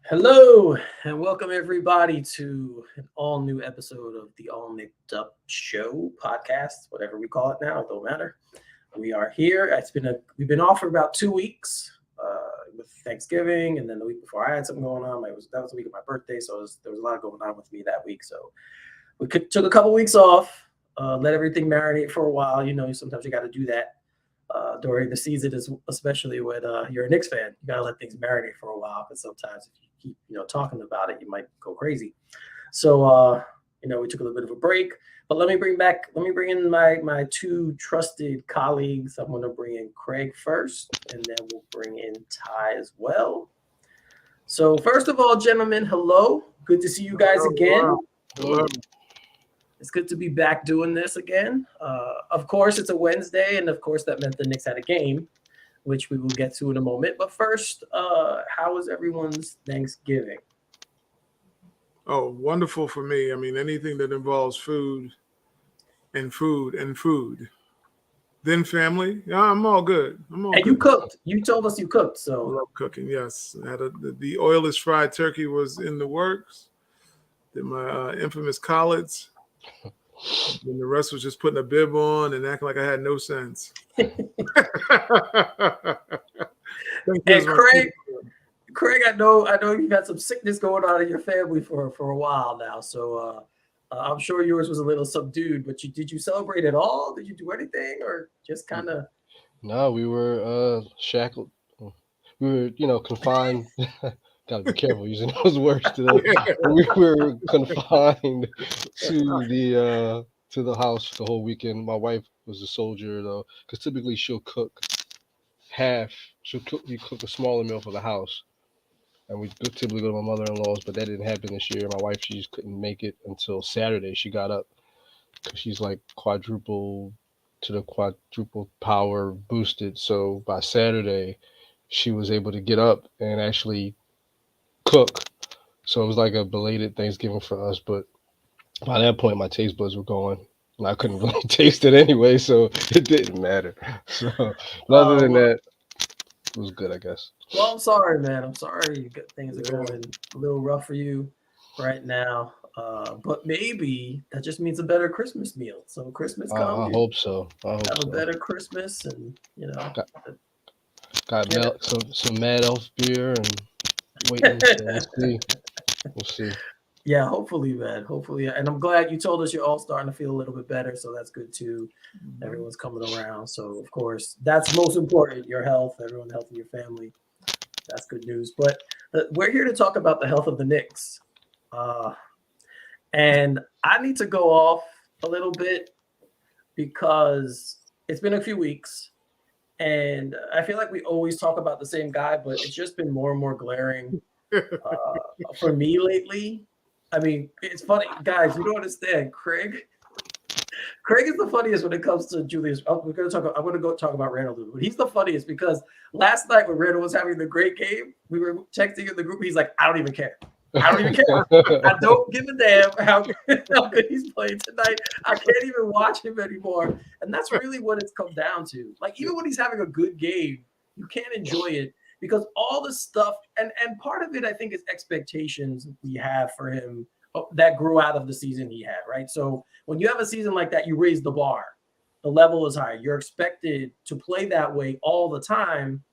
Hello and welcome everybody to an all new episode of the All Nicked Up Show podcast, whatever we call it now, it don't matter. We are here. We've been off for about 2 weeks with Thanksgiving, and then the week before I had something going on. That was the week of my birthday, so there was a lot going on with me that week. So took a couple weeks off, let everything marinate for a while. You know, sometimes you got to do that during the season, especially when you're a Knicks fan. You got to let things marinate for a while because sometimes if you keep talking about it, you might go crazy. So we took a little bit of a break. But let me bring in my two trusted colleagues. I'm going to bring in Craig first, and then we'll bring in Ty as well. So first of all, gentlemen, hello. Good to see you guys again. Hello. It's good to be back doing this again. Of course, it's a Wednesday, and of course that meant the Knicks had a game, which we will get to in a moment. But first, how was everyone's Thanksgiving? Oh, wonderful for me. I mean, anything that involves food. Then family. Yeah, I'm all good. And you cooked. You told us you cooked. So I love cooking. Yes, the oilless fried turkey was in the works. Did my infamous collards. And the rest was just putting a bib on and acting like I had no sense. And Craig, I know you've had some sickness going on in your family for a while now. So I'm sure yours was a little subdued. But did you celebrate at all? Did you do anything, or just kind of? No, we were shackled. We were, confined. Gotta be careful using those words today. We were confined to the house the whole weekend. My wife was a soldier though, because typically she'll cook half. We cook a smaller meal for the house, and we typically go to my mother-in-law's, but that didn't happen this year. My wife, she just couldn't make it until Saturday. She got up because she's like quadruple power boosted. So by Saturday, she was able to get up and actually cook. So it was like a belated Thanksgiving for us. But by that point, my taste buds were going. And I couldn't really taste it anyway, so it didn't matter. So other than that, it was good, I guess. Well, I'm sorry, man. I'm sorry things are going a little rough for you right now. But maybe that just means a better Christmas meal. So Christmas comes. I hope so. Have a better Christmas, and got some Mad Elf beer and waiting. So we'll see. Yeah, hopefully, man. Hopefully, and I'm glad you told us you're all starting to feel a little bit better. So that's good too. Everyone's coming around. So of course, that's most important. Your health, everyone, health of your family. That's good news. But we're here to talk about the health of the Knicks. And I need to go off a little bit because it's been a few weeks. And I feel like we always talk about the same guy, but it's just been more and more glaring for me lately. I mean, it's funny, guys. You don't understand. Craig is the funniest when it comes to Julius. I'm going to go talk about Randall, but he's the funniest because last night when Randall was having the great game, we were texting in the group. He's like, I don't even care. I don't even care. I don't give a damn how good he's playing tonight. I can't even watch him anymore. And that's really what it's come down to. Like, even when he's having a good game, you can't enjoy it because all the stuff, and part of it, I think, is expectations we have for him that grew out of the season he had, right? So when you have a season like that, you raise the bar. The level is high. You're expected to play that way all the time.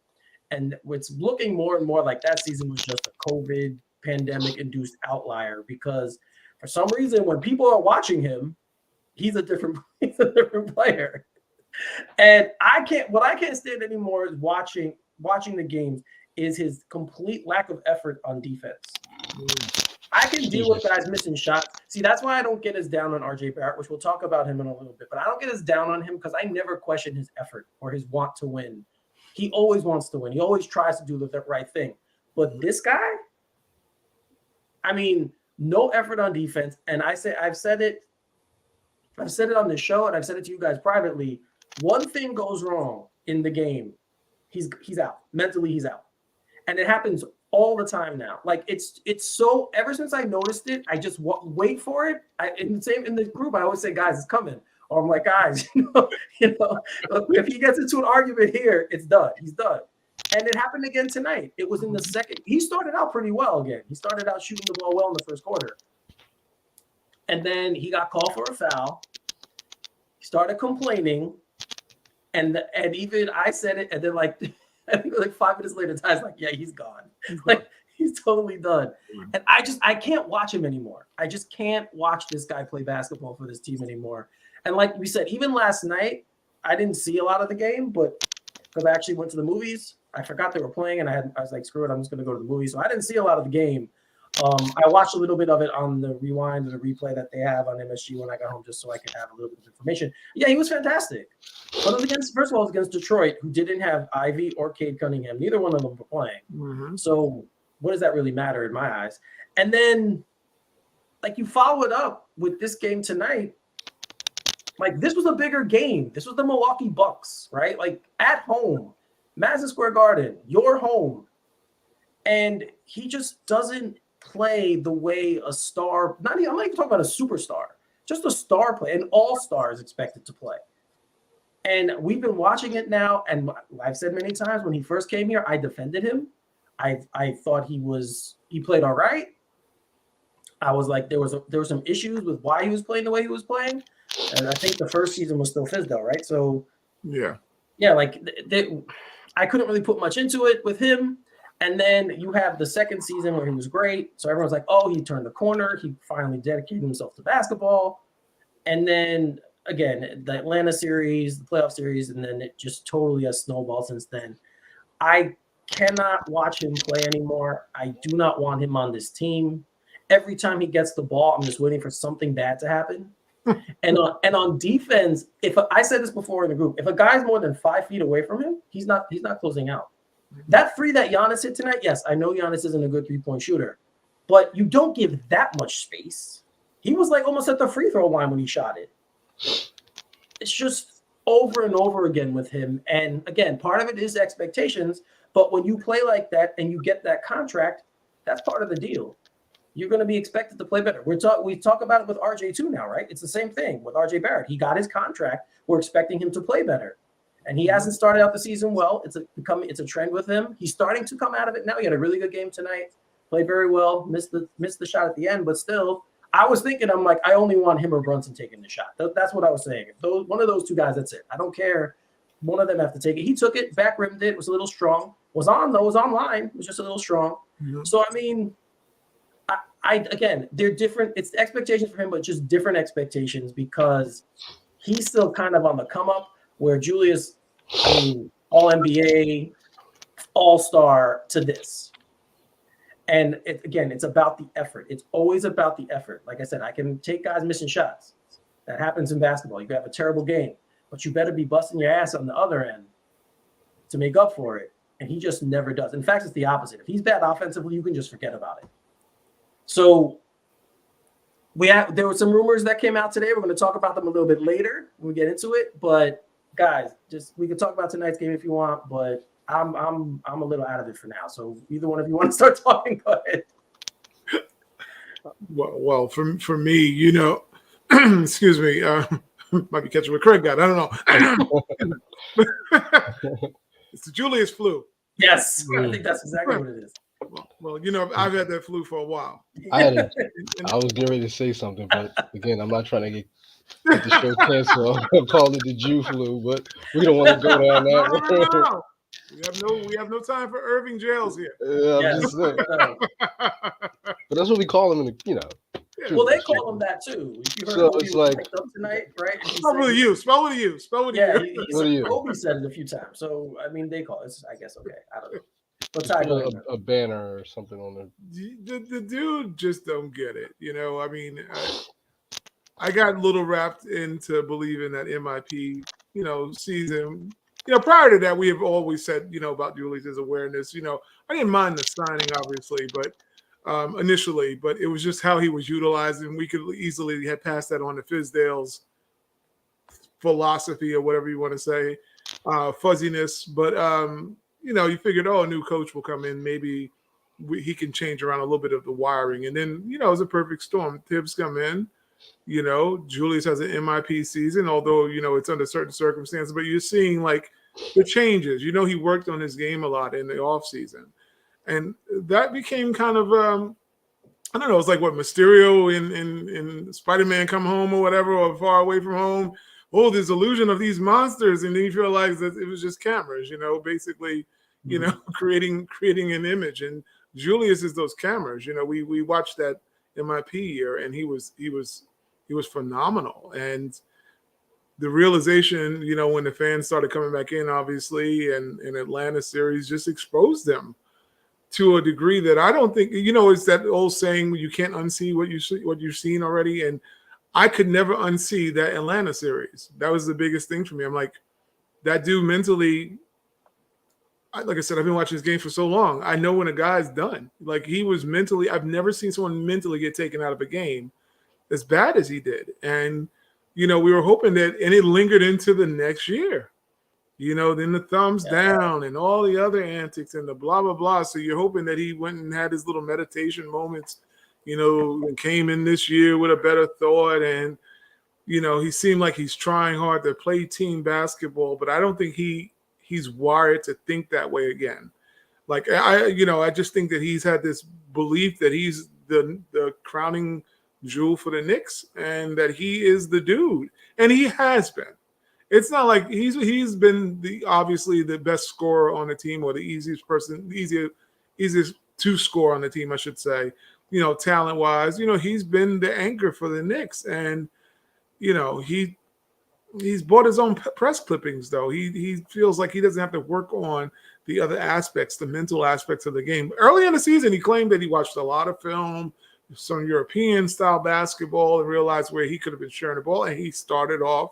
And it's looking more and more like that season was just a COVID pandemic-induced outlier because for some reason, when people are watching him, he's a different player. And what I can't stand anymore is watching the games is his complete lack of effort on defense. I can deal with guys missing shots. See, that's why I don't get as down on RJ Barrett, which we'll talk about him in a little bit. But I don't get as down on him because I never question his effort or his want to win. He always wants to win. He always tries to do the right thing. But this guy, I mean, no effort on defense. And I've said it on the show, and I've said it to you guys privately. One thing goes wrong in the game, he's out. Mentally, he's out. And it happens all the time now. Like it's so. Ever since I noticed it, I just wait for it. In the group, I always say, "Guys, it's coming." Or I'm like, "Guys, if he gets into an argument here, it's done. He's done." And it happened again tonight. It was in the second. He started out pretty well again. He started out shooting the ball well in the first quarter. And then he got called for a foul. He started complaining. And even I said it. And then I think like 5 minutes later, Ty's like, yeah, he's gone. Like, he's totally done. And I can't watch him anymore. I just can't watch this guy play basketball for this team anymore. And like we said, even last night, I didn't see a lot of the game, but because I actually went to the movies, I forgot they were playing, and I was like, screw it, I'm just going to go to the movies. So I didn't see a lot of the game. I watched a little bit of it on the rewind or the replay that they have on MSG when I got home, just so I could have a little bit of information. Yeah, he was fantastic. But first of all, it was against Detroit, who didn't have Ivy or Cade Cunningham. Neither one of them were playing. Mm-hmm. So what does that really matter in my eyes? And then, like, you follow it up with this game tonight. Like, this was a bigger game. This was the Milwaukee Bucks, right? Like, at home, Madison Square Garden, your home. And he just doesn't play the way a star, I'm not even talking about a superstar, just a star play, an all-star is expected to play. And we've been watching it now, and I've said many times when he first came here, I defended him. I thought he played all right. I was like, there were some issues with why he was playing the way he was playing. And I think the first season was still Fizdale, right? So yeah, like I couldn't really put much into it with him. And then you have the second season where he was great. So everyone's like, oh, he turned the corner. He finally dedicated himself to basketball. And then again, the Atlanta series, the playoff series, and then it just totally has snowballed since then. I cannot watch him play anymore. I do not want him on this team. Every time he gets the ball, I'm just waiting for something bad to happen. And on defense, I said this before in the group, if a guy's more than 5 feet away from him, he's not closing out. That three that Giannis hit tonight, yes, I know Giannis isn't a good 3-point shooter, but you don't give that much space. He was like almost at the free throw line when he shot it. It's just over and over again with him. And again, part of it is expectations, but when you play like that and you get that contract, that's part of the deal. You're going to be expected to play better. We talk about it with RJ too now, right? It's the same thing with RJ Barrett. He got his contract. We're expecting him to play better. And he hasn't started out the season well. It's a trend with him. He's starting to come out of it now. He had a really good game tonight. Played very well. Missed the shot at the end, but still, I was thinking, I'm like, I only want him or Brunson taking the shot. That's what I was saying. One of those two guys, that's it. I don't care. One of them have to take it. He took it, back rimmed it, was a little strong. Was online, was just a little strong. Mm-hmm. So I mean, again, they're different. It's the expectations for him, but just different expectations because he's still kind of on the come up. Where Julius, all NBA, all-star to this. And it's about the effort. It's always about the effort. Like I said, I can take guys missing shots. That happens in basketball. You can have a terrible game, but you better be busting your ass on the other end to make up for it. And he just never does. In fact, it's the opposite. If he's bad offensively, you can just forget about it. So there were some rumors that came out today. We're going to talk about them a little bit later when we get into it. But guys, we can talk about tonight's game if you want, but I'm a little out of it for now. So either one of you want to start talking, go ahead. Well, for me, excuse me, might be catching what Craig got. I don't know. It's the Julius flu. Yes, I think that's exactly what it is. Well, I've had that flu for a while. I was getting ready to say something, but again, I'm not trying to get the show canceled. I'm calling it the Jew flu, but we don't want to go down that. No. We have no time for Irving jails here. I'm just saying. But that's what we call them in the. Well, they call them that too. If you heard so Obi it's like tonight, right? Spell with a U. Spell with a U. Spell with a U. What are you? Obi said it a few times, so I mean, they call it. I guess okay. I don't know. A banner or something on there. The dude just don't get it. I got a little wrapped into believing that MIP, season. Prior to that, we have always said, about Julius' awareness. I didn't mind the signing, obviously, but initially, but it was just how he was utilized, and we could easily have passed that on to Fizdale's philosophy or whatever you want to say, fuzziness. But you figured, a new coach will come in, maybe he can change around a little bit of the wiring, and then it was a perfect storm. Tibbs come in. Julius has an MIP season, although, it's under certain circumstances, but you're seeing like the changes. You know, he worked on his game a lot in the off season, and that became kind of I don't know. It's like what Mysterio in Spider-Man Come Home or whatever, or Far Away from Home. Oh, this illusion of these monsters, and then you realize that it was just cameras. You know, basically, you know, creating an image. And Julius is those cameras. You know, we watched that MIP year, and he was phenomenal. And the realization, you know, when the fans started coming back in, obviously, and Atlanta series just exposed them to a degree that I don't think, you know, it's that old saying, you can't unsee what you've seen already. And I could never unsee that Atlanta series. That was the biggest thing for me. I'm like, that dude mentally, like I said, I've been watching this game for so long. I know when a guy's done. Like, he was mentally, I've never seen someone mentally get taken out of a game as bad as he did. And, you know, we were hoping that, and it lingered into the next year. You know, then the thumbs down and all the other antics and the blah, blah, blah. So you're hoping that he went and had his little meditation moments, you know, and came in this year with a better thought. And, you know, he seemed like he's trying hard to play team basketball, but I don't think he's wired to think that way again. Like, I just think that he's had this belief that he's the crowning jewel for the Knicks and that he is the dude. And he has been. It's not like he's been obviously the best scorer on the team, or the easiest to score on the team, I should say. You know, talent wise, you know, he's been the anchor for the Knicks, and you know he's bought his own press clippings though. He feels like he doesn't have to work on the other aspects, the mental aspects of the game. Early in the season, he claimed that he watched a lot of film, some European style basketball, and realized where he could have been sharing the ball, and he started off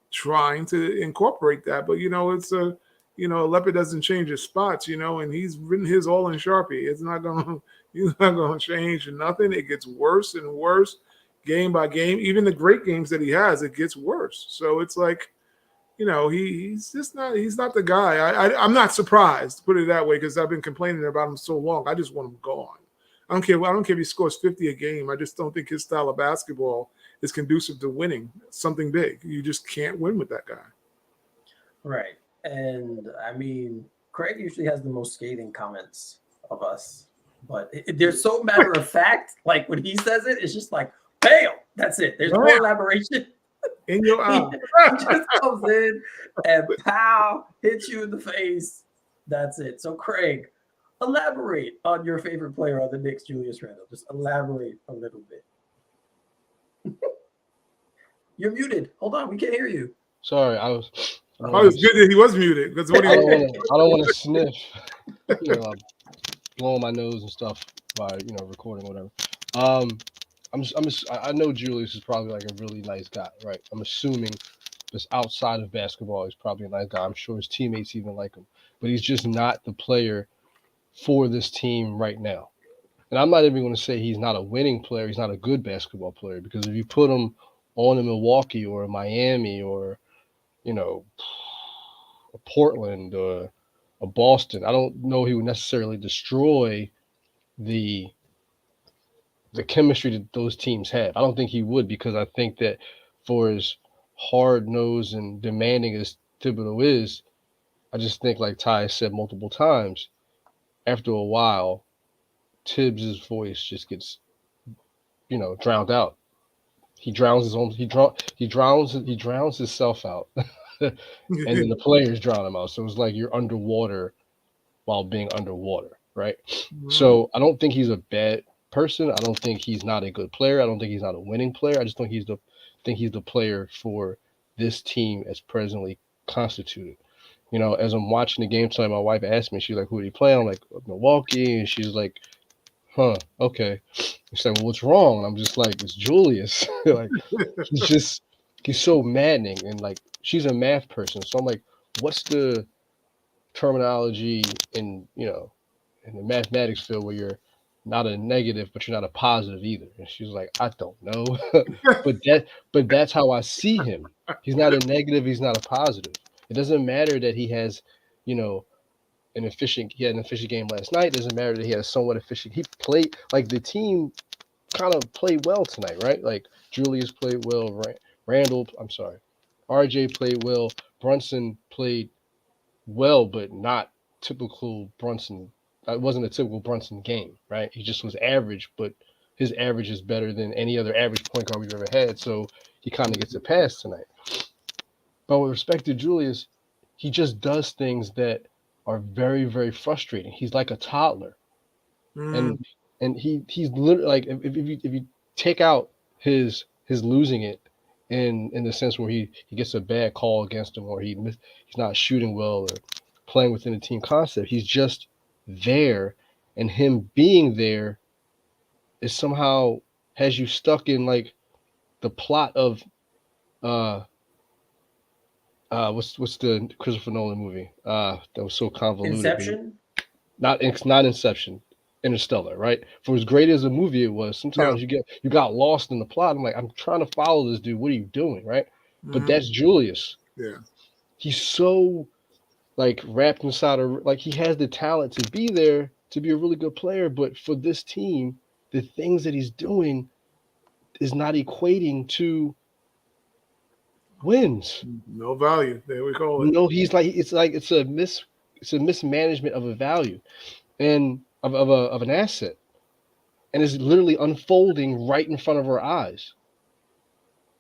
trying to incorporate that. But you know, it's a leopard doesn't change his spots, you know, and he's written his all in Sharpie. He's not gonna change nothing. It gets worse and worse game by game. Even the great games that he has, it gets worse. So it's like, you know, he's not the guy. I'm not surprised, put it that way, because I've been complaining about him so long. I just want him gone. I don't care if he scores 50 a game. I just don't think his style of basketball is conducive to winning something big. You just can't win with that guy. Right. And I mean, Craig usually has the most scathing comments of us, but they're so matter of fact. Like when he says it, it's just like, bam, that's it. There's no elaboration. In your eye. He just comes in and pow, hits you in the face. That's it. So Craig, elaborate on your favorite player on the Knicks, Julius Randle. Just elaborate a little bit. You're muted. Hold on, we can't hear you. Sorry, I was good that he was muted. Because I don't want to sniff. You know, I'm blowing my nose and stuff by recording whatever. I know Julius is probably like a really nice guy, right? I'm assuming just outside of basketball, he's probably a nice guy. I'm sure his teammates even like him, but he's just not the player for this team right now. And I'm not even going to say he's not a winning player. He's not a good basketball player, because if you put him on a Milwaukee or a Miami or, a Portland or a Boston, I don't know he would necessarily destroy the chemistry that those teams have. I don't think he would, because I think that for as hard-nosed and demanding as Thibodeau is, I just think, like Ty said multiple times, after a while, Tibbs' voice just gets, drowned out. He drowns himself out, and then the players drown him out. So it's like you're underwater while being underwater, right? Mm-hmm. So I don't think he's a bad person. I don't think he's not a good player. I don't think he's not a winning player. I just think he's the player for this team as presently constituted. As I'm watching the game tonight, my wife asked me, she's like, "Who did he play?" I'm like, "Milwaukee," and she's like, "Huh, okay." She's like, "Well, what's wrong?" And I'm just like, "It's Julius." Like, he's so maddening, and like, she's a math person, so I'm like, "What's the terminology in the mathematics field where you're not a negative, but you're not a positive either?" And she's like, "I don't know," but that's how I see him. He's not a negative. He's not a positive. It doesn't matter that he has, he had an efficient game last night. It doesn't matter that he had a somewhat efficient. He played like the team kind of played well tonight, right? Like Julius played well. RJ played well. Brunson played well, but not typical Brunson. It wasn't a typical Brunson game, right? He just was average, but his average is better than any other average point guard we've ever had. So he kind of gets a pass tonight. But with respect to Julius, he just does things that are very, very frustrating. He's like a toddler, Mm. and he's literally like if you take out his losing it in the sense where he gets a bad call against him or he's not shooting well or playing within the team concept. He's just there, and him being there is somehow has you stuck in like the plot of uh what's the Christopher Nolan movie that was so convoluted. Inception. It's not Inception, Interstellar, right? For as great as a movie it was, Yeah. sometimes you got lost in the plot. I'm like, I'm trying to follow this dude. What are you doing, right? But Mhm. that's Julius. Yeah. He's so like wrapped inside of like he has the talent to be there to be a really good player, but for this team, the things that he's doing is not equating to wins. No value. There we call it. No, he's like it's a mismanagement of a value and of an asset. And it's literally unfolding right in front of our eyes.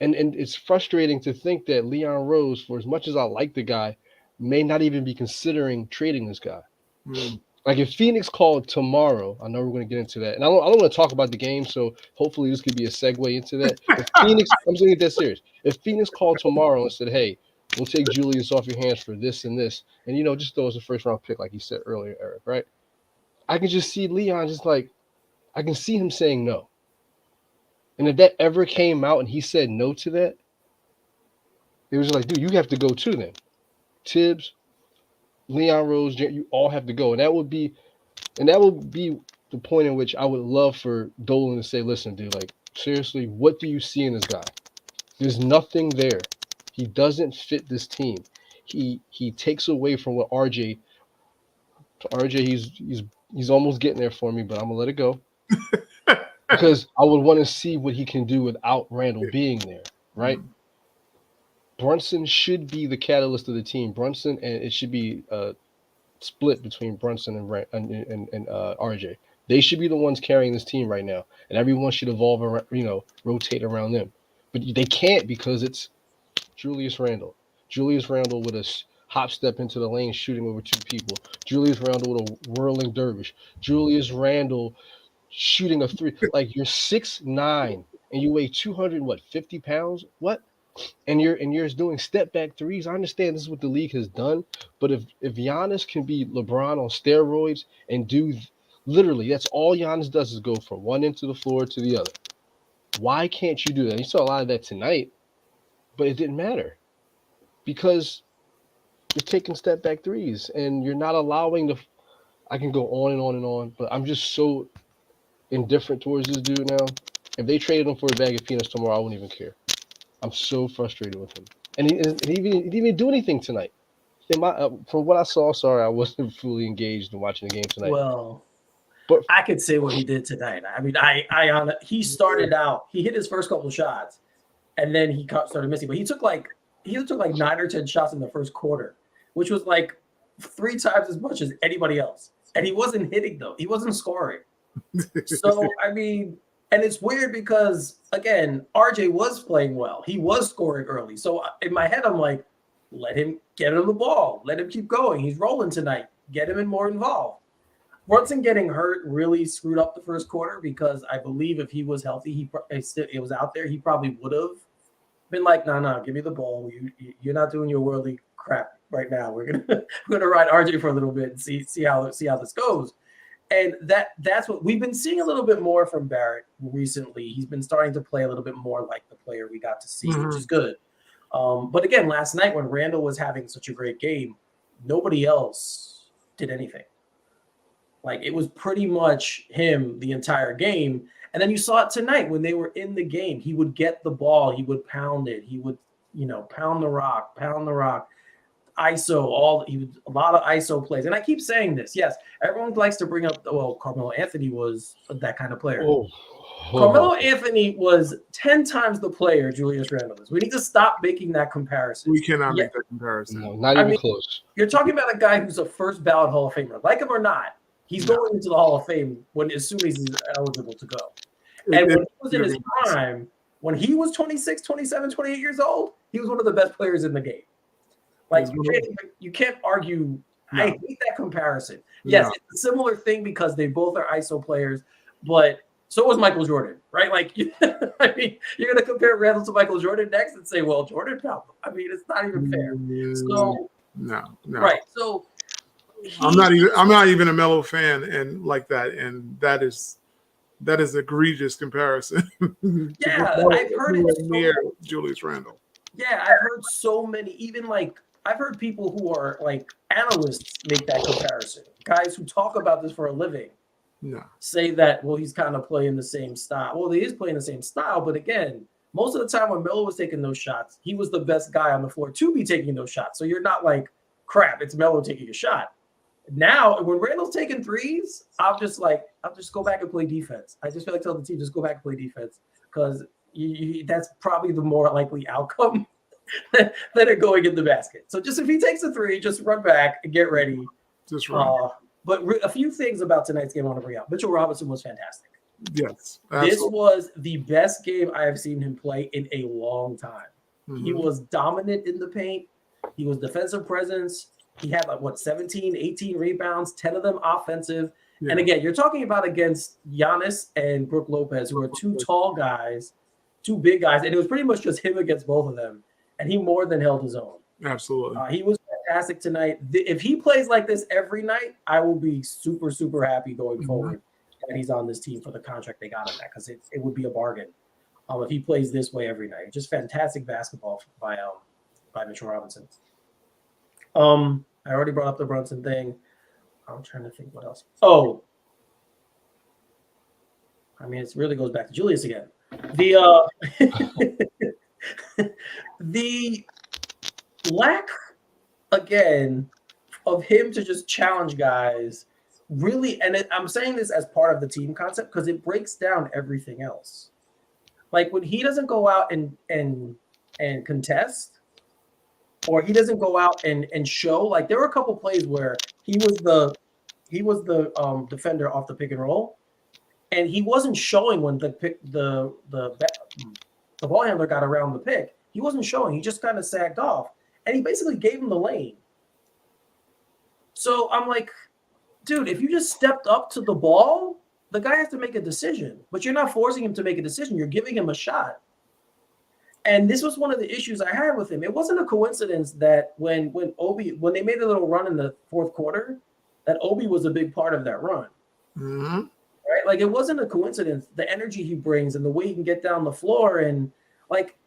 And it's frustrating to think that Leon Rose, for as much as I like the guy, may not even be considering trading this guy. Mm. Like if Phoenix called tomorrow, I know we're going to get into that, and I don't want to talk about the game, so hopefully this could be a segue into that. If Phoenix, I'm saying it that serious. If Phoenix called tomorrow and said, "Hey, we'll take Julius off your hands for this and this," and just throw us a first round pick, like you said earlier, Eric, right? I can just see Leon just like I can see him saying no. And if that ever came out and he said no to that, it was like, dude, you have to go too then. Tibbs, Leon Rose, you all have to go. And that would be the point in which I would love for Dolan to say, listen, dude, like, seriously, what do you see in this guy? There's nothing there. He doesn't fit this team. He takes away from what RJ, he's almost getting there for me, but I'm gonna let it go. Because I would want to see what he can do without Randall being there, right? Mm. Brunson should be the catalyst of the team. Brunson, and it should be split between Brunson and RJ. They should be the ones carrying this team right now, and everyone should evolve around, rotate around them. But they can't because it's Julius Randle. Julius Randle with a hop step into the lane, shooting over two people. Julius Randle with a whirling dervish. Julius Randle shooting a three. Like you're 6'9" and you weigh 250 pounds. What? And you're doing step back threes. I understand this is what the league has done, but if Giannis can be LeBron on steroids and do literally that's all Giannis does is go from one end of the floor to the other. Why can't you do that? You saw a lot of that tonight, but it didn't matter because you're taking step back threes and you're not allowing the. I can go on and on and on, but I'm just so indifferent towards this dude now. If they traded him for a bag of peanuts tomorrow, I wouldn't even care. I'm so frustrated with him, and he didn't even do anything tonight. From what I saw, sorry, I wasn't fully engaged in watching the game tonight. Well, but I could say what he did tonight. I mean, he started out, he hit his first couple of shots, and then he started missing. But he took like 9 or 10 shots in the first quarter, which was like 3 times as much as anybody else. And he wasn't hitting though; he wasn't scoring. So I mean. And it's weird because, again, RJ was playing well. He was scoring early. So in my head, I'm like, get him the ball. Let him keep going. He's rolling tonight. Get him more involved. Brunson getting hurt really screwed up the first quarter because I believe if he was healthy, it was out there, he probably would have been like, no, give me the ball. You're not doing your worldly crap right now. We're gonna ride RJ for a little bit and see how this goes. And that's what we've been seeing a little bit more from Barrett recently. He's been starting to play a little bit more like the player we got to see, which is good. But again, last night when Randall was having such a great game, nobody else did anything. Like it was pretty much him the entire game. And then you saw it tonight when they were in the game. He would get the ball, he would pound it, he would, pound the rock. ISO, a lot of ISO plays. And I keep saying this. Yes, everyone likes to bring up, Carmelo Anthony was that kind of player. Oh. Carmelo Anthony was 10 times the player Julius Randle is. We need to stop making that comparison. We cannot make that comparison. No, not even close. You're talking about a guy who's a first ballot Hall of Famer. Like him or not, he's going into the Hall of Fame as soon as he's eligible to go. And when he was in his prime, when he was 26, 27, 28 years old, he was one of the best players in the game. Like, you can't argue. No. I hate that comparison. Yes, it's a similar thing because they both are ISO players, but so was Michael Jordan, right? Like, I mean, you're going to compare Randall to Michael Jordan next and say, well, Jordan, I mean, it's not even fair. So, no. Right. So, I'm not even a Melo fan and like that. And that is egregious comparison. Yeah, I've heard it near Julius Randle. Yeah, I've heard so many, even like I've heard people who are like analysts make that comparison. Guys who talk about this for a living say that, well, he's kind of playing the same style. Well, he is playing the same style, but again, most of the time when Melo was taking those shots, he was the best guy on the floor to be taking those shots. So you're not like, crap, it's Melo taking a shot. Now, when Randall's taking threes, I'll just go back and play defense. I just feel like telling the team, just go back and play defense because that's probably the more likely outcome than it going in the basket. So just if he takes a three, just run back and get ready. Just run. But a few things about tonight's game I want to bring out. Mitchell Robinson was fantastic. Yes. Absolutely. This was the best game I have seen him play in a long time. Mm-hmm. He was dominant in the paint. He was defensive presence. He had 17, 18 rebounds, 10 of them offensive. Yeah. And again, you're talking about against Giannis and Brook Lopez, who are two tall guys, two big guys. And it was pretty much just him against both of them. And he more than held his own. Absolutely. He was fantastic tonight. If he plays like this every night, I will be super, super happy going forward that he's on this team for the contract they got on that, because it would be a bargain if he plays this way every night. Just fantastic basketball by Mitchell Robinson. I already brought up the Brunson thing. I'm trying to think what else. Oh, I mean, it really goes back to Julius again. The lack again of him to just challenge guys really, and I'm saying this as part of the team concept because it breaks down everything else. Like when he doesn't go out and contest, or he doesn't go out and show. Like there were a couple plays where he was the defender off the pick and roll, and he wasn't showing when the ball handler got around the pick. He wasn't showing. He just kind of sagged off, and he basically gave him the lane. So I'm like, dude, if you just stepped up to the ball, the guy has to make a decision. But you're not forcing him to make a decision. You're giving him a shot. And this was one of the issues I had with him. It wasn't a coincidence that when they made a little run in the fourth quarter, that Obi was a big part of that run. Mm-hmm. Right? Like it wasn't a coincidence. The energy he brings and the way he can get down the floor, and like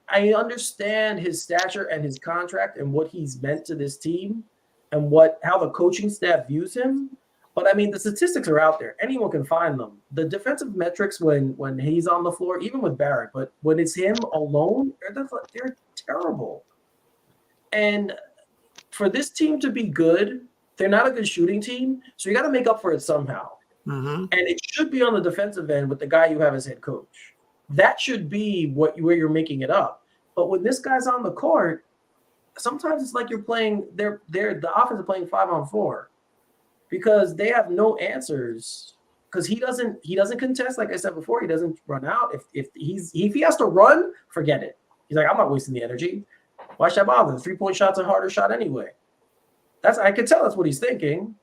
I understand his stature and his contract and what he's meant to this team and how the coaching staff views him. But I mean, the statistics are out there. Anyone can find them. The defensive metrics when he's on the floor, even with Barrett, but when it's him alone, they're terrible. And for this team to be good, they're not a good shooting team. So you got to make up for it somehow. Mm-hmm. And it should be on the defensive end with the guy you have as head coach. That should be where you're making it up. But when this guy's on the court, sometimes it's like you're playing. The offense is playing 5-on-4 because they have no answers. Because he doesn't contest, like I said before. He doesn't run out. If he has to run, forget it. He's like, I'm not wasting the energy. Why should I bother? The 3-point shot's a harder shot anyway. I could tell that's what he's thinking.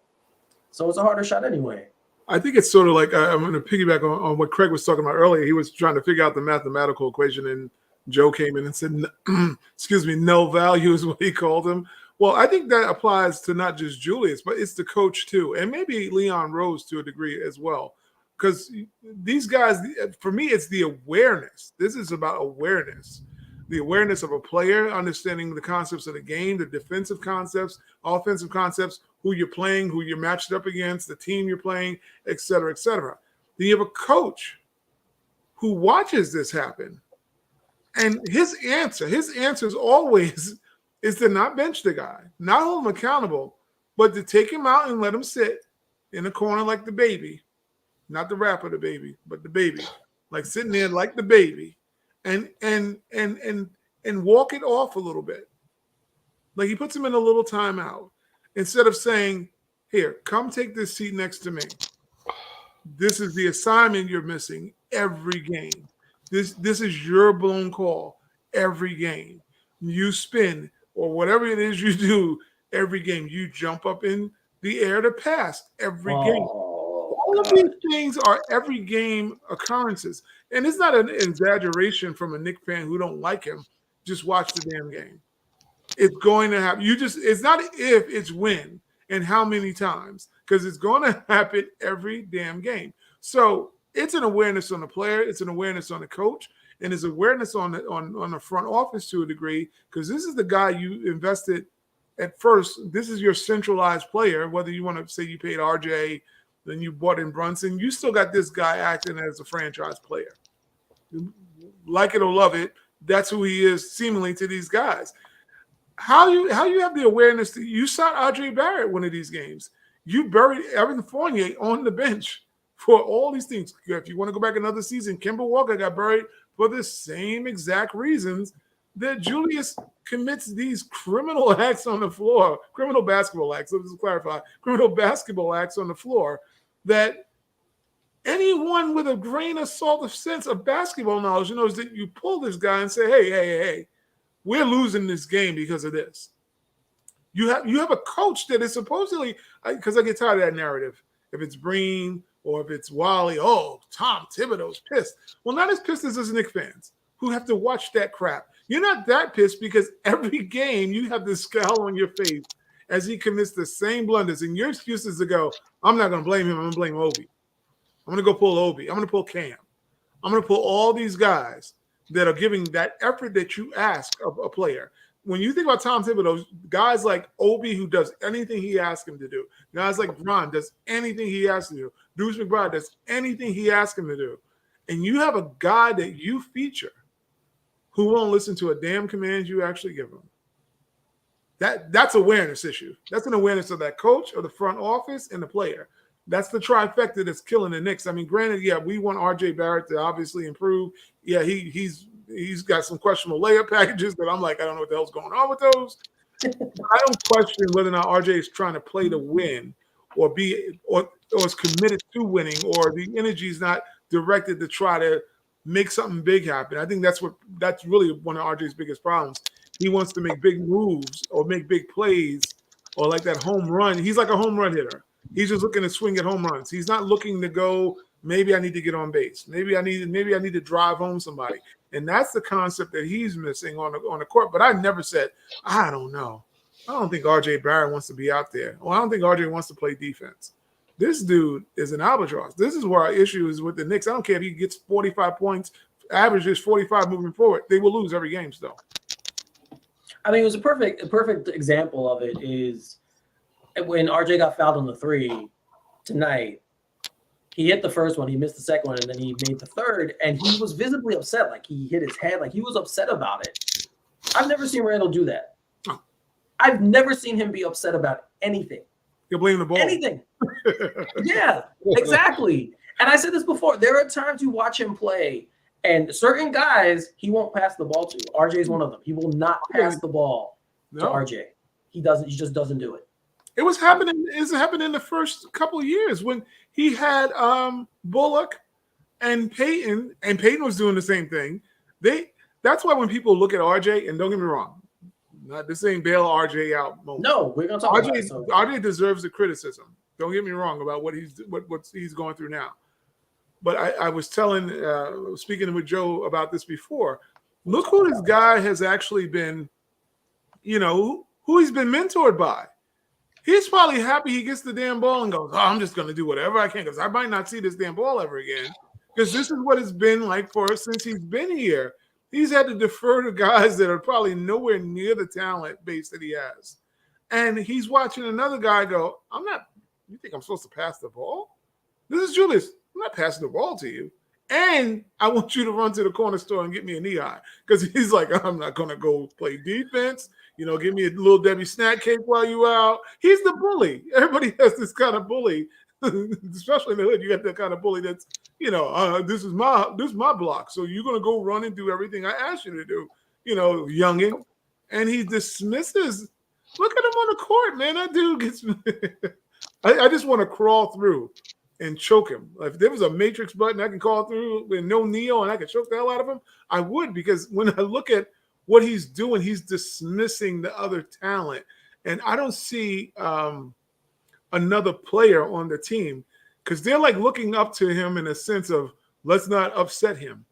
So it's a harder shot anyway. I think it's sort of like I'm going to piggyback on what Craig was talking about earlier. He was trying to figure out the mathematical equation, and Joe came in and said, excuse me, no value is what he called him. Well, I think that applies to not just Julius, but it's the coach too, and maybe Leon Rose to a degree as well. Because these guys, for me, it's the awareness. This is about awareness. The awareness of a player, understanding the concepts of the game, the defensive concepts, offensive concepts, who you're playing, who you're matched up against, the team you're playing, et cetera, et cetera. Then you have a coach who watches this happen. And his answer is always is to not bench the guy, not hold him accountable, but to take him out and let him sit in a corner like the baby, not the rapper, the baby, but the baby, like sitting there like the baby, and walk it off a little bit. Like he puts him in a little timeout instead of saying, "Here, come take this seat next to me. This is the assignment you're missing every game. This is your blown call every game. You spin or whatever it is you do every game. You jump up in the air to pass every game." All of these things are every game occurrences. And it's not an exaggeration from a Knicks fan who don't like him. Just watch the damn game. It's going to happen. It's not if, it's when and how many times, because it's going to happen every damn game. So it's an awareness on the player, it's an awareness on the coach, and it's awareness on the front office to a degree, because this is the guy you invested at first. This is your centralized player, whether you want to say you paid RJ, then you bought in Brunson, you still got this guy acting as a franchise player. Like it or love it, that's who he is seemingly to these guys. How you have the awareness that you saw RJ Barrett one of these games. You buried Evan Fournier on the bench for all these things. If you want to go back another season, Kemba Walker got buried for the same exact reasons that Julius commits these criminal acts on the floor, criminal basketball acts, let's clarify, criminal basketball acts on the floor that anyone with a grain of salt of sense of basketball knowledge knows that you pull this guy and say, hey, we're losing this game because of this. You have a coach that is supposedly, because I get tired of that narrative. If it's Breen or if it's Wally, Tom Thibodeau's pissed. Well, not as pissed as us Knicks fans who have to watch that crap. You're not that pissed because every game you have this scowl on your face as he commits the same blunders. And your excuse is to go, I'm not going to blame him. I'm going to blame Obi. I'm going to go pull Obi. I'm going to pull Cam. I'm going to pull all these guys that are giving that effort that you ask of a player. When you think about Tom Thibodeau, guys like Obi, who does anything he asks him to do, guys like Bron does anything he asks him to do, Deuce McBride does anything he asks him to do, and you have a guy that you feature who won't listen to a damn command you actually give him. That's awareness issue. That's an awareness of that coach, or the front office, and the player. That's the trifecta that's killing the Knicks. I mean, granted, yeah, we want RJ Barrett to obviously improve. Yeah, he's got some questionable layup packages that I'm like, I don't know what the hell's going on with those. I don't question whether or not RJ is trying to play to win or is committed to winning, or the energy is not directed to try to make something big happen. I think that's really one of RJ's biggest problems. He wants to make big moves or make big plays or like that home run. He's like a home run hitter. He's just looking to swing at home runs. He's not looking to go, maybe I need to get on base. Maybe I need to drive home somebody. And that's the concept that he's missing on the court. But I never said, I don't know. I don't think RJ Barrett wants to be out there. Or I don't think RJ wants to play defense. This dude is an albatross. This is where our issue is with the Knicks. I don't care if he gets 45 points, averages 45 moving forward. They will lose every game still. I mean, it was a perfect example of it is when RJ got fouled on the 3 tonight. He hit the first one, he missed the second one, and then he made the third, and he was visibly upset. Like, he hit his head. Like, he was upset about it. I've never seen Randall do that. I've never seen him be upset about anything. You're blaming the ball. Anything. Yeah, exactly. And I said this before. There are times you watch him play, and certain guys he won't pass the ball to. RJ is one of them. He will not pass the ball to RJ. He just doesn't do it. It was happening. It's happening in the first couple of years when he had Bullock and Peyton was doing the same thing. That's why when people look at RJ, and don't get me wrong, this ain't bail RJ out moment. No, we're gonna talk about it. So. RJ deserves the criticism. Don't get me wrong about what he's going through now. But I was speaking with Joe about this before. Look who this guy has actually been, who he's been mentored by. He's probably happy he gets the damn ball and goes, I'm just going to do whatever I can because I might not see this damn ball ever again. Because this is what it's been like for us since he's been here. He's had to defer to guys that are probably nowhere near the talent base that he has. And he's watching another guy go, you think I'm supposed to pass the ball? This is Julius. I'm not passing the ball to you. And I want you to run to the corner store and get me a knee high. Because he's like, I'm not going to go play defense. Give me a little Debbie snack cake while you out. He's the bully. Everybody has this kind of bully especially in the hood. You got that kind of bully that's, this is my block, so you're gonna go run and do everything I asked you to do, youngin, and he dismisses. Look at him on the court, man. That dude gets. I just want to crawl through and choke him. If there was a matrix button I can crawl through with no Neo and I could choke the hell out of him, I would, because when I look at what he's doing, he's dismissing the other talent. And I don't see another player on the team, because they're like looking up to him in a sense of, let's not upset him.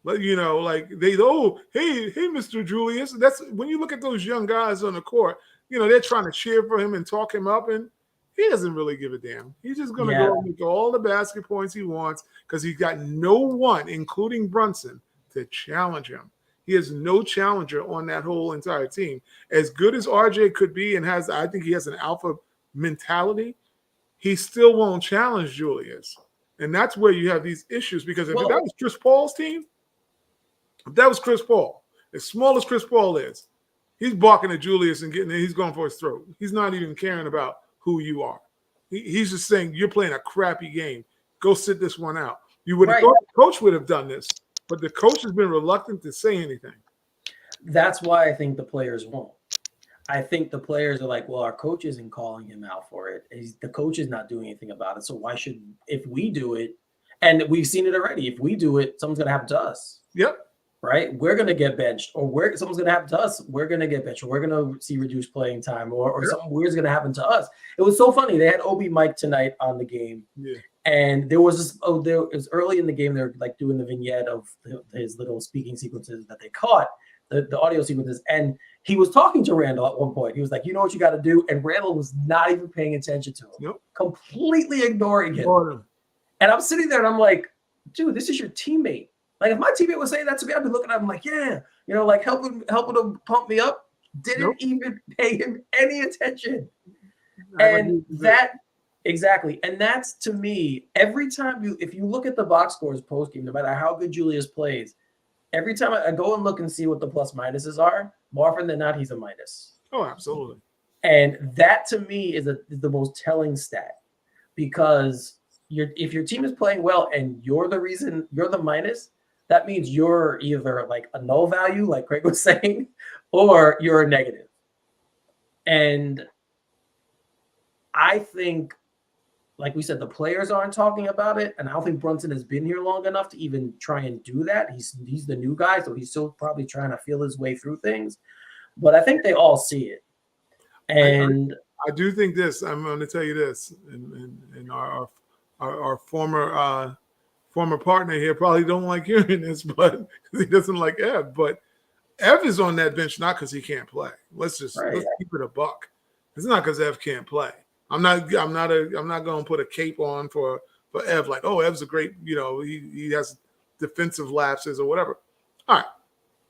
But, like hey, Mr. Julius. That's when you look at those young guys on the court, they're trying to cheer for him and talk him up, and he doesn't really give a damn. He's just going to go and make all the basket points he wants, because he's got no one, including Brunson, to challenge him. He has no challenger on that whole entire team. As good as RJ could be, and I think he has an alpha mentality, he still won't challenge Julius. And that's where you have these issues, because if that was Chris Paul's team, if that was Chris Paul, as small as Chris Paul is, he's barking at Julius and he's going for his throat. He's not even caring about who you are. He's just saying, you're playing a crappy game. Go sit this one out. You would have thought the coach would have done this, but the coach has been reluctant to say anything. That's why I think the players won't. I think the players are like, well, our coach isn't calling him out for it. The coach is not doing anything about it. So why should, if we do it, and we've seen it already, if we do it, something's going to happen to us. Yep. Right? We're going to get benched, or something's going to happen to us. We're going to get benched, or we're going to see reduced playing time, or something weird's going to happen to us. It was so funny. They had Obi Mike tonight on the game. Yeah. And there was this, it was early in the game. They're like doing the vignette of his little speaking sequences that they caught, the audio sequences. And he was talking to Randall at one point. He was like, you know what you got to do? And Randall was not even paying attention to him, completely ignoring him. And I'm sitting there and I'm like, dude, this is your teammate. Like, if my teammate was saying that to me, I'd be looking at him like, yeah, like helping him pump me up. Didn't even pay him any attention. And that, exactly. And that's, to me, every time if you look at the box scores post game, no matter how good Julius plays, every time I go and look and see what the plus minuses are, more often than not, he's a minus. Oh, absolutely. And that, to me, is the most telling stat, because if your team is playing well and you're the reason, you're the minus, that means you're either like a null value, like Craig was saying, or you're a negative. And I think, like we said, the players aren't talking about it, and I don't think Brunson has been here long enough to even try and do that. He's the new guy, so he's still probably trying to feel his way through things. But I think they all see it. And I do think this. I'm going to tell you this, and our former partner here probably don't like hearing this, but he doesn't like Ev. But Ev is on that bench not because he can't play. Let's keep it a buck. It's not because Ev can't play. I'm not going to put a cape on for Ev, like, oh, Ev's a great, he has defensive lapses or whatever. All right,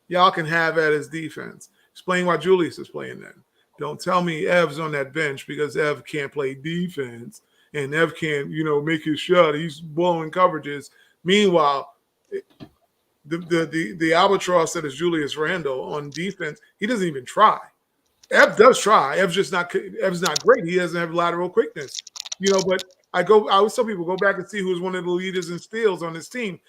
y'all can have at his defense. Explain why Julius is playing then. Don't tell me Ev's on that bench because Ev can't play defense and Ev can't, make his shot. He's blowing coverages. Meanwhile, the albatross that is Julius Randle on defense, he doesn't even try. Ev does try. Ev's not great. He doesn't have lateral quickness, but I always tell people, go back and see who's one of the leaders in steals on this team.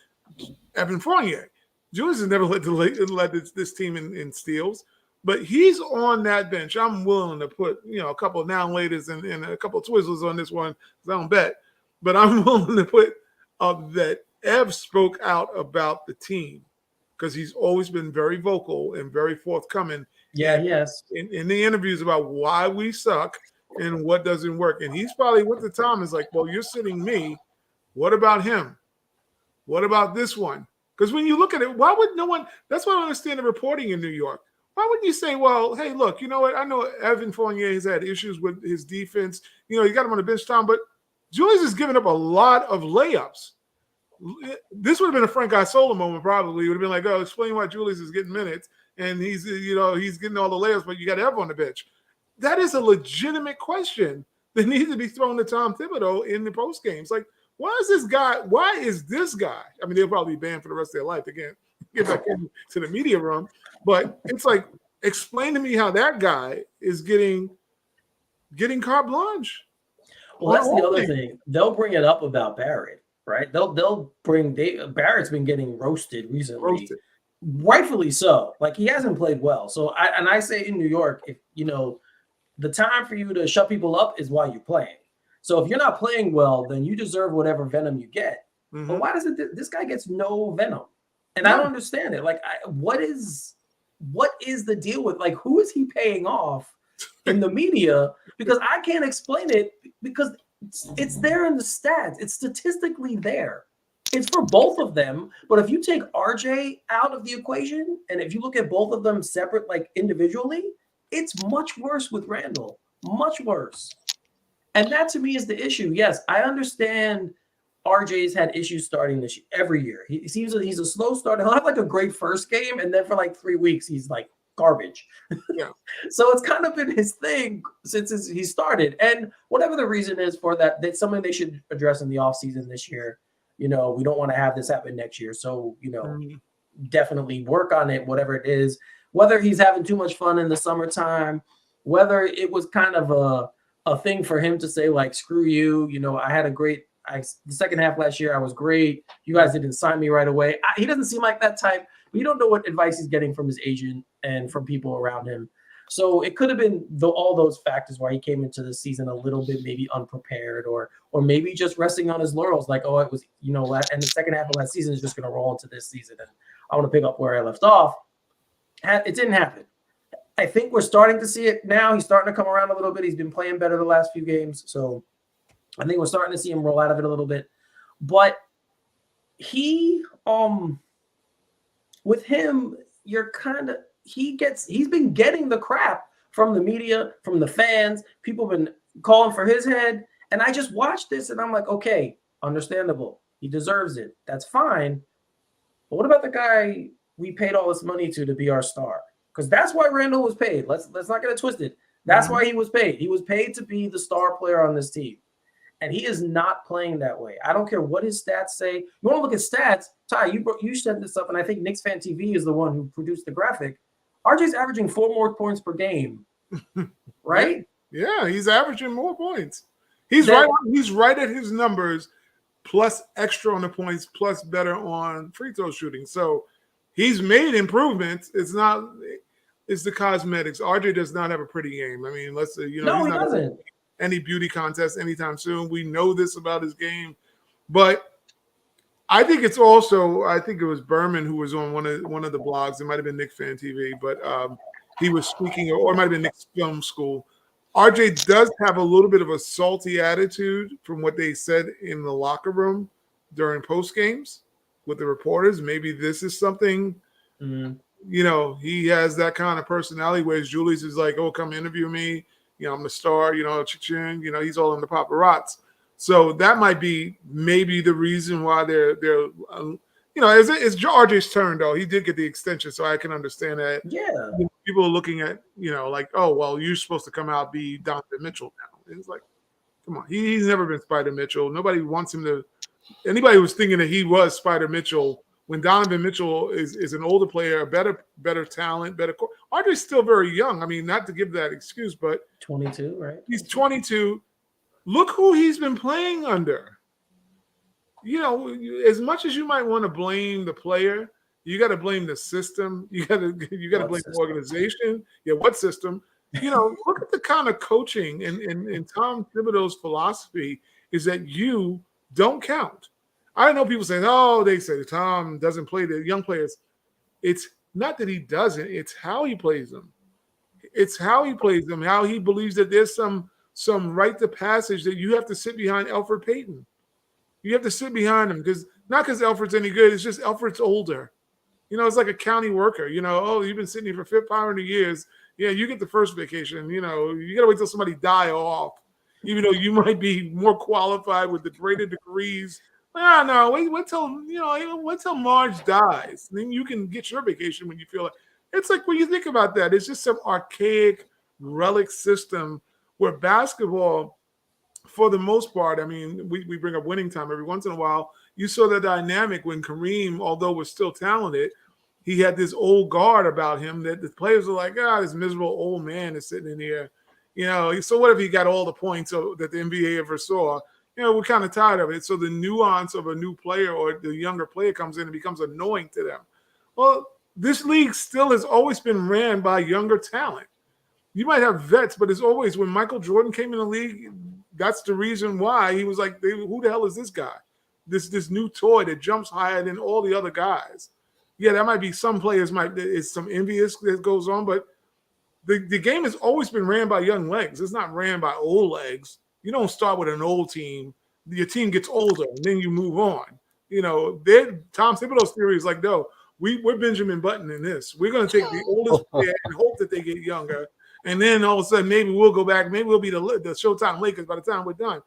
Evan Fournier. Julius has never led this team in steals, but he's on that bench. I'm willing to put, a couple of now laters and a couple of Twizzlers on this one, because I don't bet, but I'm willing to put that Ev spoke out about the team, because he's always been very vocal and very forthcoming. Yeah, yes. In the interviews about why we suck and what doesn't work. And he's probably with the Tom is like, well, you're sitting me. What about him? What about this one? Because when you look at it, why would no one – that's why I don't understand the reporting in New York. Why wouldn't you say, well, hey, look, you know what? I know Evan Fournier has had issues with his defense. You got him on the bench, Tom, but Julius has given up a lot of layups. This would have been a Frank Isola moment probably. It would have been like, oh, explain why Julius is getting minutes and he's getting all the layups, but you got Ev on the bench. That is a legitimate question that needs to be thrown to Tom Thibodeau in the post games. Like, why is this guy? I mean, they'll probably be banned for the rest of their life. They can't get back into the media room. But it's like, explain to me how that guy is getting carte blanche. Well, that's the other thing. They'll bring it up about Barrett, right? They'll bring Barrett's been getting roasted recently, rightfully so. Like he hasn't played well. So I say in New York, if the time for you to shut people up is while you're playing. So if you're not playing well, then you deserve whatever venom you get. But why doesn't this guy gets no venom? And I don't understand it. Like, what is the deal with, like, who is he paying off in the media? Because I can't explain it, because it's there in the stats. It's statistically there. It's for both of them. But if you take RJ out of the equation, and if you look at both of them separate, like individually, it's much worse with Randall. Much worse. And that to me is the issue. Yes, I understand RJ's had issues starting this every year. He seems like he's a slow starter. He'll have like a great first game, and then for like 3 weeks, he's like garbage. Yeah. So it's kind of been his thing since he started. And whatever the reason is for that, that's something they should address in the offseason this year. We don't want to have this happen next year. So, definitely work on it, whatever it is. Whether he's having too much fun in the summertime, whether it was kind of a thing for him to say, like, screw you, I had a great the second half last year, I was great. You guys didn't sign me right away. He doesn't seem like that type. But you don't know what advice he's getting from his agent and from people around him. So it could have been all those factors why he came into the season a little bit maybe unprepared, or maybe just resting on his laurels, like, oh, it was, and the second half of last season is just going to roll into this season, and I want to pick up where I left off. It didn't happen. I think we're starting to see it now. He's starting to come around a little bit. He's been playing better the last few games. So I think we're starting to see him roll out of it a little bit. But he, with him, you're kind of, he's been getting the crap from the media, from the fans. People have been calling for his head. And I just watched this and I'm like, okay, understandable. He deserves it. That's fine. But what about the guy we paid all this money to be our star? Because that's why Randall was paid. Let's not get it twisted. That's why he was paid. He was paid to be the star player on this team. And he is not playing that way. I don't care what his stats say. You want to look at stats? Ty, you set this up, and I think Knicks Fan TV is the one who produced the graphic. RJ's averaging 4 more points per game, right? Yeah, he's averaging more points. He's right at his numbers, plus extra on the points, plus better on free throw shooting. So he's made improvements. It's the cosmetics. RJ does not have a pretty game. I mean, let's say, no, he doesn't. Any beauty contest anytime soon. We know this about his game, but I think it's also, I think it was Berman who was on one of the blogs. It might have been Knicks Fan TV, but he was speaking, or it might have been Knicks Film School. RJ does have a little bit of a salty attitude from what they said in the locker room during post games with the reporters. Maybe this is something, he has that kind of personality, whereas Julius is like, oh, come interview me. I'm the star, cha-ching, he's all in the paparazzi. So that might be maybe the reason why they're it's RJ's turn, though. He did get the extension, so I can understand that. Yeah. People are looking at, like, oh, well, you're supposed to come out be Donovan Mitchell now. And it's like, come on. He's never been Spider Mitchell. Nobody wants him to – anybody was thinking that he was Spider Mitchell when Donovan Mitchell is an older player, a better talent, better – RJ's still very young. I mean, not to give that excuse, but – 22, right? He's 22. Look who he's been playing under. As much as you might want to blame the player, you got to blame the system. You got to blame the organization. Yeah, what system? Look at the kind of coaching and Tom Thibodeau's philosophy is that you don't count. I know people say, oh, they say Tom doesn't play the young players. It's not that he doesn't. It's how he plays them. It's how he plays them, how he believes that there's some rite of passage that you have to sit behind Elfrid Payton. You have to sit behind him not because Elfrid's any good. It's just Elfrid's older. It's like a county worker. Oh, you've been sitting here for 500 years. Yeah, you get the first vacation. You got to wait till somebody die off, even though you might be more qualified with the greater degrees. No, wait till Marge dies. Then you can get your vacation when you feel like. It's like when you think about that, it's just some archaic relic system where basketball, for the most part, I mean, we bring up winning time every once in a while. You saw the dynamic when Kareem, although was still talented, he had this old guard about him that the players were like, this miserable old man is sitting in here. So what if he got all the points that the NBA ever saw? We're kind of tired of it. So the nuance of a new player or the younger player comes in and becomes annoying to them. Well, this league still has always been ran by younger talent. You might have vets, but it's always when Michael Jordan came in the league, that's the reason why he was like, who the hell is this guy? This new toy that jumps higher than all the other guys. Yeah, that might be some players it's some envious that goes on, but the game has always been ran by young legs. It's not ran by old legs. You don't start with an old team. Your team gets older, and then you move on. Tom Thibodeau's theory is like, no, we're Benjamin Button in this. We're going to take the oldest player and hope that they get younger. And then all of a sudden, maybe we'll go back. Maybe we'll be the Showtime Lakers by the time we're done.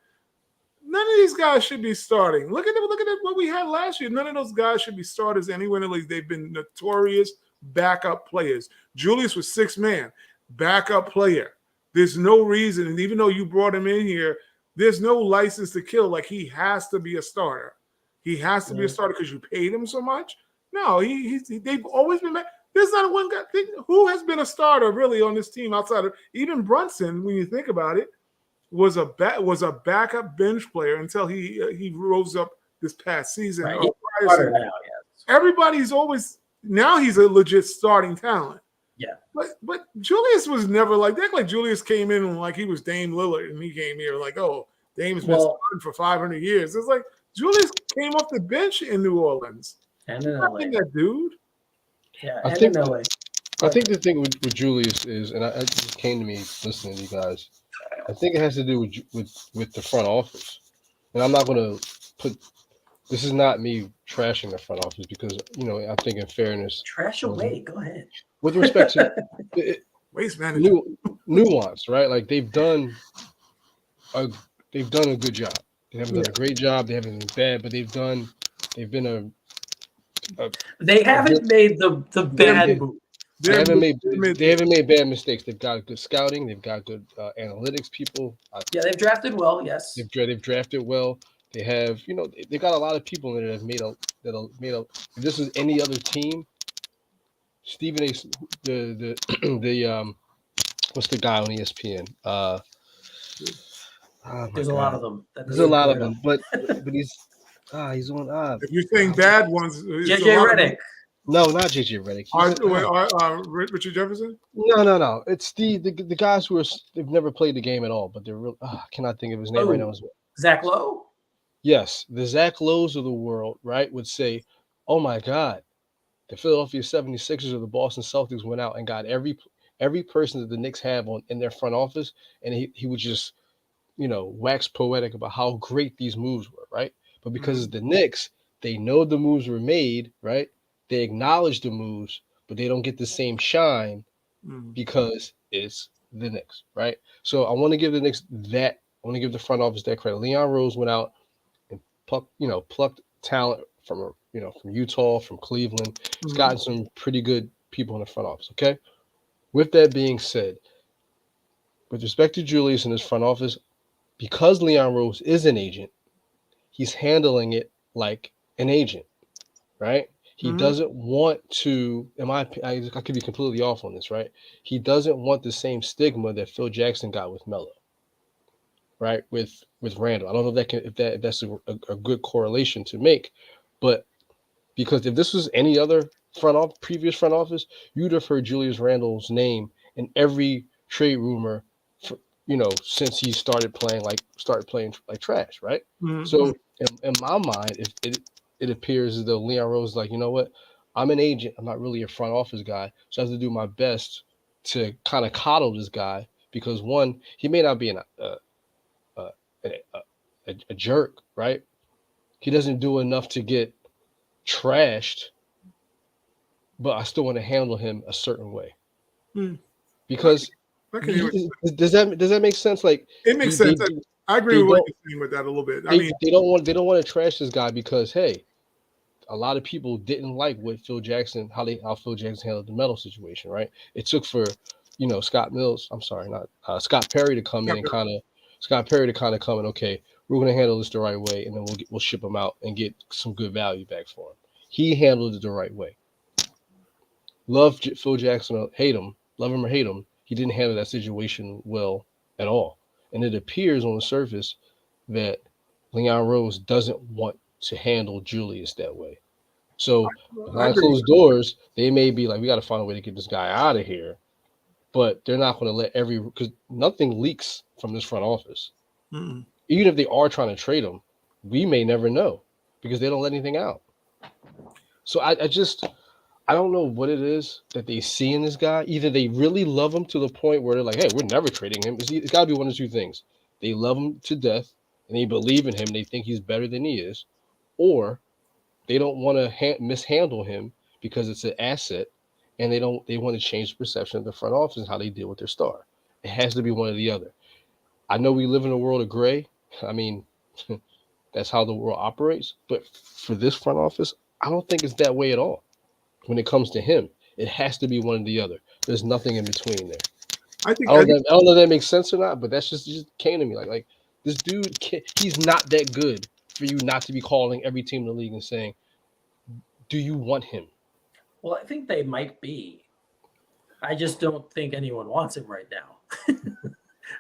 None of these guys should be starting. Look at what we had last year. None of those guys should be starters anywhere in the league. They've been notorious backup players. Julius was 6 man, backup player. There's no reason, and even though you brought him in here, there's no license to kill. Like, he has to be a starter. He has to be a starter because you paid him so much. No, they've always been. There's not one guy who has been a starter really on this team outside of even Brunson. When you think about it, was a backup bench player until he rose up this past season. Right. Now, yes. Everybody's always now he's a legit starting talent. Yeah, but Julius was never like that. Like Julius came in like he was Dame Lillard, and he came here like, oh, Dame's been starting for 500 years. It's like Julius came off the bench in New Orleans. And in LA. That dude. Yeah, I think the thing with Julius is, and it just came to me listening to you guys. I think it has to do with the front office, and I'm not going to put. This is not me trashing the front office because I think in fairness, trash away. Go ahead. With respect to waste management, nuance, right? Like they've done a good job. They haven't done a great job. They haven't been bad, but they haven't made the bad move. They haven't made bad mistakes. They've got good scouting. They've got good analytics people. They've drafted well. Yes, they've drafted well. They have, they've got a lot of people in there that have made a. If this was any other team, Stephen A. the what's the guy on ESPN? There's a lot of them. There's a lot of them, but he's on. If you're saying bad ones, JJ Redick. No, not JJ Redick. Richard Jefferson? No. It's the guys who they've never played the game at all, but they're real. I cannot think of his name right now. Zach Lowe? Yes, the Zach Lowe's of the world, right, would say, oh my God, the Philadelphia 76ers or the Boston Celtics went out and got every person that the Knicks have in their front office, and he would just, wax poetic about how great these moves were, right? But because it's the Knicks, they know the moves were made, right? They acknowledge the moves, but they don't get the same shine because it's the Knicks, right? So I want to give the Knicks that. I want to give the front office that credit. Leon Rose went out and plucked talent from Utah, from Cleveland. He's gotten some pretty good people in the front office. Okay. With that being said, with respect to Julius and his front office, because Leon Rose is an agent, he's handling it like an agent, right? He doesn't want to, I could be completely off on this, right? He doesn't want the same stigma that Phil Jackson got with Melo, right? With Randall. I don't know if that's a good correlation to make, but because if this was any other previous front office, you'd have heard Julius Randle's name in every trade rumor, since he started playing like trash, right? So in my mind, it appears as though Leon Rose is like, you know what? I'm an agent. I'm not really a front office guy. So I have to do my best to kind of coddle this guy because, one, he may not be a jerk, right? He doesn't do enough to get trashed, but I still want to handle him a certain way. Because does that make sense? Like, it makes sense. I agree with what you're saying with that a little bit. They don't want to trash this guy because, hey, a lot of people didn't like what how Phil Jackson handled the Melo situation, right? It took for Scott Perry to come in and come in. Okay, we're going to handle this the right way, and then we'll ship him out and get some good value back for him. He handled it the right way. Love Phil Jackson or hate him, love him or hate him, he didn't handle that situation well at all. And it appears on the surface that Leon Rose doesn't want to handle Julius that way. So I behind agree. closed doors, they may be like, we got to find a way to get this guy out of here. But they're not going to let because nothing leaks from this front office. Mm-mm. Even if they are trying to trade him, we may never know because they don't let anything out. So I don't know what it is that they see in this guy. Either they really love him to the point where they're like, hey, we're never trading him. It's got to be one of two things. They love him to death and they believe in him. They think he's better than he is. Or they don't want to mishandle him because it's an asset and they want to change the perception of the front office and how they deal with their star. It has to be one or the other. I know we live in a world of gray. I mean, that's how the world operates. But for this front office, I don't think it's that way at all. When it comes to him, it has to be one or the other. There's nothing in between there. I think I don't know if that makes sense or not, but that's just came to me. Like this dude, he's not that good for you not to be calling every team in the league and saying, "Do you want him?" Well, I think they might be. I just don't think anyone wants him right now.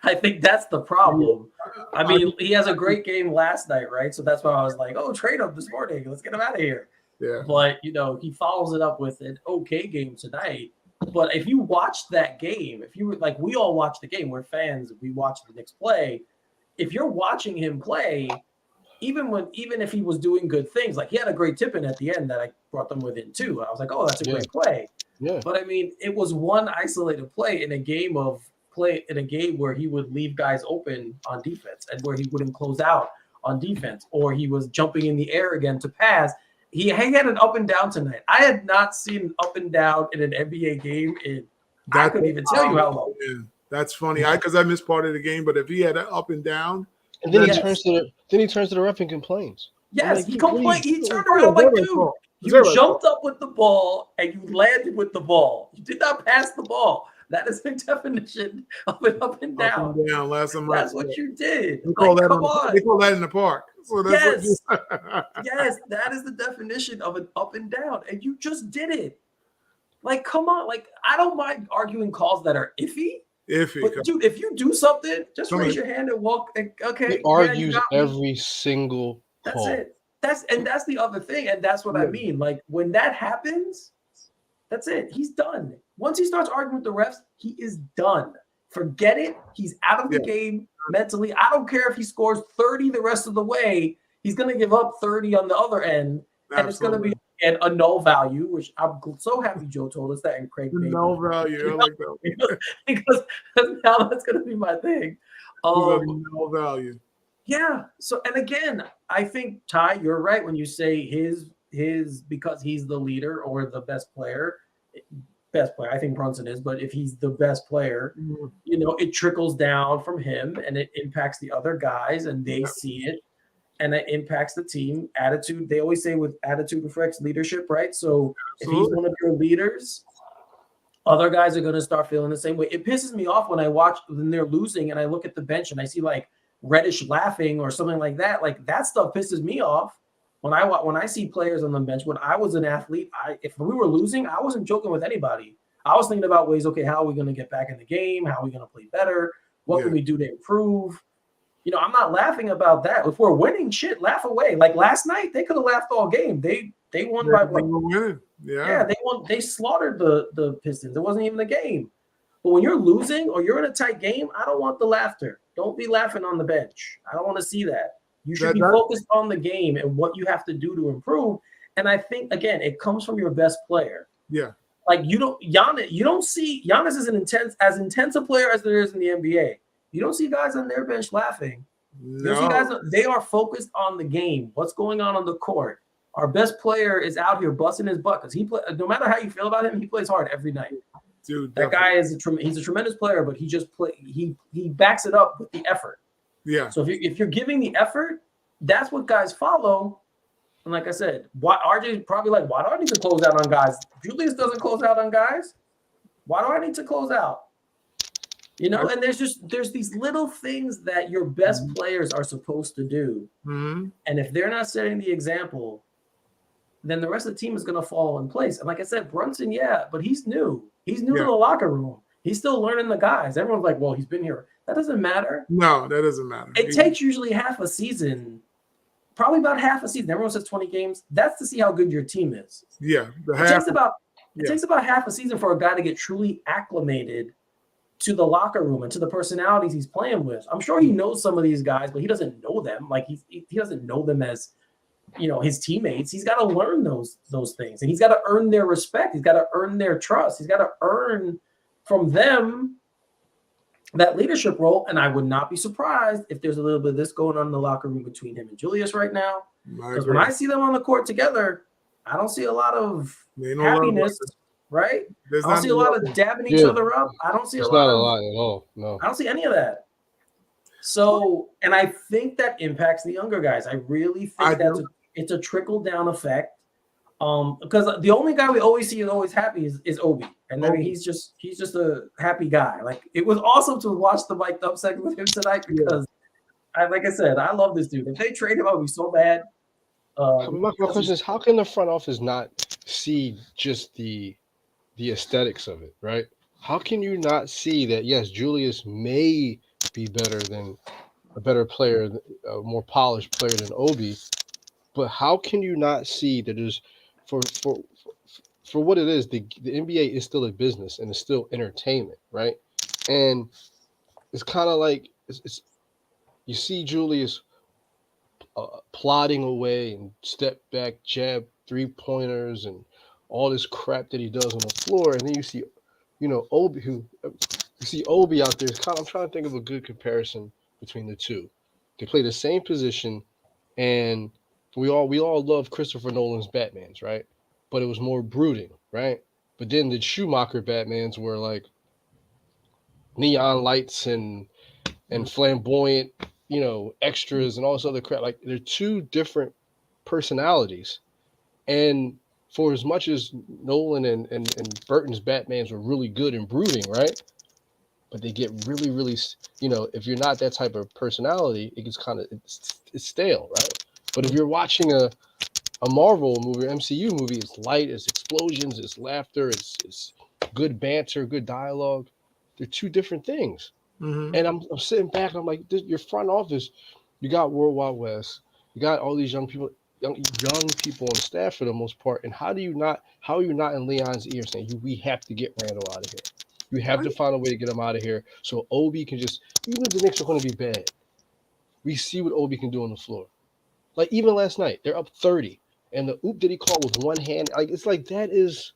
I think that's the problem. I mean, he has a great game last night, right? So that's why I was like, oh, trade him this morning. Let's get him out of here. Yeah. But, he follows it up with an okay game tonight. But if you watched that game, if you were like, we all watch the game, we're fans, we watch the Knicks play. If you're watching him play, even if he was doing good things, like he had a great tip in at the end that I brought them within two. I was like, oh, that's a great play. Yeah. But I mean, it was one isolated play in a game where he would leave guys open on defense and where he wouldn't close out on defense, or he was jumping in the air again to pass. He had an up and down tonight. I had not seen an up and down in an NBA game I couldn't even tell you how long. Yeah. That's funny. Because I missed part of the game, but if he had an up and down, and then he turns to the ref and complains. Yes, like, he complained. He turned around. I'm like, dude, you jumped up with the ball and you landed with the ball. You did not pass the ball. That is the definition of an up and down. Up and down. That's what you did. They call that in the park. So yes, yes, that is the definition of an up and down, and you just did it. Like, come on. Like, I don't mind arguing calls that are iffy. But dude, if you do something, just raise your hand and walk. Okay, he argues every single call. That's it. That's the other thing, and that's what I mean. Like, when that happens, that's it. He's done. Once he starts arguing with the refs, he is done. Forget it. He's out of the game mentally. I don't care if he scores 30 the rest of the way. He's going to give up 30 on the other end, and it's going to be a null value, which I'm so happy Joe told us that, and Craig made null value. I like that. because now that's going to be my thing. Null value. Yeah. So, and again, I think, Ty, you're right when you say his because he's the leader or the best player. I think Brunson is, but if he's the best player, it trickles down from him and it impacts the other guys and they see it and it impacts the team. Attitude, they always say with attitude reflects leadership, right? So if he's one of your leaders, other guys are going to start feeling the same way. It pisses me off when they're losing and I look at the bench and I see like Reddish laughing or something like that. Like that stuff pisses me off. When I see players on the bench, when I was an athlete, if we were losing, I wasn't joking with anybody. I was thinking about ways, okay, how are we going to get back in the game? How are we going to play better? What can we do to improve? I'm not laughing about that. If we're winning, shit, laugh away. Like last night, they could have laughed all game. They won by like, they won. They slaughtered the Pistons. It wasn't even a game. But when you're losing or you're in a tight game, I don't want the laughter. Don't be laughing on the bench. I don't want to see that. You should be focused on the game and what you have to do to improve. And I think, again, it comes from your best player. Yeah. Like you don't see Giannis is as intense a player as there is in the NBA. You don't see guys on their bench laughing. You don't see guys, they are focused on the game. What's going on the court? Our best player is out here busting his butt because no matter how you feel about him, he plays hard every night. Dude, that guy is he's a tremendous player, but he backs it up with the effort. Yeah. So if you're giving the effort, that's what guys follow. And like I said, RJ probably like, why do I need to close out on guys? Julius doesn't close out on guys. Why do I need to close out? And there's these little things that your best players are supposed to do. Mm-hmm. And if they're not setting the example, then the rest of the team is going to fall in place. And like I said, Brunson, but he's new. He's new to the locker room. He's still learning the guys. Everyone's like, well, he's been here. That doesn't matter. No, that doesn't matter. It takes usually half a season, probably about half a season. Everyone says 20 games. That's to see how good your team is. Yeah, It takes about half a season for a guy to get truly acclimated to the locker room and to the personalities he's playing with. I'm sure he knows some of these guys, but he doesn't know them. Like he doesn't know them as, his teammates. He's got to learn those things, and he's got to earn their respect. He's got to earn their trust. He's got to earn from them that leadership role. And I would not be surprised if there's a little bit of this going on in the locker room between him and Julius right now. Because when I see them on the court together, I don't see a lot of happiness, right? I don't see a lot of dabbing each other up. I don't see a lot at all. No, I don't see any of that. So, and I think that impacts the younger guys. I really think it's a trickle down effect. Because the only guy we always see is always happy is Obi, and I mean he's just a happy guy. Like, it was awesome to watch the mic'd up segment with him tonight because, like I said, I love this dude. If they trade him, I'll be so bad. My question is, how can the front office not see just the aesthetics of it, right? How can you not see that, yes, Julius may be a better player, a more polished player than Obi, but how can you not see that there's for what it is, the NBA is still a business and it's still entertainment, right? And it's kind of like it's you see Julius plodding away and step back, jab, 3-pointers, and all this crap that he does on the floor, and then you see, Obi out there. I'm trying to think of a good comparison between the two. They play the same position, and we all love Christopher Nolan's Batmans, right? But it was more brooding, right? But then the Schumacher Batmans were like neon lights and flamboyant, extras and all this other crap. Like, they're two different personalities. And for as much as Nolan and Burton's Batmans were really good and brooding, right? But they get really, really, if you're not that type of personality, it gets it's stale, right? But if you're watching a Marvel movie, MCU movie, it's light, it's explosions, it's laughter, it's good banter, good dialogue. They're two different things. Mm-hmm. And I'm sitting back and I'm like, your front office, you got World Wide West, you got all these young people on the staff for the most part. And how are you not in Leon's ear saying, we have to get Randall out of here. You have to find a way to get him out of here so Obi can just, even if the Knicks are going to be bad, we see what Obi can do on the floor. Like, even last night, they're up 30, and the oop that he caught with one hand, like, it's like that is,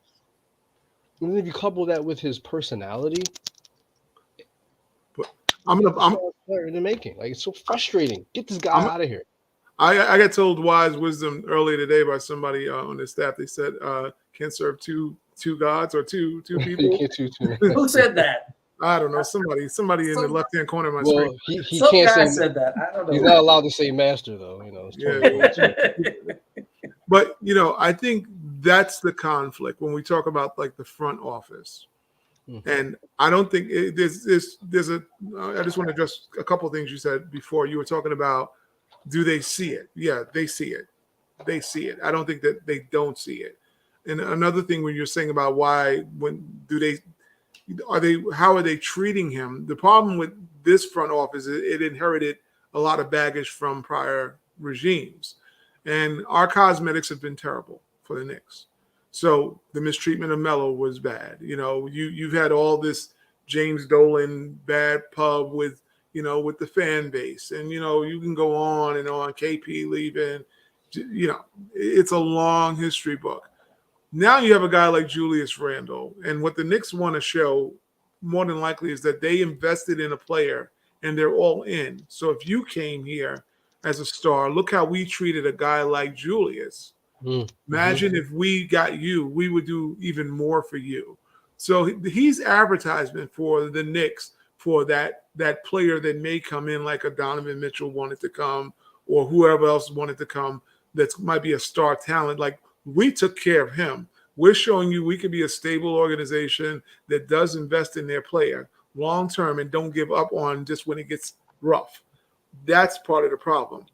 and then if you couple that with his personality, I'm in the making. Like, it's so frustrating. Get this guy out of here. I got told wise wisdom earlier today by somebody on the staff. They said can't serve two gods or two people. Who said that? I don't know. Somebody in the left hand corner of my screen. He Some can't guy say said that. I don't know. He's not allowed to say master though. But I think that's the conflict when we talk about like the front office. Mm-hmm. And I don't think there's a. I just want to address a couple of things you said before. You were talking about, do they see it? Yeah, they see it. They see it. I don't think that they don't see it. And another thing, when you're saying about how are they treating him? The problem with this front office is it inherited a lot of baggage from prior regimes, and our cosmetics have been terrible for the Knicks. So the mistreatment of Melo was bad. You've had all this James Dolan bad pub with the fan base, and you can go on and on. KP leaving, it's a long history book. Now you have a guy like Julius Randle, and what the Knicks want to show more than likely is that they invested in a player and they're all in. So if you came here as a star, look how we treated a guy like Julius. Imagine if we got you, we would do even more for you. So he's advertisement for the Knicks for that player that may come in, like a Donovan Mitchell wanted to come, or whoever else wanted to come that might be a star talent. Like, we took care of him. We're showing you we can be a stable organization that does invest in their player long term and don't give up on just when it gets rough. That's part of the problem.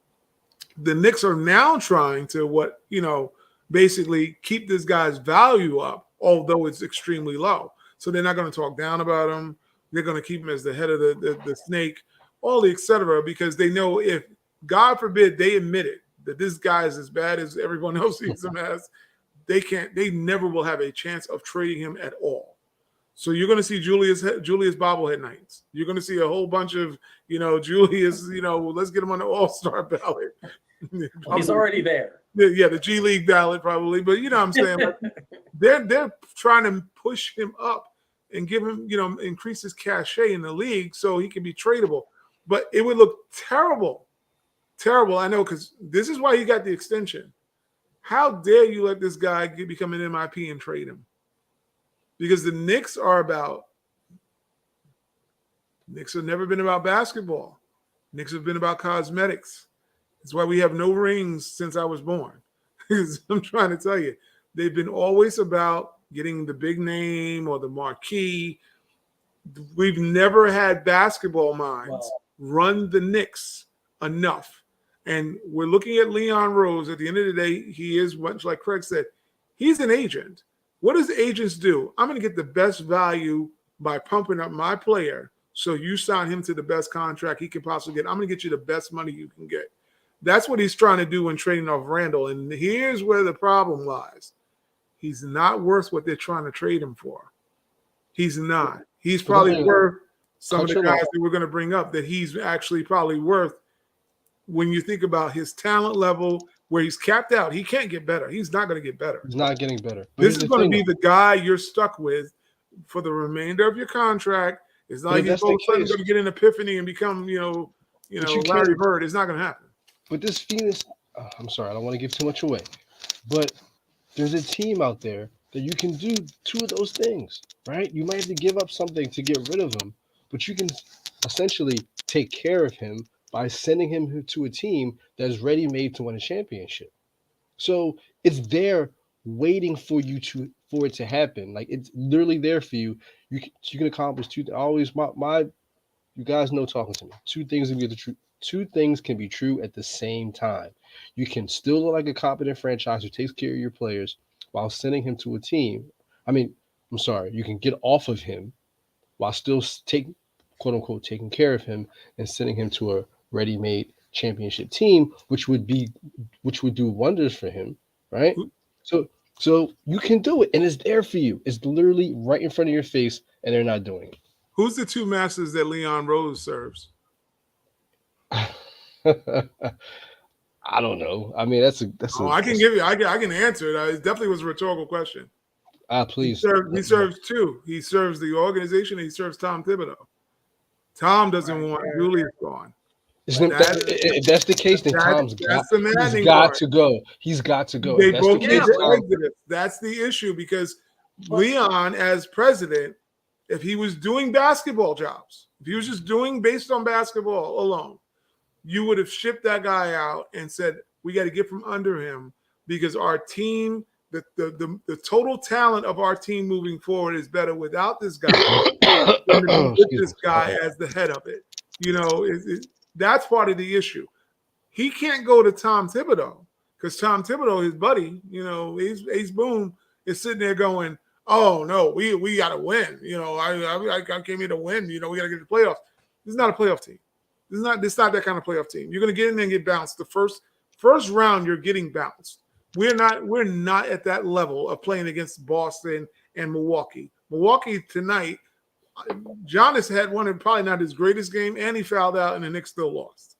The Knicks are now trying to basically keep this guy's value up, although it's extremely low. So they're not going to talk down about him. They're going to keep him as the head of the snake, all the et cetera, because they know if, God forbid, they admit it, that this guy is as bad as everyone else sees him as, they never will have a chance of trading him at all. So you're going to see Julius bobblehead nights. You're going to see a whole bunch of, Julius, let's get him on the all-star ballot. He's already there. Yeah, the G League ballot probably. But you know what I'm saying? Like, they're trying to push him up and give him, increase his cachet in the league so he can be tradable. But it would look terrible. Terrible, I know, because this is why he got the extension. How dare you let this guy become an MIP and trade him? Because the Knicks have never been about basketball. Knicks have been about cosmetics. That's why we have no rings since I was born. I'm trying to tell you, they've been always about getting the big name or the marquee. We've never had basketball minds run the Knicks enough. And we're looking at Leon Rose. At the end of the day, he is, much like Craig said, he's an agent. What does agents do? I'm going to get the best value by pumping up my player, so you sign him to the best contract he can possibly get. I'm going to get you the best money you can get. That's what he's trying to do when trading off Randall. And here's where the problem lies. He's not worth what they're trying to trade him for. He's not. He's probably worth some of the guys that we're going to bring up, that he's actually probably worth when you think about his talent level, where he's capped out. He can't get better. He's not going to get better. He's not getting better. But this is going to be the guy you're stuck with for the remainder of your contract. It's not like he's all of a sudden going to get an epiphany and become, Larry Bird. It's not going to happen. But this Phoenix, I'm sorry, I don't want to give too much away, but there's a team out there that you can do two of those things, right? You might have to give up something to get rid of him, but you can essentially take care of him by sending him to a team that is ready made to win a championship. So it's there waiting for it to happen. Like, it's literally there for you. You can accomplish two. Always you guys know, talking to me. Two things can be the truth. Two things can be true at the same time. You can still look like a competent franchise who takes care of your players while sending him to a team. You can get off of him while still quote unquote taking care of him and sending him to a ready-made championship team, which would do wonders for him, right? So you can do it, and it's there for you. It's literally right in front of your face, and they're not doing it. Who's the two masters that Leon Rose serves? I don't know. I mean, that's. I can answer it. It definitely was a rhetorical question. Please. He serves two. He serves the organization, and he serves Tom Thibodeau. Tom doesn't want Julius gone. If that's the case, then Tom's got to go. He's got to go. They both need to exit. That's the issue, because Leon, as president, if he was doing basketball jobs, if he was just doing based on basketball alone, you would have shipped that guy out and said, we got to get from under him, because our team, the total talent of our team moving forward is better without this guy than with this guy as the head of it. That's part of the issue. He can't go to Tom Thibodeau, because Tom Thibodeau, his buddy, Ace Boone, is sitting there going, oh, no, we got to win. I came here to win. We got to get to the playoffs. This is not a playoff team. This not that kind of playoff team. You're going to get in there and get bounced. The first round, you're getting bounced. We're not at that level of playing against Boston and Milwaukee. Milwaukee tonight, Giannis had one of probably not his greatest game, and he fouled out, and the Knicks still lost.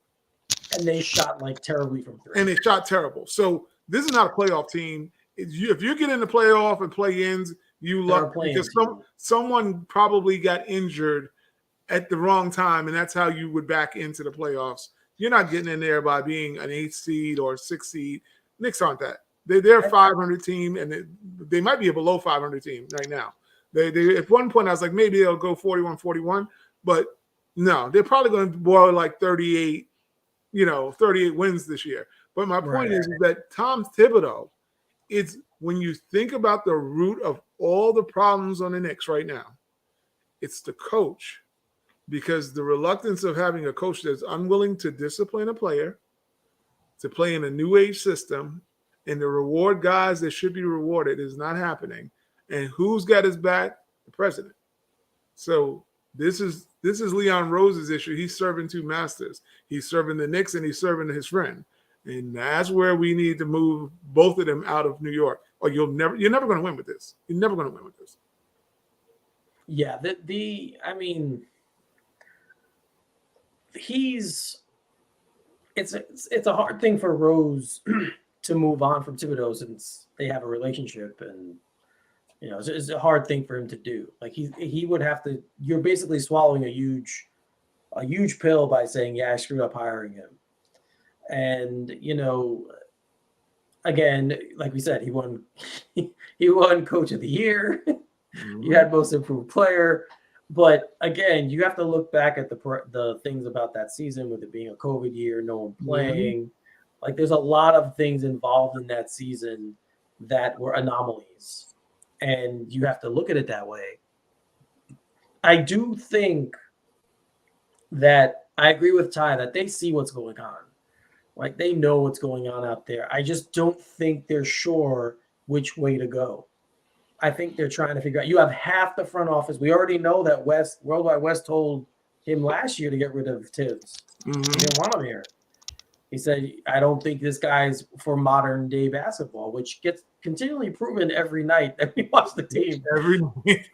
And they shot terribly from three. And they shot terrible. So this is not a playoff team. If you get in the playoff and play-ins, you luck, because someone probably got injured at the wrong time, and that's how you would back into the playoffs. You're not getting in there by being an 8th seed or 6th seed. Knicks aren't that. They're a 500 team, and they might be a below 500 team right now. They at one point I was like, maybe they'll go 41-41, but no, they're probably going to boil like 38 wins this year. But my point is that Tom Thibodeau, it's when you think about the root of all the problems on the Knicks right now, it's the coach. Because the reluctance of having a coach that's unwilling to discipline a player, to play in a new age system, and to reward guys that should be rewarded is not happening. And who's got his back? the president. So this is Leon Rose's issue. He's serving two masters. He's serving the Knicks and he's serving his friend. And that's where we need to move both of them out of New York. Or you're never going to win with this. You're never going to win with this. Yeah, I mean, it's a hard thing for Rose to move on from Thibodeau since they have a relationship, and you know it's a hard thing for him to do. Like he would have to. You're basically swallowing a huge pill by saying, yeah, I screwed up hiring him. And you know, again, like we said, he won Coach of the Year. You had Most Improved Player. But again, you have to look back at the things about that season, with it being a COVID year, no one playing. Like there's a lot of things involved in that season that were anomalies, and you have to look at it that way. I do think that I agree with Ty that they see what's going on. Like they know what's going on out there. I just don't think they're sure which way to go. I think they're trying to figure out. You have half the front office. We already know that Worldwide West told him last year to get rid of Tibbs. He didn't want him here. He said, I don't think this guy's for modern day basketball, which gets continually proven every night that we watch the team. Every night.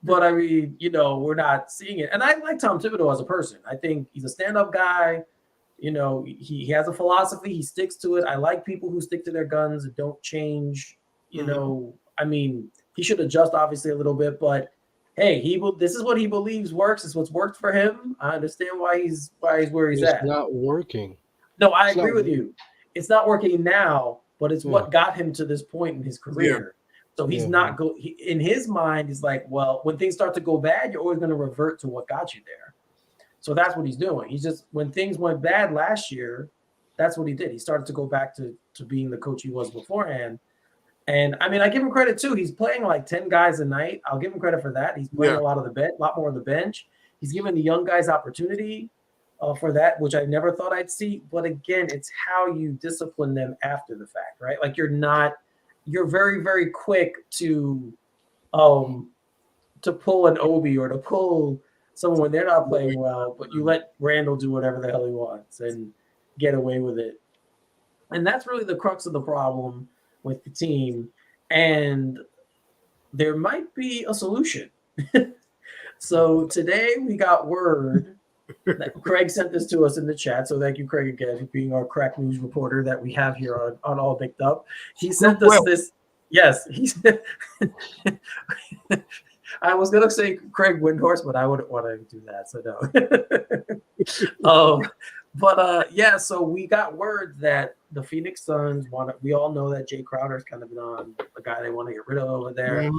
But I mean, you know, we're not seeing it. And I like Tom Thibodeau as a person. I think he's a stand-up guy. You know, he has a philosophy. He sticks to it. I like people who stick to their guns and don't change. You know, I mean, he should adjust obviously a little bit, but hey, this is what he believes works. It's what's worked for him. I understand why he's where he's at. It's not working. No, I agree with you. It's not working now, but it's what got him to this point in his career. So he's not in his mind. He's like, well, when things start to go bad, you're always going to revert to what got you there. So that's what he's doing. He's just, when things went bad last year, that's what he did. He started to go back to being the coach he was beforehand. And I mean, I give him credit too. He's playing like 10 guys a night. I'll give him credit for that. He's playing a lot more on the bench. He's giving the young guys opportunity for that, which I never thought I'd see. But again, it's how you discipline them after the fact, right? Like you're very, very quick to pull an Obi or to pull someone when they're not playing well, but you let Randall do whatever the hell he wants and get away with it. And that's really the crux of the problem with the team, and there might be a solution. So today we got word that Craig sent this to us in the chat. So thank you, Craig, again, for being our crack news reporter that we have here on All Knicked Up. He sent us this. Yes, he said. I was gonna say Craig Windhorst, but I wouldn't want to do that. So no. So we got word that the Phoenix Suns we all know that Jay Crowder's kind of been on the guy they want to get rid of over there.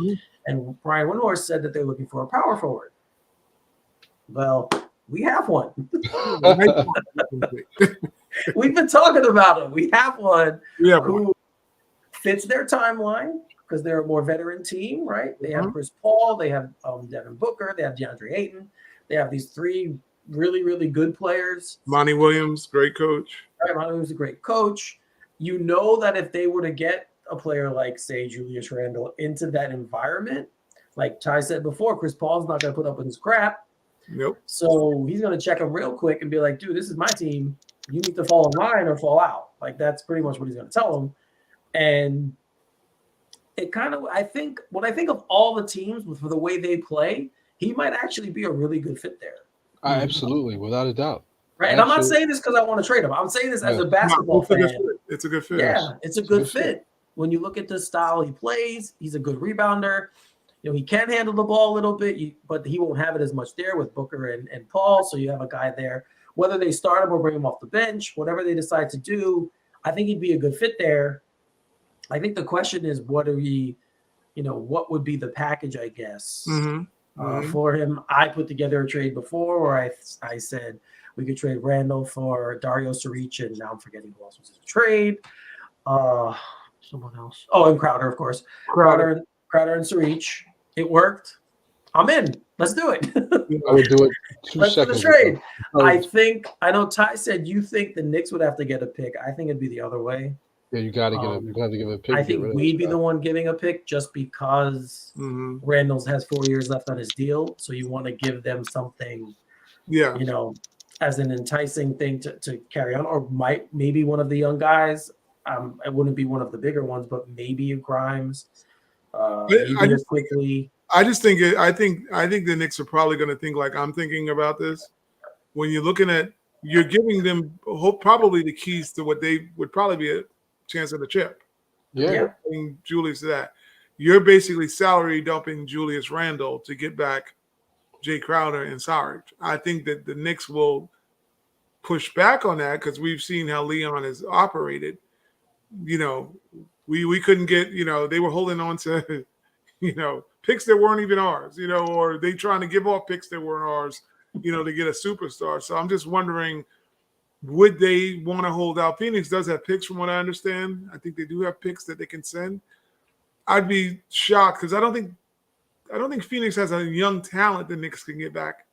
And Brian Windhorst said that they're looking for a power forward. Well, we have one. We've been talking about him. We have one who fits their timeline because they're a more veteran team, right? They have Chris Paul, they have Devin Booker, they have DeAndre Ayton. They have these three really, really good players. Monty Williams, great coach. Right, Monty Williams is a great coach. You know that if they were to get a player like, say, Julius Randle into that environment, like Ty said before, Chris Paul's not going to put up with his crap. Nope. So he's going to check him real quick and be like, dude, this is my team. You need to fall in line or fall out. Like, that's pretty much what he's going to tell him. And it kind of, when I think of all the teams for the way they play, he might actually be a really good fit there. Absolutely, without a doubt. Right. And I'm not saying this because I want to trade him. I'm saying this as a basketball fan. It's a good fit. Yeah, it's a good fit. When you look at the style he plays, he's a good rebounder. You know, he can handle the ball a little bit, but he won't have it as much there with Booker and Paul. So you have a guy there. Whether they start him or bring him off the bench, whatever they decide to do, I think he'd be a good fit there. I think the question is, what would be the package, I guess, for him? I put together a trade before where I said we could trade Randall for Dario Saric, and now I'm forgetting who else was in the trade. Someone else. Oh, and Crowder, of course. Crowder and Saric. It worked. I'm in. Let's do it. I would do it 2 Let's seconds. Do the trade. I know Ty said you think the Knicks would have to get a pick. I think it'd be the other way. Yeah, you got to give it a pick. I to get think rid of we'd this be guy. the one giving a pick just because Mhm. Randall's has 4 years left on his deal. So you want to give them something, Yeah. you know, as an enticing thing to carry on, or maybe one of the young guys. It wouldn't be one of the bigger ones, but maybe a Grimes, maybe a Quickly. I think the Knicks are probably going to think like I'm thinking about this. When you're looking at, you're giving them probably the keys to what they would probably be a chance of the chip. Yeah. Julius that. You're basically salary dumping Julius Randle to get back Jay Crowder and Sarge. I think that the Knicks will push back on that because we've seen how Leon has operated. You know, we couldn't get, they were holding on to, picks that weren't even ours, or they trying to give off picks that weren't ours, to get a superstar. So I'm just wondering, would they want to hold out? Phoenix does have picks from what I understand. I think they do have picks that they can send. I'd be shocked because I don't think Phoenix has a young talent the Knicks can get back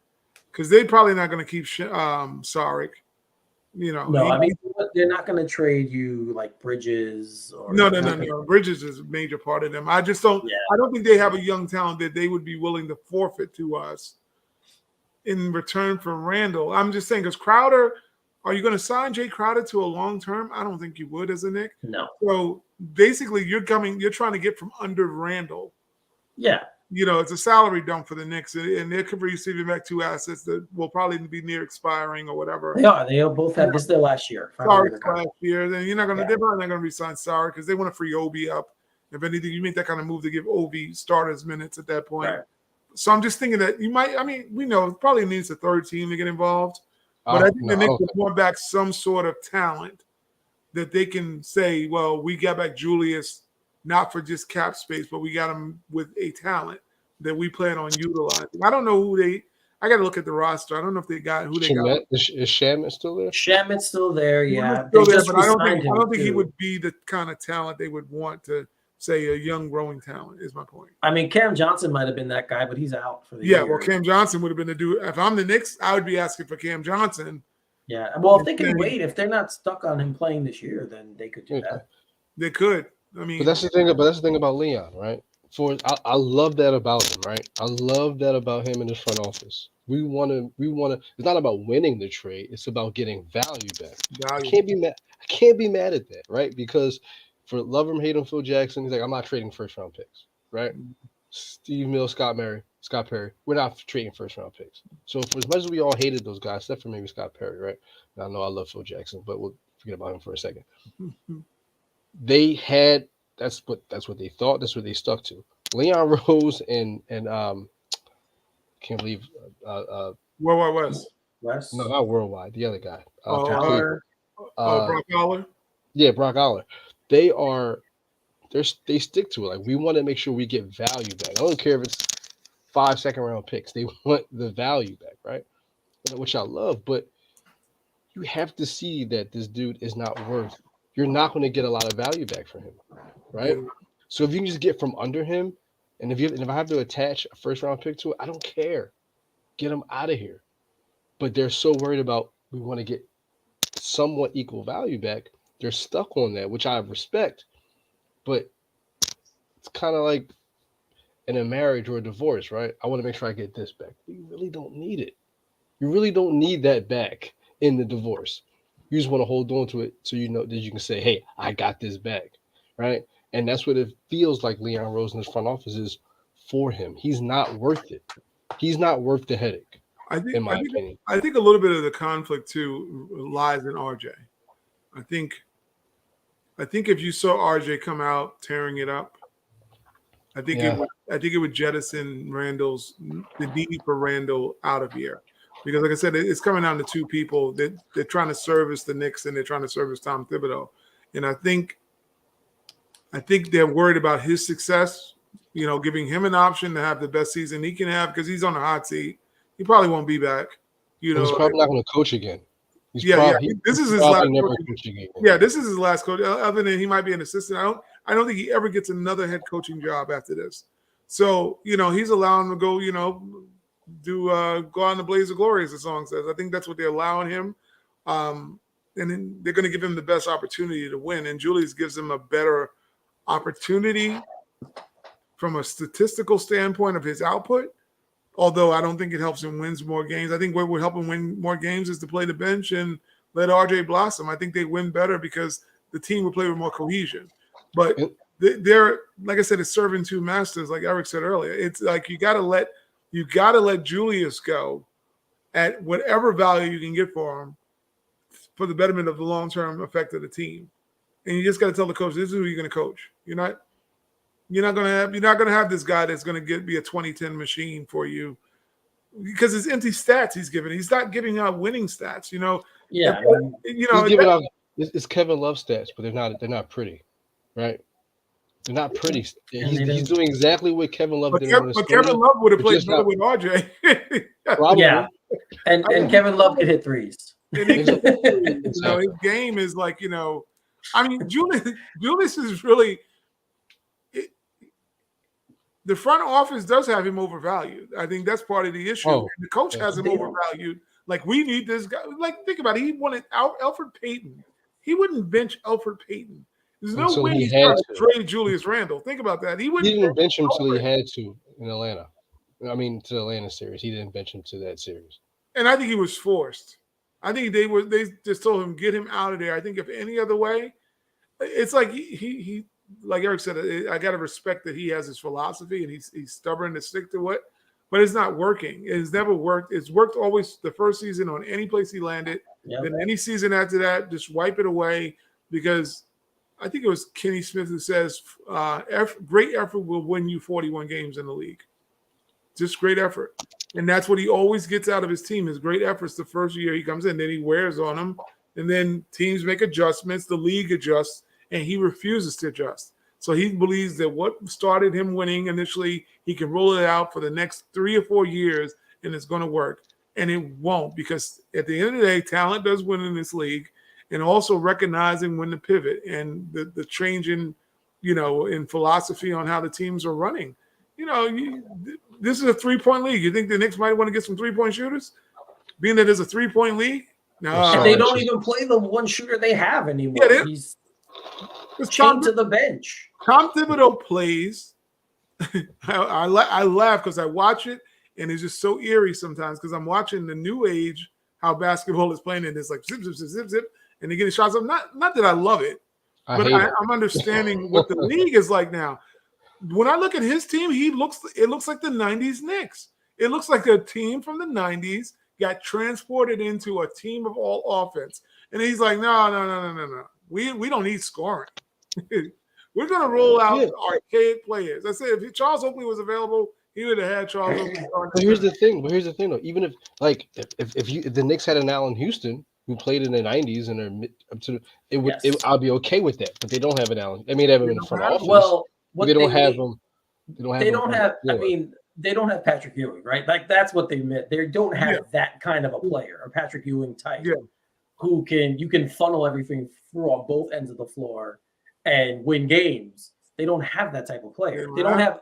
because they're probably not going to keep Sarek. No, I mean they're not going to trade you like Bridges or No. Bridges is a major part of them. I just don't. Yeah. I don't think they have a young talent that they would be willing to forfeit to us in return for Randall. I'm just saying because Crowder, are you going to sign Jay Crowder to a long term? I don't think you would as a Knick. No. So basically, you're trying to get from under Randall. Yeah. It's a salary dump for the Knicks, and they're receiving back 2 assets that will probably be near expiring or whatever. They are. They both have this their last year. Sorry, last year. Then they're probably not going to re-sign Sarek because they want to free Obi up. If anything, you make that kind of move to give Obi starters minutes at that point. Right. So I'm just thinking that you might. I mean, we know it probably needs a third team to get involved, but I think the Knicks want back some sort of talent that they can say, well, we got back Julius not for just cap space, but we got him with a talent that we plan on utilizing. I don't know who they. I got to look at the roster. I don't know if they got who they got. Is Shamet still there? Shamet's still there. Yeah, still there, but I don't think he would be the kind of talent they would want to say a young growing talent. Is my point. I mean, Cam Johnson might have been that guy, but he's out for the year. year. Well, Cam Johnson would have been the dude. If I'm the Knicks, I would be asking for Cam Johnson. Yeah. Well, if they can wait, if they're not stuck on him playing this year, then they could do that. They could. I mean, but that's the thing about Leon, right? I love that about him, right? I love that about him in his front office. We want to. It's not about winning the trade. It's about getting value back. I can't be mad at that, right? Because for love him, hate him, Phil Jackson, he's like, I'm not trading first round picks, right? Steve Mills, Scott Perry, we're not trading first round picks. So for as much as we all hated those guys, except for maybe Scott Perry, right? And I know I love Phil Jackson, but we'll forget about him for a second. They had that's what they thought. That's what they stuck to. Leon Rose and can't believe Worldwide West. No, not Worldwide. The other guy. Brock Aller. Yeah, Brock Aller. They stick to it. Like we want to make sure we get value back. I don't care if it's 5 second-round picks. They want the value back, right? Which I love, but you have to see that this dude is not worth. You're not going to get a lot of value back from him, right? Yeah. So if you can just get from under him, and if I have to attach a first-round pick to it, I don't care. Get him out of here. But they're so worried about we want to get somewhat equal value back. They're stuck on that, which I respect. But it's kind of like in a marriage or a divorce, right? I want to make sure I get this back. But you really don't need it. You really don't need that back in the divorce. You just want to hold on to it so you know that you can say, hey, I got this back, right? And that's what it feels like Leon Rose in his front office is for him. He's not worth it. He's not worth the headache, in my opinion. I think a little bit of the conflict, too, lies in RJ. I think if you saw RJ come out tearing it up, I think it would jettison the need for Randall out of here. Because like I said, it's coming down to two people that they're trying to service the Knicks and they're trying to service Tom Thibodeau. And I think they're worried about his success, giving him an option to have the best season he can have because he's on the hot seat. He probably won't be back. He's probably not going to coach again. This is his last coaching. Yeah, this is his last coach. Other than he might be an assistant, I don't think he ever gets another head coaching job after this. So he's allowing him to go. Go on the blaze of glory, as the song says. I think that's what they're allowing him. and then they're going to give him the best opportunity to win. And Julius gives him a better opportunity from a statistical standpoint of his output. Although I don't think it helps him win more games. I think what would help him win more games is to play the bench and let RJ blossom. I think they win better because the team will play with more cohesion. But they're, like I said, it's serving two masters, like Eric said earlier. It's like you gotta let Julius go at whatever value you can get for him for the betterment of the long-term effect of the team. And you just gotta tell the coach, this is who you're gonna coach. You're not gonna have this guy that's gonna be a 2010 machine for you because it's empty stats he's giving. He's not giving out winning stats, Yeah, he's giving out it's Kevin Love stats, but they're not pretty, right? They're not pretty. He's doing exactly what Kevin Love did. But Kevin Love would have played better with RJ. Probably. Yeah, and Kevin Love could hit threes. His game is like, I mean, Julius is really. The front office does have him overvalued. I think that's part of the issue. And the coach has him overvalued. Like, we need this guy. Like, think about it. He wanted Elfrid Payton. He wouldn't bench Elfrid Payton. There's no way he's trying to trade Julius Randle. Think about that. He didn't bench him until he had to in Atlanta. I mean, to the Atlanta series. He didn't bench him to that series. And I think he was forced. I think they just told him, get him out of there. I think if any other way, it's like he like Eric said, I got to respect that he has his philosophy and he's stubborn to stick to it, but it's not working. It's never worked. It's worked always the first season on any place he landed. Yep. Then any season after that, just wipe it away because I think it was Kenny Smith who says great effort will win you 41 games in the league. Just great effort. And that's what he always gets out of his team is great efforts the first year he comes in. Then he wears on them. And then teams make adjustments. The league adjusts. And he refuses to adjust. So he believes that what started him winning initially, he can roll it out for the next 3 or 4 years, and it's going to work. And it won't because at the end of the day, talent does win in this league, and also recognizing when to pivot and the change in, in philosophy on how the teams are running. This is a 3-point league. You think the Knicks might want to get some 3-point shooters, being that it's a 3-point league? No, and they don't even play the one shooter they have anymore. Yeah, he's chained to the bench. Tom Thibodeau plays. I laugh because I watch it, and it's just so eerie sometimes because I'm watching the new age how basketball is playing, and it's like zip, zip, zip, zip, zip, and they're getting shots up. Not that I love it, but I'm understanding what the league is like now. When I look at his team, it looks like the 90s Knicks. It looks like a team from the 90s got transported into a team of all offense. And he's like, no. We don't need scoring. We're going to roll out archaic players. I said, if Charles Oakley was available, he would have had Charles Oakley. But here's the thing though. Even if the Knicks had an Allen Houston who played in the 90s and I'll be okay with that. But they don't have an Allen. I mean, they have him in the front office. Well, they don't have him. They don't have Patrick Ewing, right? Like that's what they meant. They don't have that kind of a player, a Patrick Ewing type, who you can funnel everything through on both ends of the floor and win games. They don't have that type of player. They don't have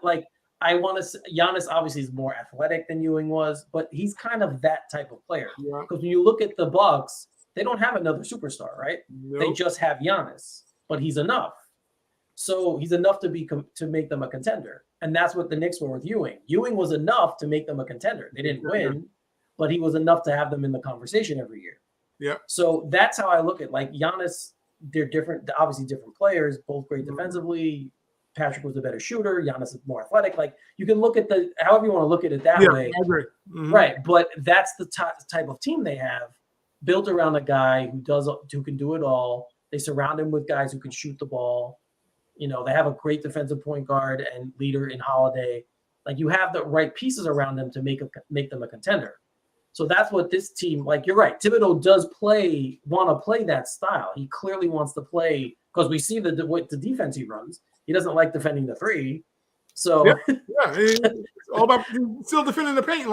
Giannis obviously is more athletic than Ewing was, but he's kind of that type of player. Because when you look at the Bucks, they don't have another superstar, right? Nope. They just have Giannis, but he's enough. So he's enough to make them a contender. And that's what the Knicks were with Ewing. Ewing was enough to make them a contender. They didn't win, but he was enough to have them in the conversation every year. Yeah. So that's how I look at Giannis. They're different, obviously different players, both great defensively. Patrick was a better shooter. Giannis is more athletic. Like you can look at however you want to look at it that way. I agree. Mm-hmm. Right. But that's the type of team they have built around a guy who can do it all. They surround him with guys who can shoot the ball. They have a great defensive point guard and leader in Holiday. Like you have the right pieces around them to make them a contender. So that's what this team, like you're right. Thibodeau does want to play that style. He clearly wants to play because we see the defense he runs. He doesn't like defending the three. So it's all about still defending the paint.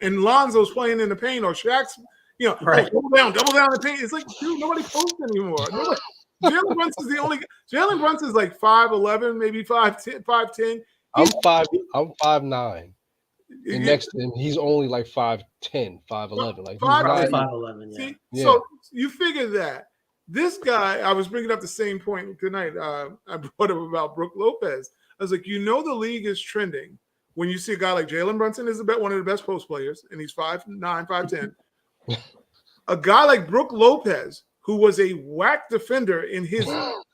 And Lonzo's playing in the paint or Shaq's, right. Double down in the paint. It's like, dude, nobody posts anymore. Jalen Brunson's the only. Jalen Brunson's like 5'11", maybe 5'10". I'm 5'9". And next to him, he's only like 5'10", 5'11". Like he's Probably not. 5'11". Yeah. See, Yeah. so you figure that this guy, I was bringing up the same point tonight. I brought up about Brook Lopez. I was like, the league is trending when you see a guy like Jalen Brunson is one of the best post players, and he's 5'9", 5'10". A guy like Brook Lopez, who was a whack defender in his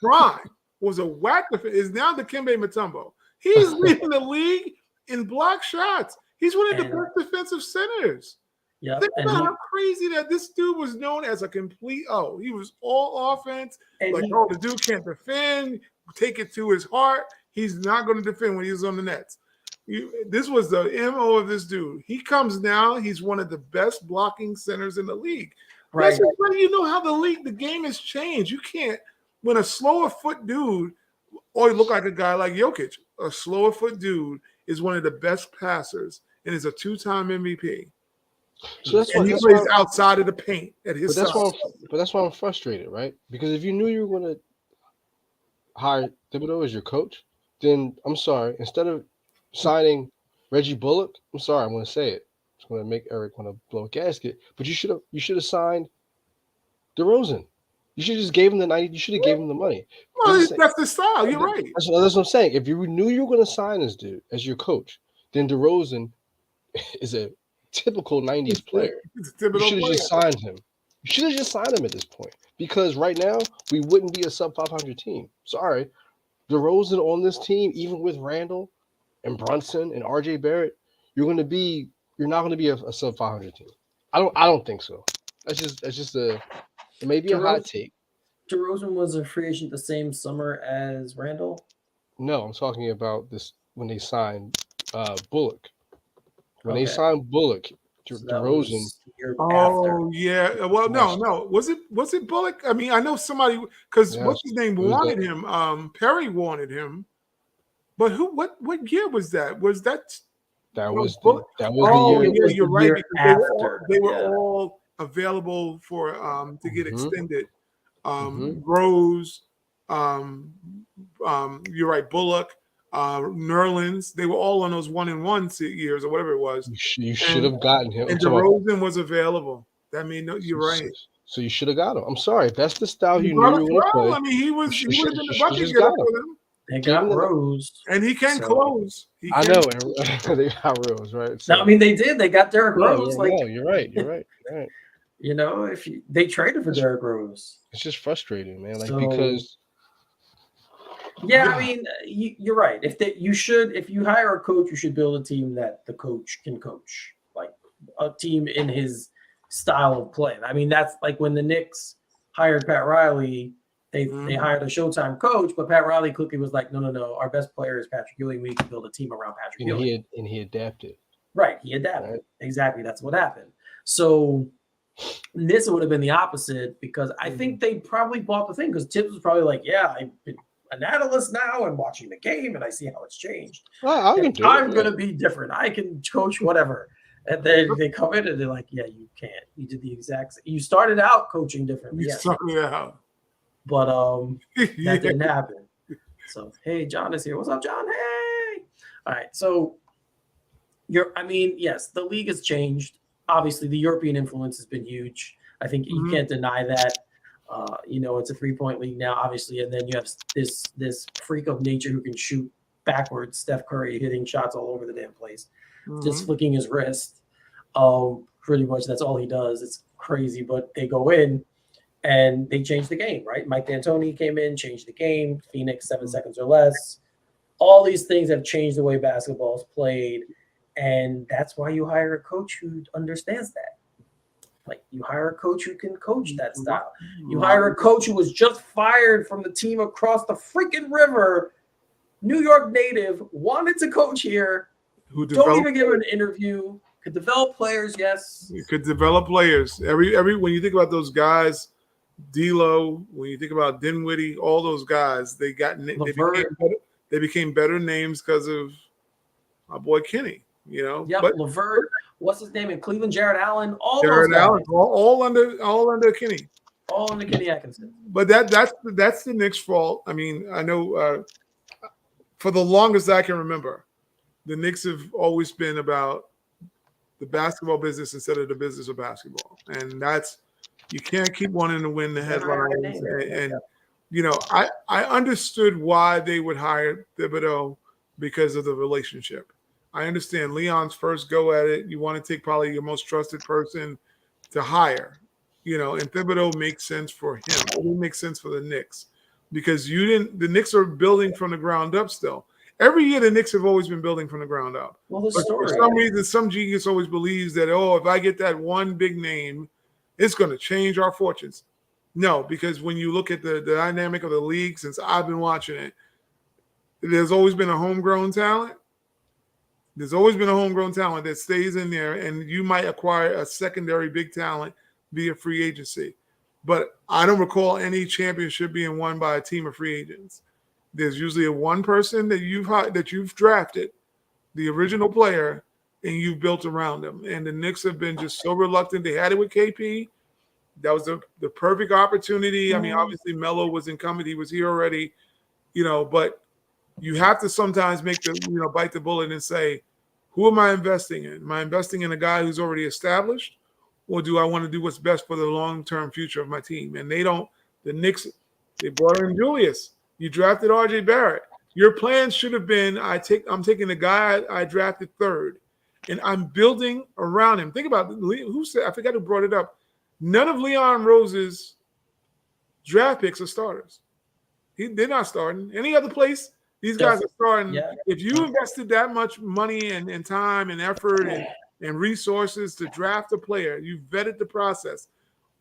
prime, is now the Dikembe Mutombo. He's leading the league in block shots. He's one of the best defensive centers. Yeah, think about how crazy that this dude was known as a complete. He was all offense. The dude can't defend. Take it to his heart. He's not going to defend when he's on the Nets. This was the MO of this dude. He comes now. He's one of the best blocking centers in the league. Right. That's just you know how the game has changed. You can't when a slower foot dude, or you look like a guy like Jokic, a slower foot dude is one of the best passers and is a 2-time MVP. So that's he plays outside of the paint at his but size. That's why I'm frustrated, right? Because if you knew you were going to hire Thibodeau as your coach, then I'm sorry, instead of signing Reggie Bullock, I'm sorry, I'm going to say it. It's going to make Eric want to blow a gasket. But you should have signed DeRozan. You should have just gave him the 90. You should have gave him the money. Well, that's the style. You're right. That's what I'm saying. If you knew you were going to sign this dude as your coach, then DeRozan is a typical 90s player. You should have just signed him. You should have just signed him at this point. Because right now, we wouldn't be a sub-500 team. Sorry. DeRozan on this team, even with Randall and Brunson and RJ Barrett, you're not going to be a sub-500 team. I don't think so. That's just maybe a hot take. DeRozan was a free agent the same summer as Randall? No, I'm talking about this when they signed Bullock. When they signed Bullock, DeRozan. Yeah. Well, no. Was it Bullock? I mean, I know somebody because what's his name wanted him. Perry wanted him. But what year was that? Was that? That was the year. Yeah, you're right. Because they were all available for to get extended. Rose, you're right. Bullock, Nerlens, they were all on those 1-and-1 years or whatever it was. You should have gotten him. And DeRozan was available. That means you're right. So you should have got him. I'm sorry. If that's the style you knew you were going to play. I mean, he would have been the bucket getter for them. They got Rose. And he can close. I know. They got Rose, right? So, I mean, they did. They got Derrick Rose. You're right. If they traded for Derrick Rose. It's just frustrating, man. Because I mean, you're right. If you hire a coach, you should build a team that the coach can coach, like a team in his style of play. I mean, that's like when the Knicks hired Pat Riley, they hired a Showtime coach, but Pat Riley quickly was like, no, our best player is Patrick Ewing. We can build a team around Patrick Ewing. And he adapted. Right, he adapted. Right. Exactly, that's what happened. So this would have been the opposite because I think they probably bought the thing because Tibbs was probably like, I've been an analyst now and watching the game and I see how it's changed. I'm going to be different. I can coach whatever. And then they come in and they're like, you can't. You did the exact same. You started out coaching differently. But that didn't happen. So, hey, John is here. What's up, John? Hey. All right. So, yes, the league has changed. Obviously, the European influence has been huge. I think you can't deny that. It's a 3-point league now, obviously, and then you have this freak of nature who can shoot backwards, Steph Curry hitting shots all over the damn place, just flicking his wrist. Pretty much that's all he does. It's crazy, but they go in and they change the game, right? Mike D'Antoni came in, changed the game. Phoenix, 7 seconds or less. All these things have changed the way basketball is played. And that's why you hire a coach who understands that. Like you hire a coach who can coach that style. You hire a coach who was just fired from the team across the freaking river, New York native, wanted to coach here, don't even give an interview, could develop players, yes. You could develop players. Every when you think about those guys, D'Lo, when you think about Dinwiddie, all those guys, they became better names because of my boy Kenny. LeVert, what's his name in Cleveland? Jared Allen, all under Kenny, all under Kenny Atkinson. But that's the Knicks' fault. I mean, I know for the longest I can remember, the Knicks have always been about the basketball business instead of the business of basketball. And that's, you can't keep wanting to win the headlines. And you know, I understood why they would hire Thibodeau because of the relationship. I understand Leon's first go at it. You want to take probably your most trusted person to hire, you know, and Thibodeau makes sense for him. It didn't make sense for the Knicks because the Knicks are building from the ground up still. Every year, the Knicks have always been building from the ground up. Well, the But story. for some reason, some genius always believes that, oh, if I get that one big name, it's going to change our fortunes. No, because when you look at the dynamic of the league since I've been watching it, there's always been a homegrown talent. There's always been a homegrown talent that stays in there, and you might acquire a secondary big talent via free agency. But I don't recall any championship being won by a team of free agents. There's usually a one person that you've drafted, the original player, and you've built around them. And the Knicks have been just so reluctant. They had it with KP. That was the perfect opportunity. I mean, obviously Melo was incumbent. He was here already, you know, but you have to sometimes bite the bullet and say, who am I investing in? Am I investing in a guy who's already established, or do I want to do what's best for the long-term future of my team? And the Knicks, they brought in Julius. You drafted RJ Barrett. Your plan should have been, I'm taking the guy I drafted third, and I'm building around him. Think about who said, I forgot who brought it up. None of Leon Rose's draft picks are starters. They're not starting. Any other place, these guys are starting. Yeah. If you invested that much money and time and effort and resources to draft a player, you vetted the process.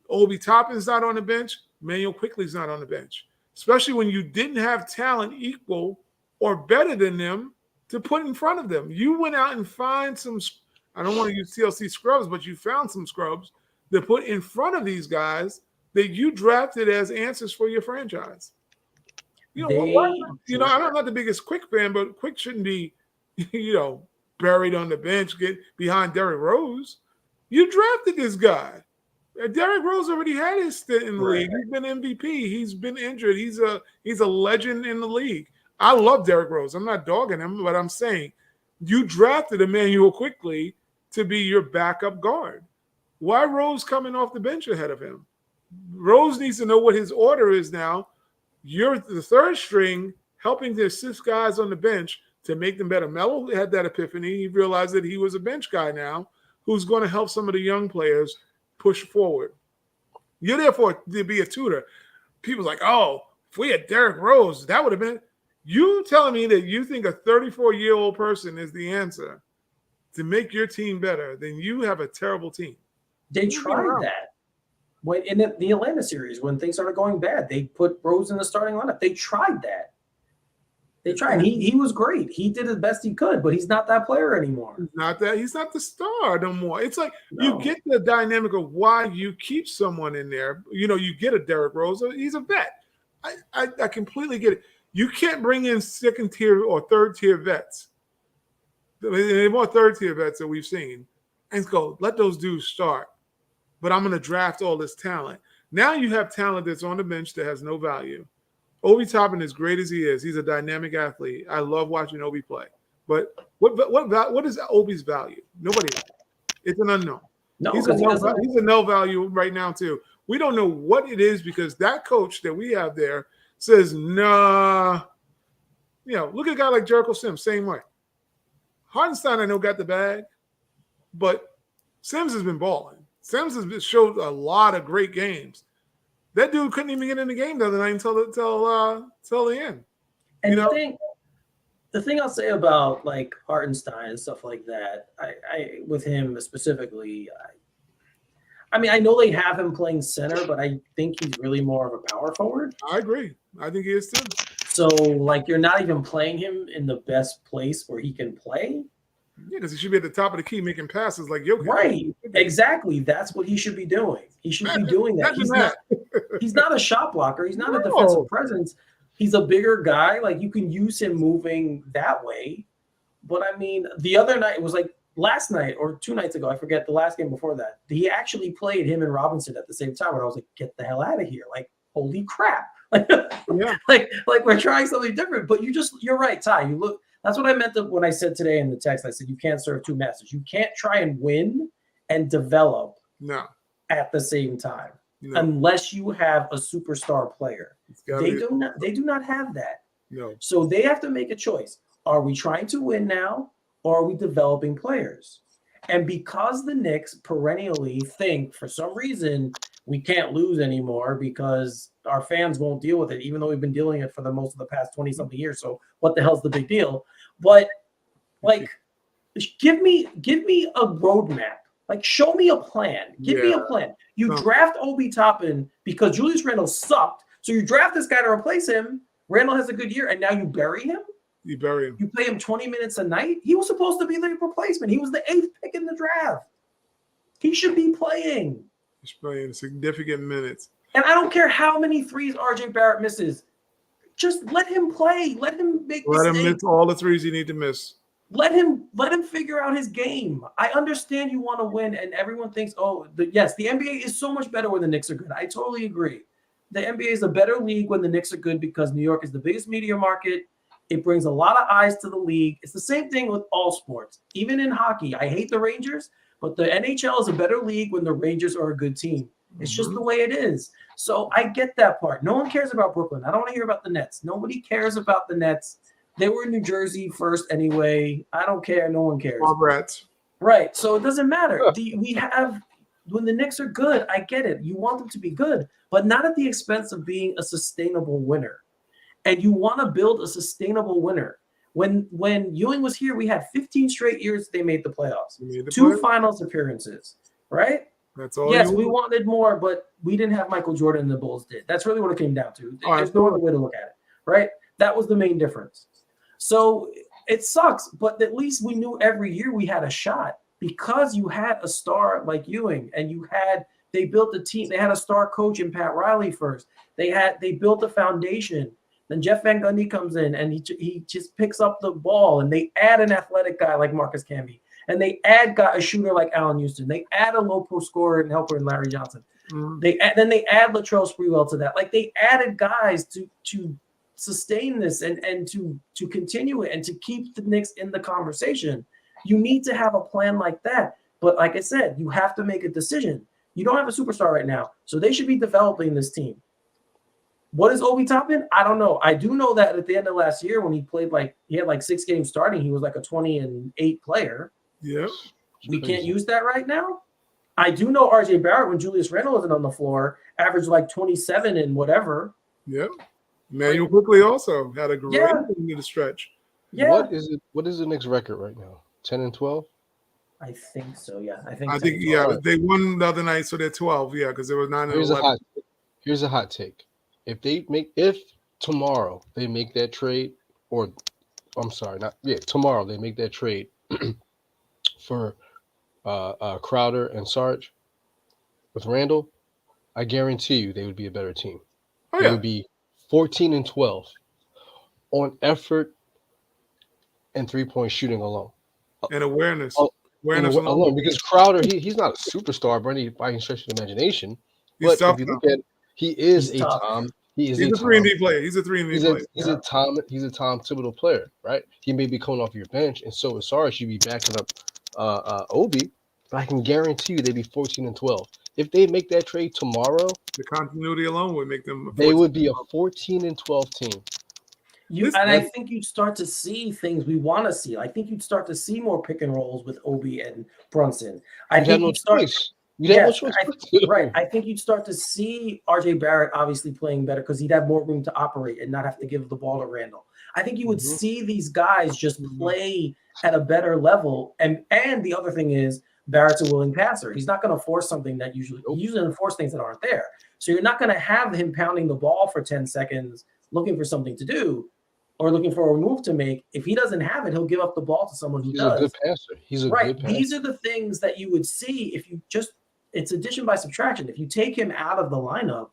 Obi Toppin's not on the bench. Manuel Quickley's not on the bench. Especially when you didn't have talent equal or better than them to put in front of them. You went out and find some, I don't want to use TLC scrubs, but you found some scrubs to put in front of these guys that you drafted as answers for your franchise. You know, I'm not the biggest Quick fan, but Quick shouldn't be, buried on the bench, get behind Derrick Rose. You drafted this guy. Derrick Rose already had his stint in the league. He's been MVP. He's been injured. He's a legend in the league. I love Derrick Rose. I'm not dogging him, but I'm saying you drafted Emmanuel Quickley to be your backup guard. Why Rose coming off the bench ahead of him? Rose needs to know what his order is now. You're the third string helping to assist guys on the bench to make them better. Melo had that epiphany. He realized that he was a bench guy now who's going to help some of the young players push forward. You're there to be a tutor. People like, oh, if we had Derrick Rose, that would have been. You telling me that you think a 34-year-old person is the answer to make your team better, then you have a terrible team. They tried that. When in the Atlanta series, when things started going bad, they put Rose in the starting lineup. They tried that. They tried. He was great. He did the best he could, but he's not that player anymore. He's not the star no more. It's like you get the dynamic of why you keep someone in there. You know, you get a Derrick Rose. He's a vet. I completely get it. You can't bring in second tier or third tier vets. There are more third tier vets that we've seen, and go let those dudes start. But I'm going to draft all this talent. Now you have talent that's on the bench that has no value. Obi Toppin, as great as he is, he's a dynamic athlete. I love watching Obi play. But what is Obi's value? Nobody knows. It's an unknown. No, he's a no value right now too. We don't know what it is because that coach that we have there says, nah. You know, look at a guy like Jericho Sims, same way. Hartenstein, I know, got the bag, but Sims has been balling. Sims has showed a lot of great games. That dude couldn't even get in the game the other night until the end. And the thing I'll say about like Hartenstein and stuff like that, I with him specifically, I mean, I know they have him playing center, but I think he's really more of a power forward. I agree. I think he is too. So, like, you're not even playing him in the best place where he can play. Yeah, because he should be at the top of the key making passes like Jokic. Right. Exactly. That's what he should be doing. He should be doing that. He's not a shot blocker. He's not a defensive presence. He's a bigger guy. Like, you can use him moving that way. But, I mean, the other night, it was like last night or 2 nights ago, I forget, the last game before that, he actually played him and Robinson at the same time. And I was like, get the hell out of here. Like, holy crap. Like, like we're trying something different. But you're right, Ty. You look That's what I meant when I said today in the text. I said you can't serve two masters. You can't try and win and develop at the same time unless you have a superstar player. They do not have that. No. So they have to make a choice. Are we trying to win now, or are we developing players? And because the Knicks perennially think, for some reason, we can't lose anymore because our fans won't deal with it, even though we've been dealing with it for the most of the past 20-something years. So what the hell's the big deal? But like, give me a roadmap. Like, show me a plan. Give me a plan. You draft Obi Toppin because Julius Randle sucked. So you draft this guy to replace him. Randle has a good year, and now you bury him? You bury him. You play him 20 minutes a night? He was supposed to be the replacement. He was the 8th pick in the draft. He should be playing. He's playing significant minutes. And I don't care how many threes RJ Barrett misses. Just let him play. Let him make mistakes. Let him miss all the threes he need to miss. Let him figure out his game. I understand you want to win, and everyone thinks, yes, the NBA is so much better when the Knicks are good. I totally agree. The NBA is a better league when the Knicks are good because New York is the biggest media market. It brings a lot of eyes to the league. It's the same thing with all sports. Even in hockey, I hate the Rangers, but the NHL is a better league when the Rangers are a good team. It's just the way it is. So I get that part. No one cares about Brooklyn. I don't want to hear about the Nets. Nobody cares about the Nets. They were in New Jersey first anyway. I don't care. No one cares. Rats. Right. So it doesn't matter. When the Knicks are good, I get it. You want them to be good, but not at the expense of being a sustainable winner. And you want to build a sustainable winner. When Ewing was here, we had 15 straight years they made the playoffs. Two finals appearances, right? That's all. Yes, we wanted more, but we didn't have Michael Jordan and the Bulls did. That's really what it came down to. There's no other way to look at it, right? That was the main difference. So it sucks, but at least we knew every year we had a shot because you had a star like Ewing and they built a team. They had a star coach in Pat Riley first. They built a foundation. Then Jeff Van Gundy comes in and he just picks up the ball, and they add an athletic guy like Marcus Camby, and they add a shooter like Allen Houston. They add a low post scorer and helper in Larry Johnson. Then they add Latrell Sprewell to that. Like, they added guys to sustain this and to continue it and to keep the Knicks in the conversation. You need to have a plan like that. But like I said, you have to make a decision. You don't have a superstar right now, so they should be developing this team. What is Obi Toppin? I don't know. I do know that at the end of last year when he played he had 6 games starting, he was like a 20-8 player. Yep. We can't use that right now. I do know RJ Barrett, when Julius Randle wasn't on the floor, averaged like 27 and whatever. Yep. Manuel quickly also had a great in the stretch. Yeah. What is the Knicks record right now? 10-12? I think so, yeah. I think they won the other night, so they're 12, because there was 9 and 11. Here's a hot take. If tomorrow they make that trade, tomorrow they make that trade for Crowder and Sarge with Randall, I guarantee you they would be a better team. They would be 14-12 on effort and 3-point shooting alone. And awareness. Alone, because Crowder, he's not a superstar by any stretch of the imagination. But if you look at it, he is a Tom. He's a 3-and-D player. He's a 3-and-D player. He's a Tom Thibodeau player, right? He may be coming off your bench, and so is Sarge. You'd be backing up Obi, but I can guarantee you they'd be 14-12. If they make that trade tomorrow, the continuity alone would make them. They would be a 14-12 team. I think you'd start to see things we want to see. I think you'd start to see more pick and rolls with Obi and Brunson. I think you'd start. Right. I think you'd start to see RJ Barrett obviously playing better because he'd have more room to operate and not have to give the ball to Randall. I think you would see these guys just play at a better level. And the other thing is Barrett's a willing passer. He's not going to force something that usually enforce things that aren't there. So you're not going to have him pounding the ball for 10 seconds looking for something to do or looking for a move to make. If he doesn't have it, he'll give up the ball to someone who does. He's a good passer. He's a good passer. These are the things that you would see if you just – it's addition by subtraction. If you take him out of the lineup,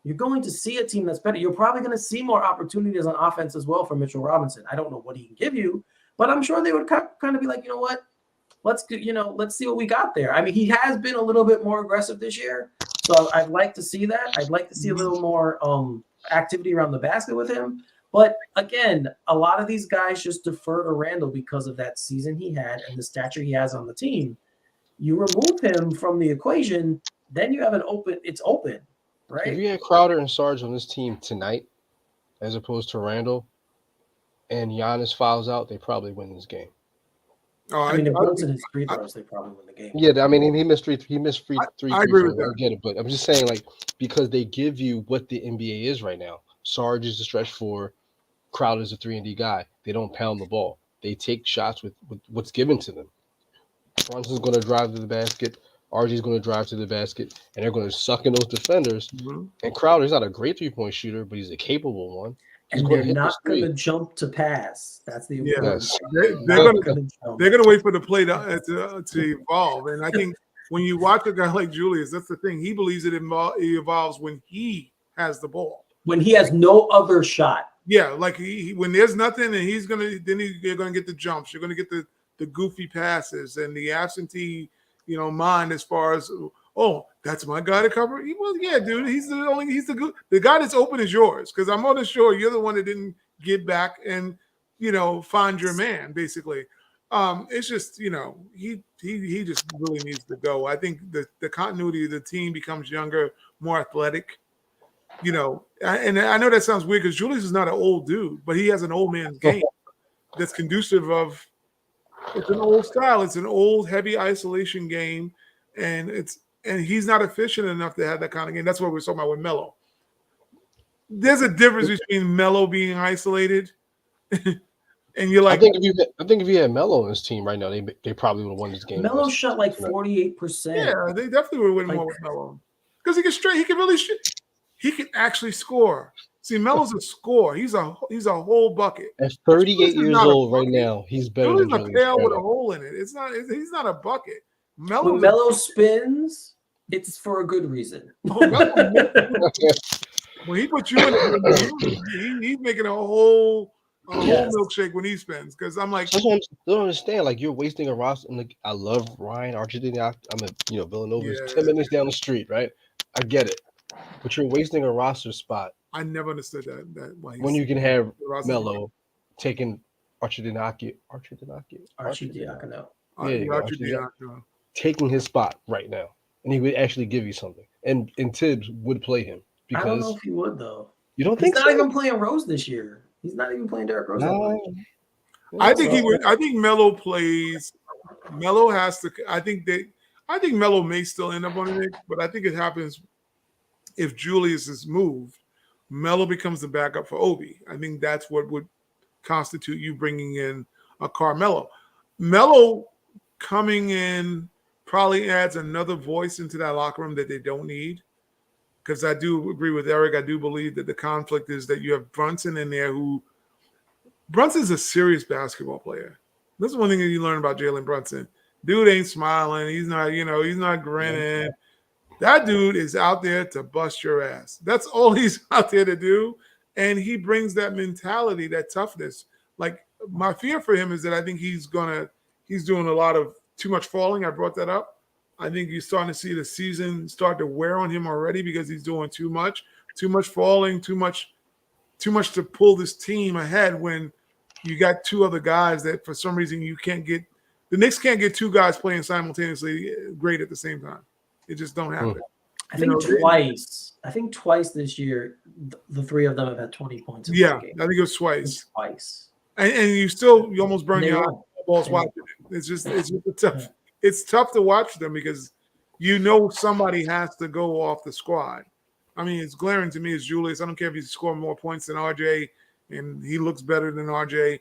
you're going to see a team that's better. You're probably going to see more opportunities on offense as well for Mitchell Robinson. I don't know what he can give you, but I'm sure they would kind of be like, you know what? Let's see what we got there. I mean, he has been a little bit more aggressive this year, so I'd like to see that. I'd like to see a little more activity around the basket with him. But again, a lot of these guys just defer to Randall because of that season he had and the stature he has on the team. You remove him from the equation, then you have it's open, right? If you had Crowder and Sarge on this team tonight, as opposed to Randall, and Giannis fouls out, they probably win this game. Oh, I mean, if Brunson hits free throws, they probably win the game. Yeah, I mean, he missed three free I agree with throws. that. I get it, but I'm just saying, like, because they give you what the NBA is right now. Sarge is the stretch four, Crowder's a 3-and-D guy. They don't pound the ball. They take shots with what's given to them. Brunson's going to drive to the basket. RG's going to drive to the basket, and they're going to suck in those defenders. Mm-hmm. And Crowder's not a great 3-point shooter, but he's a capable one. He's And going they're to hit not the going to three. jump to pass. That's the Yeah. important Yes. part. They're gonna wait for the play to evolve. And I think when you watch a guy like Julius, that's the thing. He believes it evolves when he has the ball. When he has no other shot. Yeah, like he when there's nothing, and you're gonna get the jumps. You're gonna get the goofy passes and the absentee, mind as far as, oh, that's my guy to cover. Well, yeah, dude, he's the guy that's open is yours, because I'm almost sure you're the one that didn't get back and find your man, basically. It's just he just really needs to go. I think the continuity of the team becomes younger, more athletic. And I know that sounds weird because Julius is not an old dude, but he has an old man's game that's conducive of. It's an old style. It's an old, heavy isolation game, and he's not efficient enough to have that kind of game. That's what we're talking about with Melo. There's a difference between Melo being isolated, and you're like. I think if you had Melo on his team right now, they probably would have won this game. Melo shot like 48%. Yeah, they definitely would win more with Melo because he can straight. He can really shoot. He can actually score. See, Melo's a scorer. He's a whole bucket. At 38 years old right now, he's better than Julius. Julius. A pail with a hole in it. It's not. He's not a bucket. When Melo spins, it's for a good reason. When he puts you in it, he's making a whole milkshake when he spins. Because I'm like, I don't understand. Like, you're wasting a roster. Like, I love Ryan Archidina. I'm a Villanova is 10 minutes down the street, right? I get it, but you're wasting a roster spot. I never understood that when you can have Melo taking Archidina. Taking his spot right now, and he would actually give you something. And Tibbs would play him because I don't know if he would though. You don't think he's not even playing Rose this year? He's not even playing Derrick Rose. No. I think he would. I think Melo plays. Melo has to. I think Melo may still end up on the Knicks, but I think it happens if Julius is moved. Melo becomes the backup for Obi. I think that's what would constitute you bringing in a Carmelo. Melo coming in probably adds another voice into that locker room that they don't need. Because I do agree with Eric. I do believe that the conflict is that you have Brunson in there Brunson's a serious basketball player. This is one thing that you learn about Jalen Brunson. Dude ain't smiling. He's not, he's not grinning. That dude is out there to bust your ass. That's all he's out there to do. And he brings that mentality, that toughness. Like, my fear for him is that I think he's doing a lot of too much falling. I brought that up. I think you're starting to see the season start to wear on him already because he's doing too much falling, too much to pull this team ahead when you got two other guys that for some reason you can't get. The Knicks can't get two guys playing simultaneously great at the same time. It just don't happen. I think twice this year, the three of them have had 20 points. Yeah, I think it was twice. And you almost burn your eyeballs watching it. It's just tough. Yeah. It's tough to watch them because somebody has to go off the squad. I mean, it's glaring to me as Julius. I don't care if he's scoring more points than RJ and he looks better than RJ.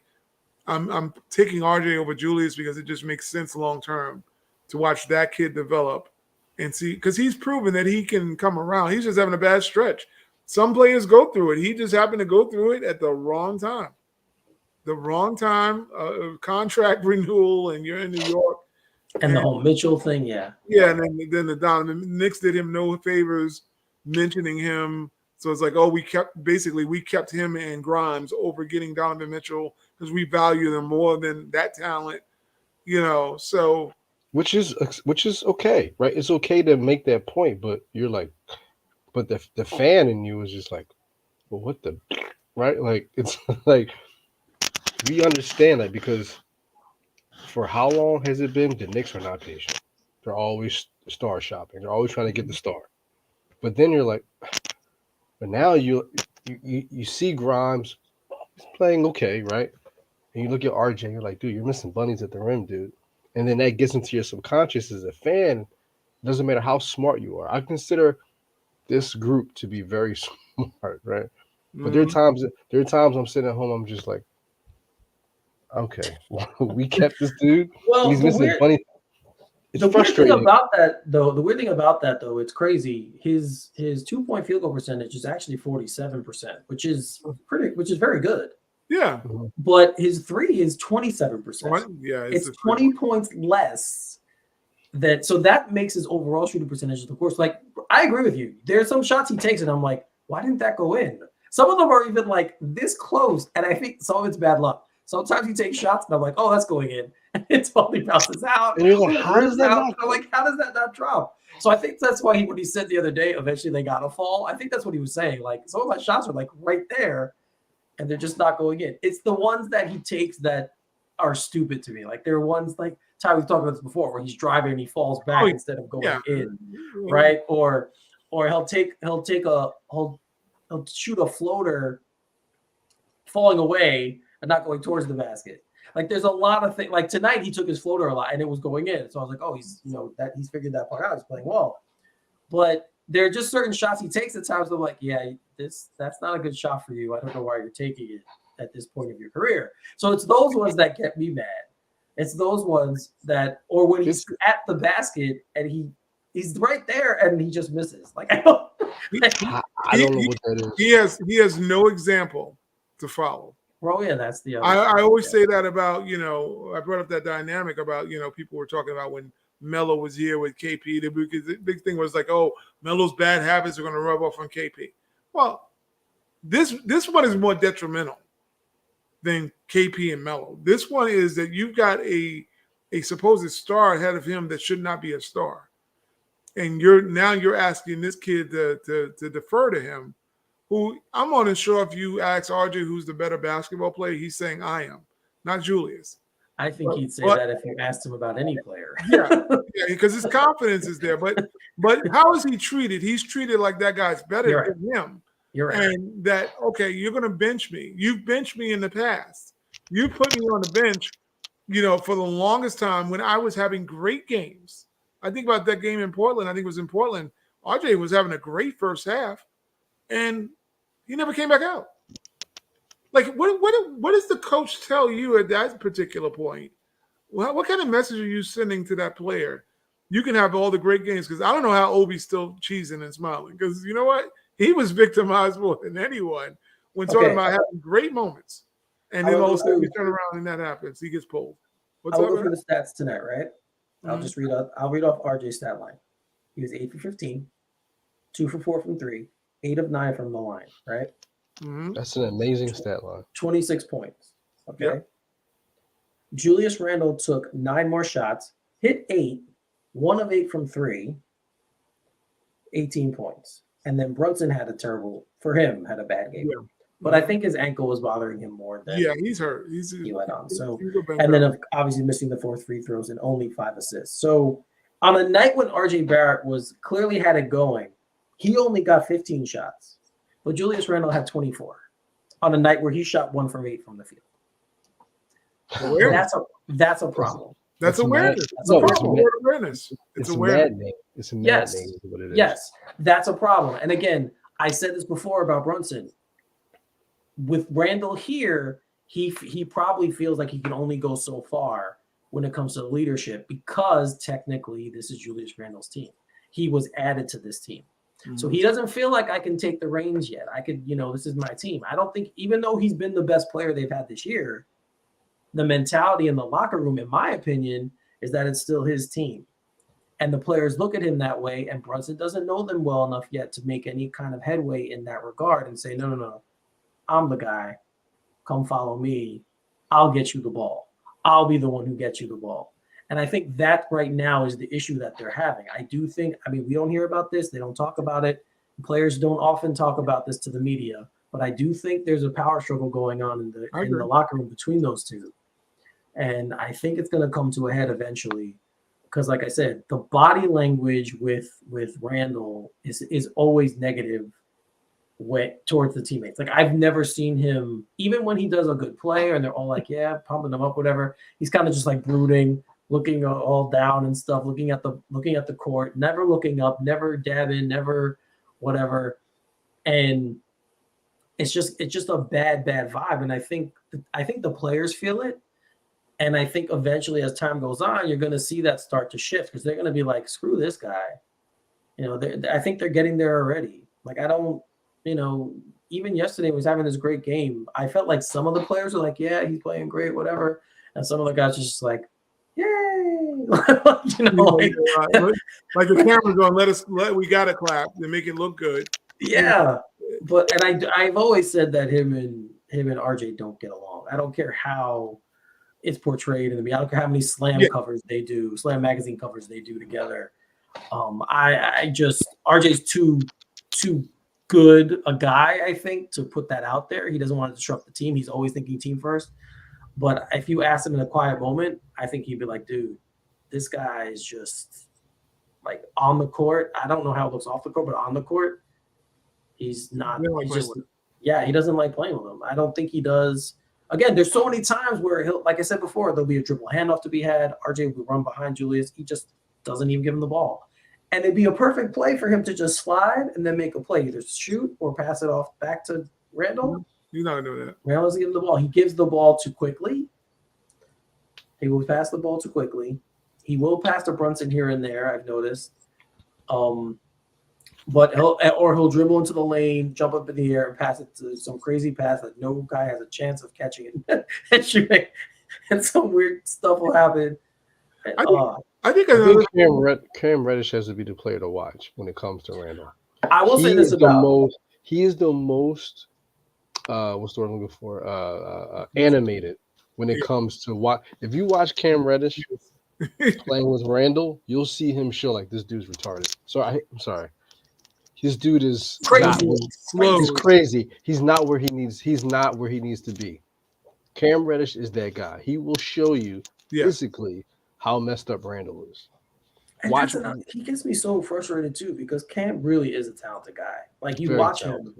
I'm taking RJ over Julius because it just makes sense long term to watch that kid develop and see, because he's proven that he can come around. He's just having a bad stretch. Some players go through it. He just happened to go through it at the wrong time. Contract renewal, and you're in New York. And the whole Mitchell thing, yeah. Yeah, and then the Donovan Knicks did him no favors mentioning him. So it's like, we kept him and Grimes over getting Donovan Mitchell because we value them more than that talent, so. Which is okay, right? It's okay to make that point, but you're like, but the fan in you is just like, well, what the? right? Like it's like we understand that because for how long has it been? The Knicks are not patient. They're always star shopping. They're always trying to get the star. But then you're like, but now you see Grimes playing okay, right? And you look at RJ, you're like, dude, you're missing bunnies at the rim, dude. And then that gets into your subconscious as a fan. Doesn't matter how smart you are. I consider this group to be very smart, right? But Mhm. there are times I'm sitting at home, I'm just like, okay, we kept this dude, and Well, he's missing bunny. It's the weird thing frustrating. about that though, it's crazy. His 2-point field goal percentage is actually 47%, which is very good. Yeah. Mhm. But his three is 27%. Yeah. It's 20 points less so that makes his overall shooting percentage, of course. Like, I agree with you. There's some shots he takes, and I'm like, why didn't that go in? Some of them are even like this close, and I think some of it's bad luck. Sometimes he takes shots, and I'm like, oh, that's going in. And it totally bounces out. And you're like, Or it how does rips that out. not? I'm like, how does that not drop? So I think that's why when he said the other day, eventually they got to fall. I think that's what he was saying. Like, some of my shots are like right there, and they're just not going in. It's the ones that he takes that are stupid to me. Like, there are ones like Ty, we've talked about this before, where he's driving and he falls back Oh, instead of going yeah. in, right? Or he'll shoot a floater falling away and not going towards the basket. Like, there's a lot of things. Like, tonight he took his floater a lot and it was going in. So I was like, oh, he's figured that part out. He's playing well. But there are just certain shots he takes at times. I'm like, yeah, that's not a good shot for you. I don't know why you're taking it at this point of your career. So it's those ones that get me mad. It's those ones that, or when he's at the basket and he's right there and he just misses. Like, I don't know what that is. He has no example to follow. Oh yeah, that's the other. I always say that about, I brought up that dynamic about, people were talking about when Melo was here with KP. The big thing was like, oh, Melo's bad habits are going to rub off on KP. Well, this one is more detrimental than KP and Melo. This one is that you've got a supposed star ahead of him that should not be a star, and you're asking this kid to defer to him. Who I'm not sure if you ask RJ who's the better basketball player, he's saying I am, not Julius. I think he'd say that if you asked him about any player. Yeah, because his confidence is there. But how is he treated? He's treated like that guy's better than him. You're right. And that, okay, you're going to bench me. You've benched me in the past. You put me on the bench, for the longest time when I was having great games. I think about that game in Portland. I think it was in Portland. RJ was having a great first half, and he never came back out. Like, what does the coach tell you at that particular point? Well, what kind of message are you sending to that player? You can have all the great games, because I don't know how Obi's still cheesing and smiling, because you know what? He was victimized more than anyone when talking about having great moments. And then all of a sudden we turn around and that happens. He gets pulled. I'll go through the stats tonight, right? Mm-hmm. I'll read off RJ's stat line. He was 8 for 15, 2 for 4 from 3, 8 of 9 from the line, right? Mm-hmm. That's an amazing stat line. 26 points. Okay. Yep. Julius Randle took 9 more shots, hit 8, 1 of 8 from 3, 18 points. And then Brunson had a bad game. Yeah. But I think his ankle was bothering him more than he's hurt. He went on. So, and then obviously missing the 4 free throws and only 5 assists. So on a night when RJ Barrett was clearly had it going, he only got 15 shots. But Julius Randle had 24 on a night where he shot 1 from 8 from the field. That's a problem. That's awareness. That's a problem. Awareness. It's awareness. It's a mad name. Is what it is. Yes, that's a problem. And again, I said this before about Brunson. With Randle here, he probably feels like he can only go so far when it comes to leadership, because technically this is Julius Randle's team. He was added to this team. Mm-hmm. So he doesn't feel like I can take the reins yet. I could, this is my team. I don't think, even though he's been the best player they've had this year, the mentality in the locker room, in my opinion, is that it's still his team. And the players look at him that way, and Brunson doesn't know them well enough yet to make any kind of headway in that regard and say, no, I'm the guy. Come follow me. I'll get you the ball. I'll be the one who gets you the ball. And I think that right now is the issue that they're having. I do think, we don't hear about this. They don't talk about it. Players don't often talk about this to the media. but I do think there's a power struggle going on in the locker room between those two. And I think it's going to come to a head eventually. Because, like I said, the body language with Randall is always negative towards the teammates. Like, I've never seen him, even when he does a good play and they're all like, yeah, pumping him up, whatever. He's kind of just like brooding, looking all down and stuff, looking at the court, never looking up, never dabbing, never whatever. And it's just a bad vibe. And I think the players feel it. And I think eventually, as time goes on, you're going to see that start to shift because they're going to be like, screw this guy. I think they're getting there already. Like, I don't, even yesterday he was having this great game. I felt like some of the players were like, yeah, he's playing great, whatever. And some of the guys are just like, yay. Like the camera's going, we got to clap and make it look good. Yeah. But, and I've always said that him and RJ don't get along. I don't care how it's portrayed in the media. I don't care how many slam magazine covers they do together. I just RJ's too good a guy, I think, to put that out there. He doesn't want to disrupt the team. He's always thinking team first. But if you ask him in a quiet moment, I think he'd be like, dude, this guy is just like on the court. I don't know how it looks off the court, but on the court, he's not. He doesn't like playing with him. I don't think he does. Again, there's so many times where he'll, like I said before, there'll be a dribble handoff to be had. RJ will run behind Julius. He just doesn't even give him the ball. And it'd be a perfect play for him to just slide and then make a play, either shoot or pass it off back to Randall. He's not going to do that. Randall doesn't give him the ball. He gives the ball too quickly. He will pass the ball too quickly. He will pass to Brunson here and there, I've noticed. But he'll dribble into the lane, jump up in the air, and pass it to some crazy pass that no guy has a chance of catching it and shooting. And some weird stuff will happen. I think Cam Reddish has to be the player to watch when it comes to Randall. I will say this about he is the most what's the word I'm looking for? Animated when it comes to what. If you watch Cam Reddish playing with Randall, you'll see him show like this dude's retarded. So I'm sorry. This dude is crazy. He's crazy. He's not where he needs to be. Cam Reddish is that guy. He will show you physically how messed up Randall is. And he gets me so frustrated too because Cam really is a talented guy. Like you watch him,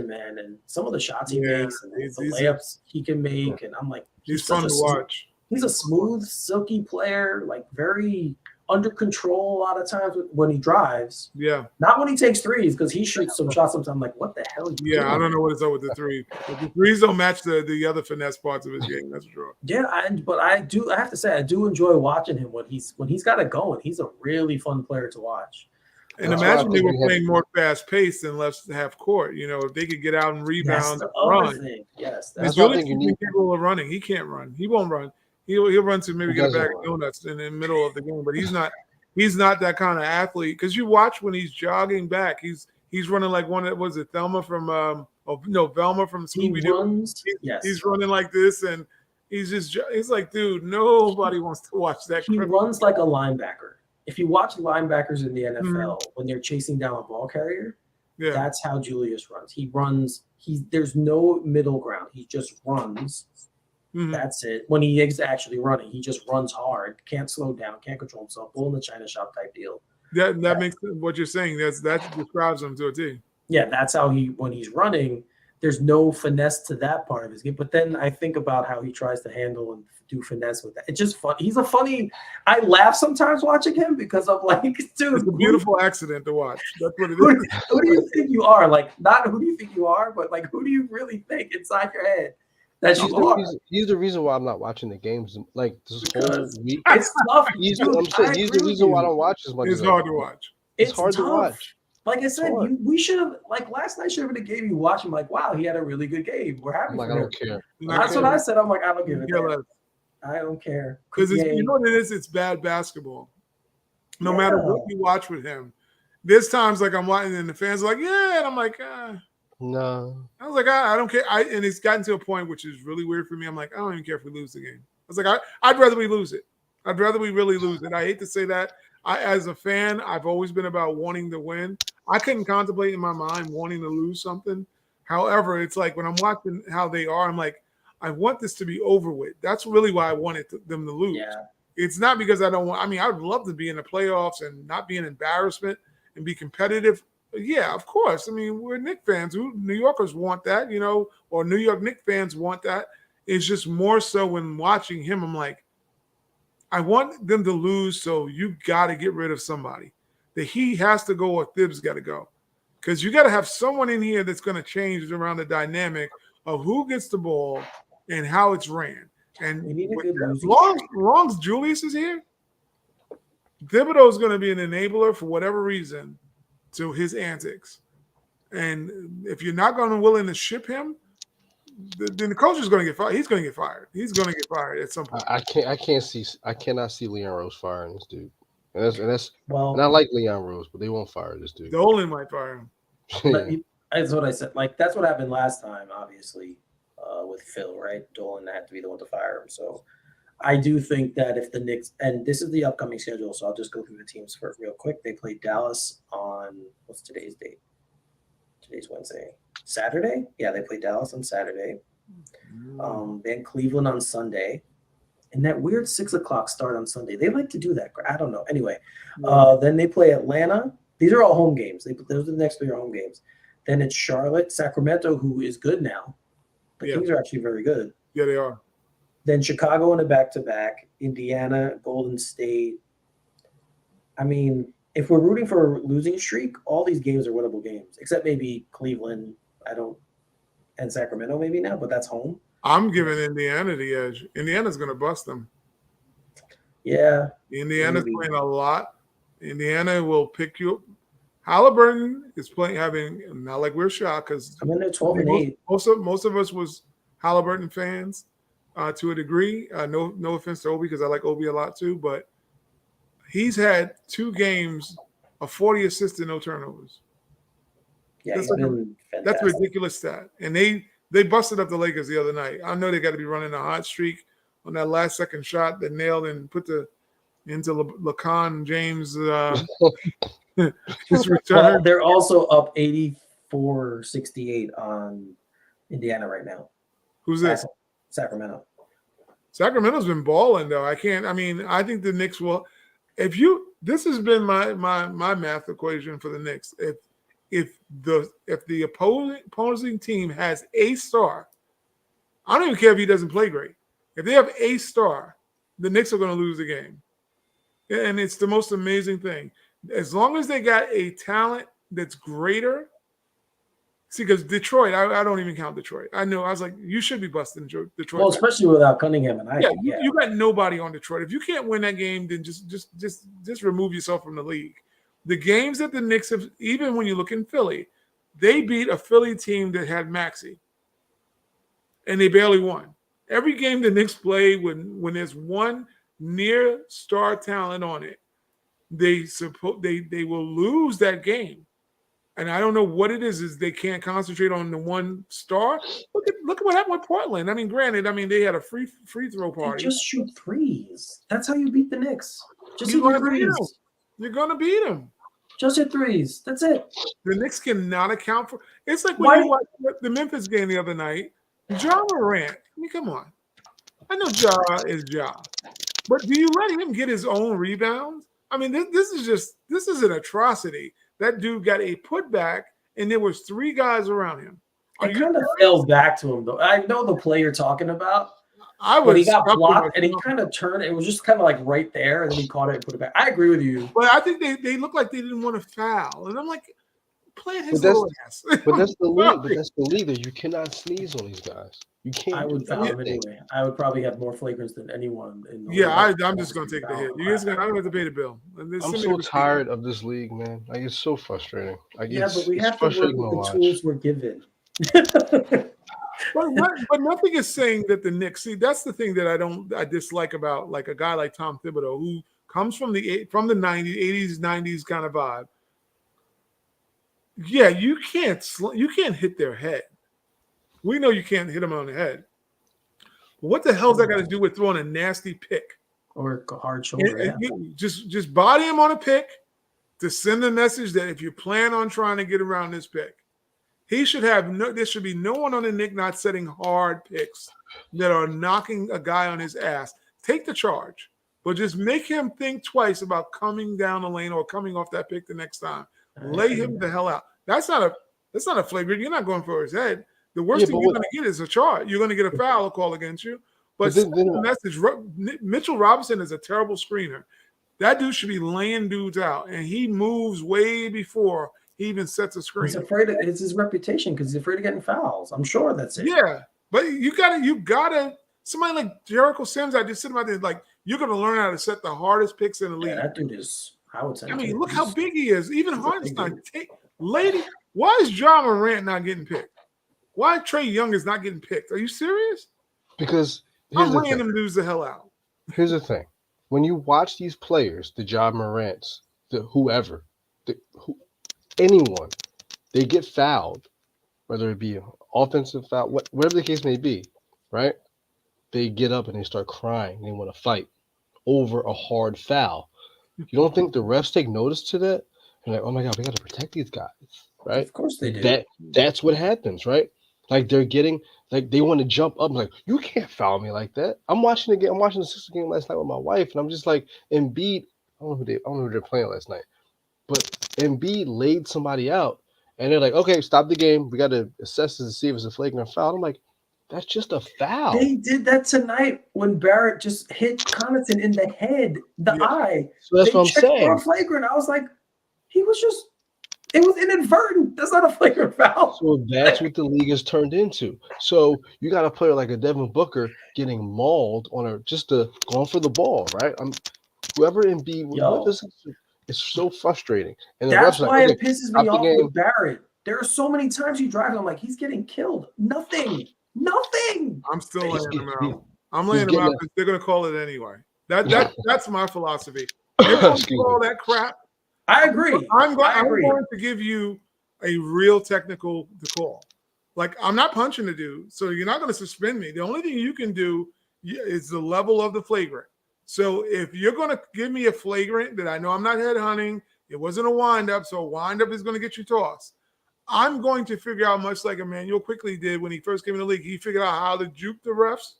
man, and some of the shots he makes and the layups he can make, and I'm like, he's fun to watch. He's a smooth, silky player, like very under control a lot of times when he drives. Yeah. Not when he takes threes, because he shoots some shots sometimes. I'm like, what the hell are you doing? I don't know what is up with the three. The threes don't match the other finesse parts of his game, that's for sure. Yeah, but I have to say, I do enjoy watching him when he's got it going. He's a really fun player to watch. And imagine they were playing more fast paced than less half court. If they could get out and rebound and run. Yes, that's what I think you need. People are running. He can't run. He won't run. He'll run to maybe get a bag of donuts in the middle of the game, but he's not that kind of athlete. Because you watch when he's jogging back, he's running like Velma from Velma from Scooby-Doo. He's running like this, and he's like, dude, nobody wants to watch that. He runs like a linebacker. If you watch linebackers in the NFL when they're chasing down a ball carrier, that's how Julius runs. He runs. There's no middle ground. He just runs. Mm-hmm. That's it. When he is actually running, he just runs hard, can't slow down, can't control himself. Bull in the China shop type deal. That makes what you're saying. That describes him to a T. Yeah, that's how when he's running, there's no finesse to that part of his game. But then I think about how he tries to handle and do finesse with that. It's just fun. He's a funny. I laugh sometimes watching him because I'm like, dude, it's a beautiful accident to watch. That's what it is. Who do you think you are? Like, not who do you think you are, but like, who do you really think inside your head? He's the reason why I'm not watching the games like this whole week. It's tough. He's the reason why I don't watch as much. It's hard to watch. It's hard to watch. Like I said, we should have last night should have been a game you watch. I'm like, wow, he had a really good game. We're happy. I don't care. That's what I said. I'm like, I don't give a damn. I don't care. Because you know what it is? It's bad basketball. No matter what you watch with him. There's times like I'm watching and the fans are like, yeah, and I'm like, no. I was like, I don't care. And it's gotten to a point which is really weird for me. I'm like, I don't even care if we lose the game. I was like, I'd rather we lose it. I'd rather we really lose it. I hate to say that. As a fan, I've always been about wanting to win. I couldn't contemplate in my mind wanting to lose something However, it's like when I'm watching how they are, I'm like, I want this to be over with. That's really why I wanted them to lose. Yeah. It's not because I don't want. I mean, I would love to be in the playoffs and not be an embarrassment and be competitive. Yeah, of course. I mean, we're Knicks fans. New Yorkers want that, or New York Knicks fans want that. It's just more so when watching him, I'm like, I want them to lose, so you got to get rid of somebody. That he has to go or Thibs got to go. Because you got to have someone in here that's going to change around the dynamic of who gets the ball and how it's ran. And We need a good losing Long's Julius is here, Thibodeau is going to be an enabler for whatever reason to his antics. And if you're not going to willing to ship him, then the coach is going to get fired. He's going to get fired. He's going to get fired at some point. I cannot see Leon Rose firing this dude. And Well, I like Leon Rose, but they won't fire this dude. Dolan might fire him. That's what I said. Like, that's what happened last time, obviously, with Phil, right? Dolan had to be the one to fire him. So I do think that if the Knicks, and this is the upcoming schedule, so I'll just go through the teams first real quick. They play Dallas on, what's today's date? Today's Wednesday. Saturday? Yeah, they play Dallas on Saturday. Then Cleveland on Sunday. And that weird 6 o'clock start on Sunday. They like to do that. I don't know. Anyway, then they play Atlanta. These are all home games. Those are the next 3 home games. Then it's Charlotte, Sacramento, who is good now. The Kings are actually very good. Yeah, they are. Then Chicago in a back-to-back, Indiana, Golden State. I mean, if we're rooting for a losing streak, all these games are winnable games, except maybe Cleveland. And Sacramento maybe now, but that's home. I'm giving Indiana the edge. Indiana's going to bust them. Yeah. Indiana's playing a lot. Indiana will pick you up. Halliburton is having not like we're shocked because I mean they're 12-8. Most of us was Halliburton fans to a degree. No offense to Obi because I like Obi a lot too, but he's had 2 games of 40 assists and no turnovers. Yeah, he's been fantastic. That's a ridiculous stat. And they busted up the Lakers the other night. I know they got to be running a hot streak on that last second shot that nailed and put into LeCon James his return. Well, they're also up 84-68 on Indiana right now. Who's this? Sacramento. Sacramento's been balling though. I think the Knicks will. This has been my math equation for the Knicks. If the opposing team has a star, I don't even care if he doesn't play great. If they have a star, the Knicks are going to lose the game. And it's the most amazing thing. As long as they got a talent that's greater. See, because Detroit, I don't even count Detroit. I know. I was like, you should be busting Detroit. Well, especially without Cunningham and Ivy. Yeah, you got nobody on Detroit. If you can't win that game, then just remove yourself from the league. The games that the Knicks have, even when you look in Philly, they beat a Philly team that had Maxey, and they barely won. Every game the Knicks play, when there's one near star talent on it, they will lose that game. And I don't know what it is they can't concentrate on the one star. Look at what happened with Portland. I mean, granted, they had a free throw party. They just shoot threes. That's how you beat the Knicks. Just You're hit threes. You're going to beat them. Just hit threes. That's it. The Knicks cannot account for. It's like when you watched the Memphis game the other night. Ja Morant. I mean, come on. I know Ja is Ja, but do you let him get his own rebounds? I mean, this is an atrocity. That dude got a putback, and there was 3 guys around him. It kind of fell back to him, though. I know the play you're talking about. But he got blocked, and he kind of turned. It was just kind of like right there, and then he caught it and put it back. I agree with you. But I think they looked like they didn't want to foul, and I'm like, play his little ass. But that's the league. But that's the league. That you cannot sneeze on these guys. You can't. I would foul him anyway. I would probably have more flagrants than anyone. I'm just gonna take the hit. I don't have to pay the bill. I'm so tired of this league, man. Like it's so frustrating. But we have to work with the tools we're given. But nothing is saying that the Knicks. See, that's the thing that I dislike about like a guy like Tom Thibodeau, who comes from the 90s, 80s kind of vibe. Yeah, you can't hit their head. We know you can't hit them on the head. But what the hell's that got to do with throwing a nasty pick or a hard shoulder? Just body him on a pick to send a message that if you plan on trying to get around this pick, He should have no. There should be no one on the Knicks not setting hard picks that are knocking a guy on his ass. Take the charge, but just make him think twice about coming down the lane or coming off that pick the next time. Lay him the hell out. That's not a flagrant. You're not going for his head. The worst thing you're going to get is a charge. You're going to get a foul call against you. But send the message. Mitchell Robinson is a terrible screener. That dude should be laying dudes out, and he moves way before he even sets a screen. He's afraid of it's his reputation because he's afraid of getting fouls. I'm sure that's it. Yeah, but you gotta. Somebody like Jericho Sims, I just sit about there like you're gonna learn how to set the hardest picks in the league. Yeah, that dude is. I would say. I mean, look how big he is. Even Hartenstein. Lady, why is John Morant not getting picked? Why Trey Young is not getting picked? Are you serious? Because I'm laying them dudes the hell out. Here's the thing: when you watch these players, the John Morants, the whoever, anyone, they get fouled, whether it be an offensive foul, whatever the case may be, right? They get up and they start crying. They want to fight over a hard foul. You don't think the refs take notice to that? And like, oh my God, we got to protect these guys, right? Of course they do. That's what happens, right? Like they want to jump up, like you can't foul me like that. I'm watching the Sixers game last night with my wife, and I'm just like, Embiid. I don't know who they're playing last night, but Embiid laid somebody out, and they're like, okay, stop the game. We got to assess this to see if it's a flagrant foul. I'm like, that's just a foul. They did that tonight when Barrett just hit Connaughton in the head, the eye. So that's what I'm saying. For a flagrant. I was like, it was inadvertent. That's not a flagrant foul. So that's what the league has turned into. So you got a player like a Devin Booker getting mauled on going for the ball, right? Whoever Embiid was with, it's so frustrating. And that's why it pisses me off with Barrett. There are so many times you drive, I'm like, he's getting killed. Nothing. I'm still laying him out. I'm laying him out because they're going to call it anyway. That's my philosophy. You're going to call that crap. I agree. I'm going to give you a real technical call. Like, I'm not punching the dude, so you're not going to suspend me. The only thing you can do is the level of the flagrant. So if you're going to give me a flagrant that I know I'm not head hunting, it wasn't a windup, so a windup is going to get you tossed. I'm going to figure out, much like Emmanuel quickly did when he first came in the league, he figured out how to juke the refs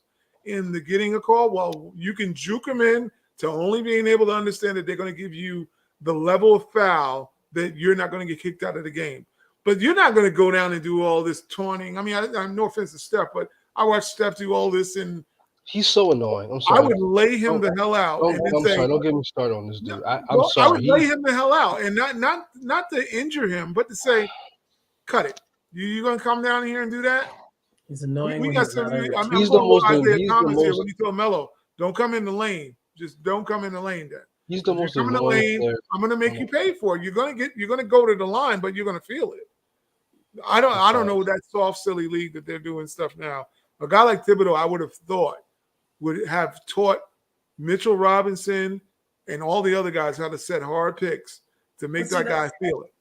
in the getting a call. Well, you can juke them in to only being able to understand that they're going to give you the level of foul that you're not going to get kicked out of the game. But you're not going to go down and do all this taunting. I mean, I'm no offense to Steph, but I watched Steph do all this, and he's so annoying. I'm sorry. I would lay him the hell out. Don't get me started on this dude. I'm sorry. I would lay him the hell out, and not to injure him, but to say, cut it. You going to come down here and do that? He's annoying. We got some. He's the most. Isaiah Thomas here when he told Melo, "Don't come in the lane. Just don't come in the lane." Then he's the most annoying lane. Player. I'm going to make you pay for it. You're going to go to the line, but you're going to feel it. I don't know that soft, silly league that they're doing stuff now. A guy like Thibodeau, I would have thought, would have taught Mitchell Robinson and all the other guys how to set hard picks to make that guy feel it.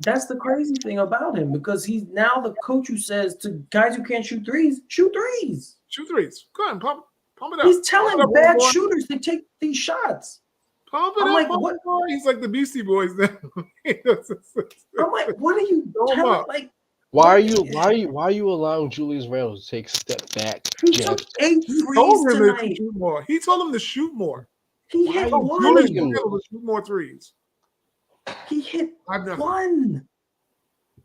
That's the crazy thing about him, because he's now the coach who says to guys who can't shoot threes, shoot threes. Shoot threes. Go ahead, pump it up. He's telling bad shooters to take these shots. Pump it up. Like, what? He's like the Beastie Boys now. I'm like, what are you telling? Like, why are you allowing Julius Randle to take step back? He took 8 threes tonight. He told him to shoot more. He hit one. To shoot more threes. He hit one.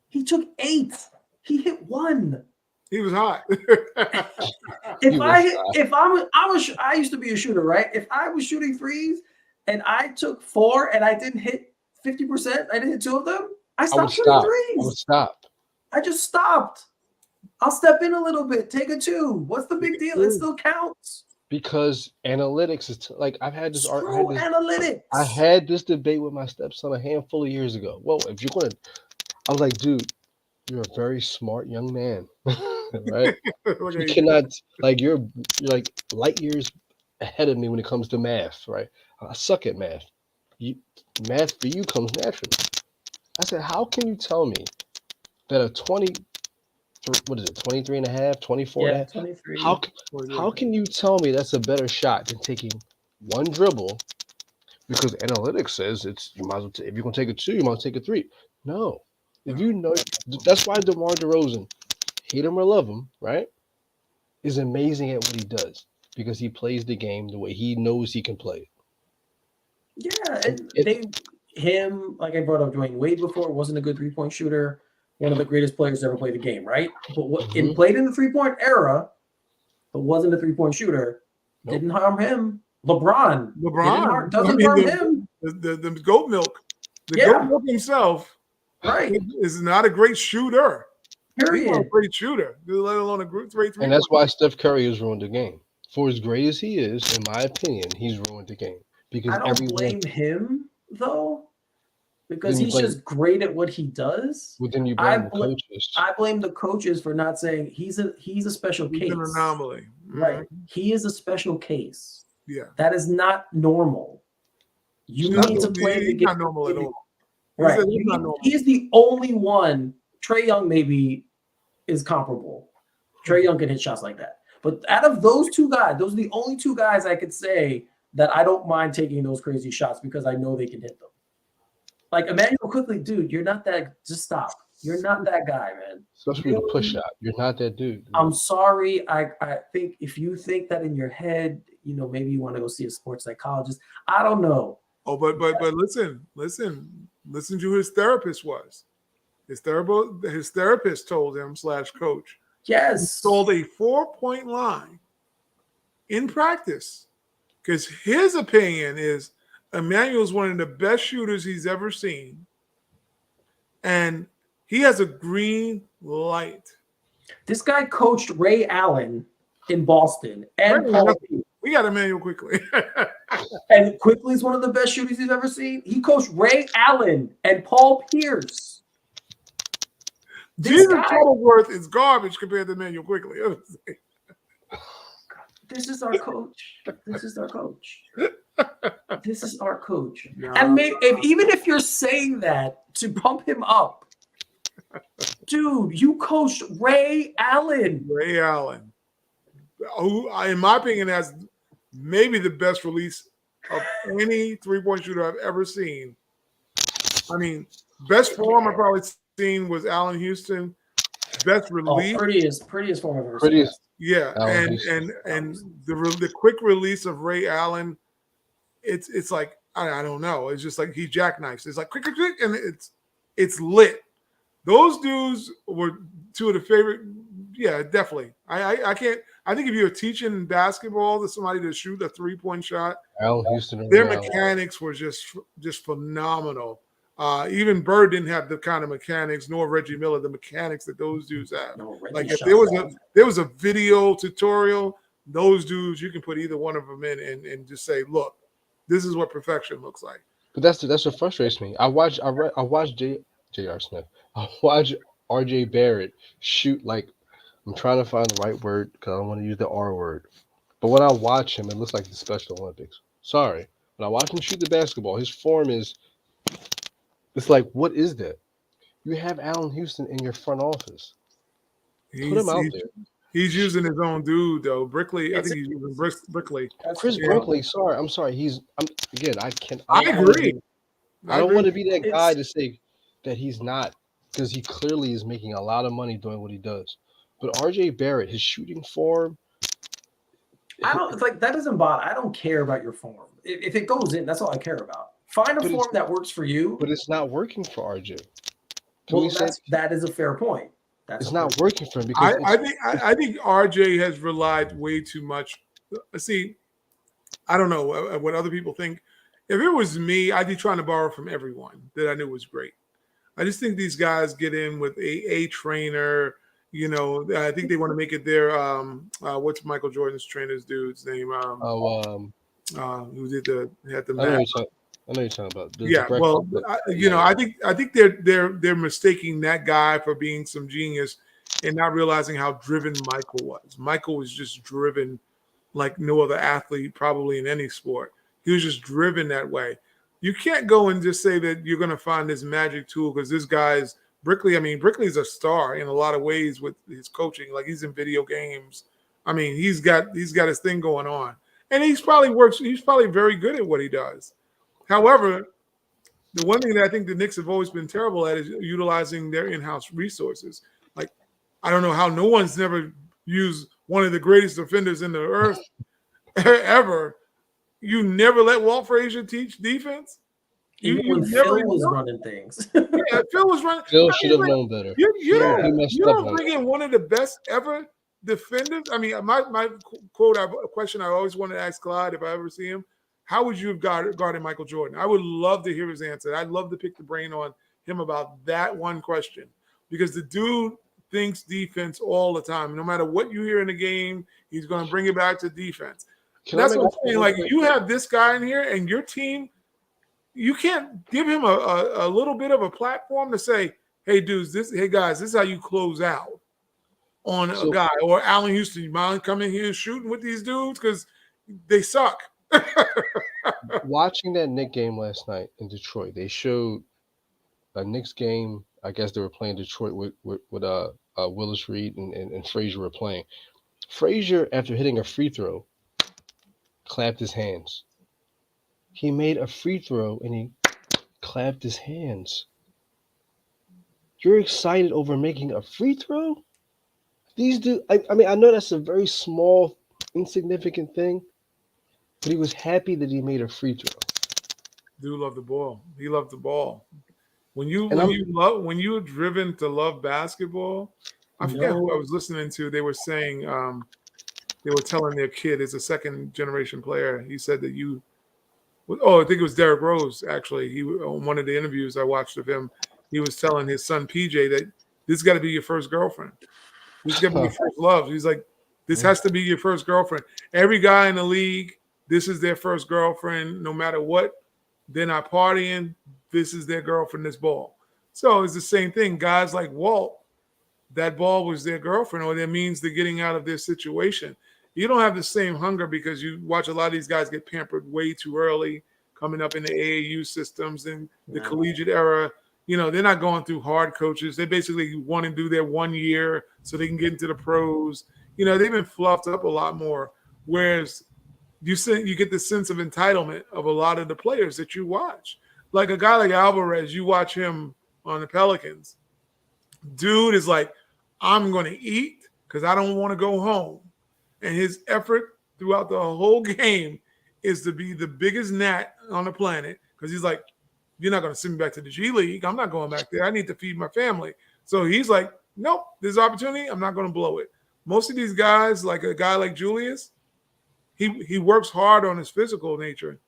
He took 8. He hit 1. He was hot. I used to be a shooter, right? If I was shooting threes and I took 4 and I didn't hit 50%, I didn't hit 2 of them, I stopped shooting threes. I would stop. I just stopped. I'll step in a little bit, take a 2. What's the big deal? It still counts. Because analytics is like analytics. I had this debate with my stepson a handful of years ago. Well, if you're gonna, I was like, dude, you're a very smart young man, right? You cannot you're like light years ahead of me when it comes to math, right? I suck at math. Math for you comes naturally. I said, how can you tell me that a 23 and a half, 24 and a half? 23. How can you tell me that's a better shot than taking one dribble? Because analytics says you might as well if you're gonna take a 2, you might take a 3. No, If you know, that's why DeMar DeRozan, hate him or love him, right, is amazing at what he does because he plays the game the way he knows he can play it. Yeah, and like I brought up Dwayne Wade before, wasn't a good 3-point shooter. One of the greatest players to ever play the game, right? But played in the 3-point era, but wasn't a 3-point shooter. Nope. Didn't harm him. LeBron doesn't harm him. The goat milk. The Yeah. goat milk himself, Right? is not a great shooter. He's not a Period. great shooter, let alone a great three. And that's why Steph Curry has ruined the game. For as great as he is, in my opinion, he's ruined the game because I don't blame him though, because Then you he's blame- just great at what he does. Well, then you I blame the bl- coaches. I blame the coaches for not saying he's a special He's case. an anomaly. Right. He is a special case. Yeah. That is not normal. You He's need to play the He's game. not normal at all. Right. He's not normal. He's the only one. Trae Young maybe is comparable. Trae Young can hit shots like that. But out of those two guys, those are the only two guys I could say that I don't mind taking those crazy shots because I know they can hit them. Like Emmanuel Quickly, dude, you're not that. Just stop. You're not that guy, man. Especially the push shot. You're not that dude. I'm sorry. I think if you think that in your head, maybe you want to go see a sports psychologist. I don't know. Oh, but listen to who his therapist was. His therapist told him /coach. Yes. He sold a 4-point line in practice because his opinion is Emmanuel's one of the best shooters he's ever seen, and he has a green light. This guy coached Ray Allen in Boston and Paul Pierce. We got Emmanuel Quickly. And Quickly is one of the best shooters he's ever seen. He coached Ray Allen and Paul Pierce. Jesus Shuttleworth is garbage compared to Emmanuel Quickly. This is our coach. This is our coach. This is our coach. And even if you're saying that to pump him up, dude, you coached Ray Allen. Ray Allen, who, in my opinion, has maybe the best release of any 3-point shooter I've ever seen. I mean, best form I've probably seen was Allen Houston. Best release, prettiest form I've ever seen. Yeah, and the quick release of Ray Allen, it's like I don't know. It's just like he jackknifes. It's like quick, and it's lit. Those dudes were two of the favorite. Yeah, definitely. I can't. I think if you're teaching basketball to somebody to shoot a 3-point shot, Allen Houston, their mechanics were just phenomenal. Even Bird didn't have the kind of mechanics, nor Reggie Miller, the mechanics that those dudes have. Like if there was a video tutorial, those dudes, you can put either one of them in and just say, look, this is what perfection looks like. But that's what frustrates me. I watched J.R. Smith. I watched R.J. Barrett shoot like, I'm trying to find the right word because I don't want to use the R word. But when I watch him, it looks like the Special Olympics. Sorry. When I watch him shoot the basketball, his form is, it's like, what is that? You have Allen Houston in your front office. Put him out there. He's using his own dude, though. Brickley, I think he's using Brickley. Chris Brickley, sorry. I'm sorry. I agree. I don't want to be that guy to say that he's not, because he clearly is making a lot of money doing what he does. But RJ Barrett, his shooting form, that doesn't bother. I don't care about your form. If it goes in, that's all I care about. Find a form that works for you. But it's not working for RJ. That is a fair point. It's not working for him because I think RJ has relied way too much. See, I don't know what other people think. If it was me, I'd be trying to borrow from everyone that I knew was great. I just think these guys get in with a trainer. I think they want to make it their what's Michael Jordan's trainer's dude's name? Who had the match? I know you're talking about. I think they're mistaking that guy for being some genius and not realizing how driven Michael was. Michael was just driven like no other athlete probably in any sport. He was just driven that way. You can't go and just say that you're going to find this magic tool because this guy's Brickley. I mean, Brickley's a star in a lot of ways with his coaching. Like he's in video games. I mean, he's got his thing going on, and he's probably very good at what he does. However, the one thing that I think the Knicks have always been terrible at is utilizing their in-house resources. Like, I don't know how no one's never used one of the greatest defenders in the earth ever. You never let Walt Frazier teach defense. Even when Phil was running things. Yeah, Phil was running. Phil should have known better. You messed don't up bring in one of the best ever defenders. I mean, my question I always wanted to ask Clyde if I ever see him: how would you have guarded Michael Jordan? I would love to hear his answer. I'd love to pick the brain on him about that one question, because the dude thinks defense all the time. No matter what you hear in the game, he's going to bring it back to defense. That's what I'm saying. Like, you have this guy in here, and your team, you can't give him a little bit of a platform to say, "Hey, dudes, hey guys, this is how you close out on a guy." Or Allen Houston, you mind coming here and shooting with these dudes because they suck. Watching that Knicks game last night in Detroit, they showed a Knicks game. I guess they were playing Detroit with Willis Reed and Frazier were playing. Frazier, after hitting a free throw, clapped his hands. He made a free throw and he clapped his hands. You're excited over making a free throw? These dudes, I mean, I know that's a very small, insignificant thing, but he was happy that he made a free throw. Dude loved the ball. He loved the ball. When you're driven to love basketball, I forget who I was listening to. They were saying they were telling their kid, as a second generation player, he said that I think it was Derrick Rose, actually. He, on one of the interviews I watched of him, he was telling his son PJ that this got to be your first girlfriend. This got to be your first love. He's like, this has to be your first girlfriend. Every guy in the league, this is their first girlfriend. No matter what, they're not partying. This is their girlfriend, this ball. So it's the same thing. Guys like Walt, that ball was their girlfriend, or that means they're getting out of their situation. You don't have the same hunger because you watch a lot of these guys get pampered way too early, coming up in the AAU systems and the collegiate era. You know, they're not going through hard coaches. They basically want to do their 1 year so they can get into the pros. You know, they've been fluffed up a lot more. Whereas you get the sense of entitlement of a lot of the players that you watch. Like a guy like Alvarez, you watch him on the Pelicans. Dude is like, I'm going to eat because I don't want to go home. And his effort throughout the whole game is to be the biggest gnat on the planet, because he's like, you're not going to send me back to the G League. I'm not going back there. I need to feed my family. So he's like, nope, there's opportunity. I'm not going to blow it. Most of these guys, like a guy like Julius, he works hard on his physical nature,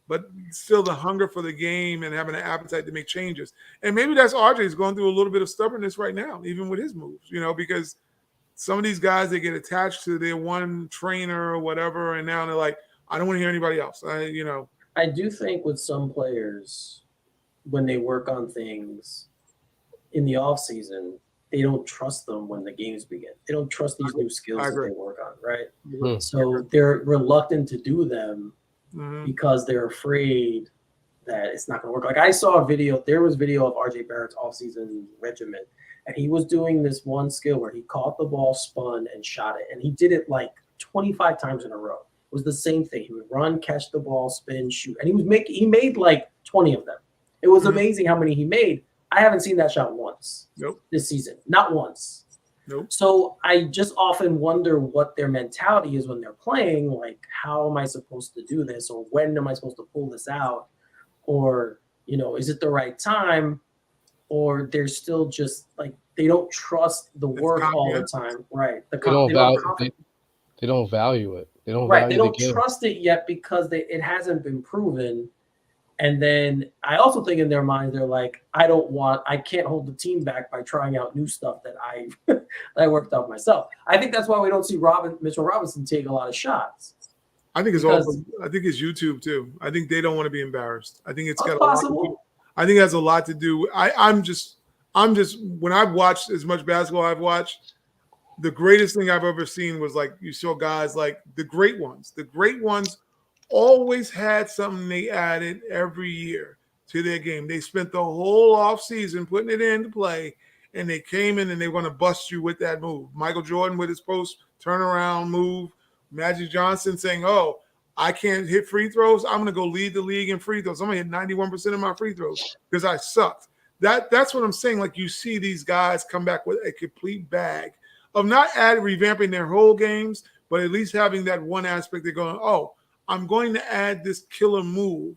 but still the hunger for the game and having an appetite to make changes. And maybe that's RJ's going through a little bit of stubbornness right now, even with his moves, you know, because some of these guys, they get attached to their one trainer or whatever, and now they're like, I don't want to hear anybody else. I do think with some players, when they work on things in the off season, they don't trust them when the games begin. They don't trust these new skills that they work on, right? Mm-hmm. So they're reluctant to do them because they're afraid that it's not going to work. Like, I saw there was video of RJ Barrett's offseason regimen, and he was doing this one skill where he caught the ball, spun, and shot it. And he did it like 25 times in a row. It was the same thing. He would run, catch the ball, spin, shoot. And he made like 20 of them. It was amazing how many he made. I haven't seen that shot once this season. Not once. Nope. So I just often wonder what their mentality is when they're playing. Like, how am I supposed to do this? Or when am I supposed to pull this out? Or, you know, is it the right time? Or they're still just like, they don't trust the work all the time. Right. They don't value it. They don't value They don't trust it yet because it hasn't been proven. And then I also think in their minds, they're like, I can't hold the team back by trying out new stuff that I worked out myself. I think that's why we don't see Mitchell Robinson take a lot of shots. I think it's YouTube too. I think they don't want to be embarrassed. I think it's got possible. I think it has a lot to do. I'm just when I've watched as much basketball I've watched, the greatest thing I've ever seen was like, you saw guys like the great ones. The great ones always had something they added every year to their game. They spent the whole offseason putting it into play, and they came in and they want to bust you with that move. Michael Jordan with his post turnaround move. Magic Johnson saying, oh, I can't hit free throws. I'm going to go lead the league in free throws. I'm going to hit 91% of my free throws because I sucked. That's what I'm saying. Like you see these guys come back with a complete bag of not revamping their whole games, but at least having that one aspect. They're going, oh, I'm going to add this killer move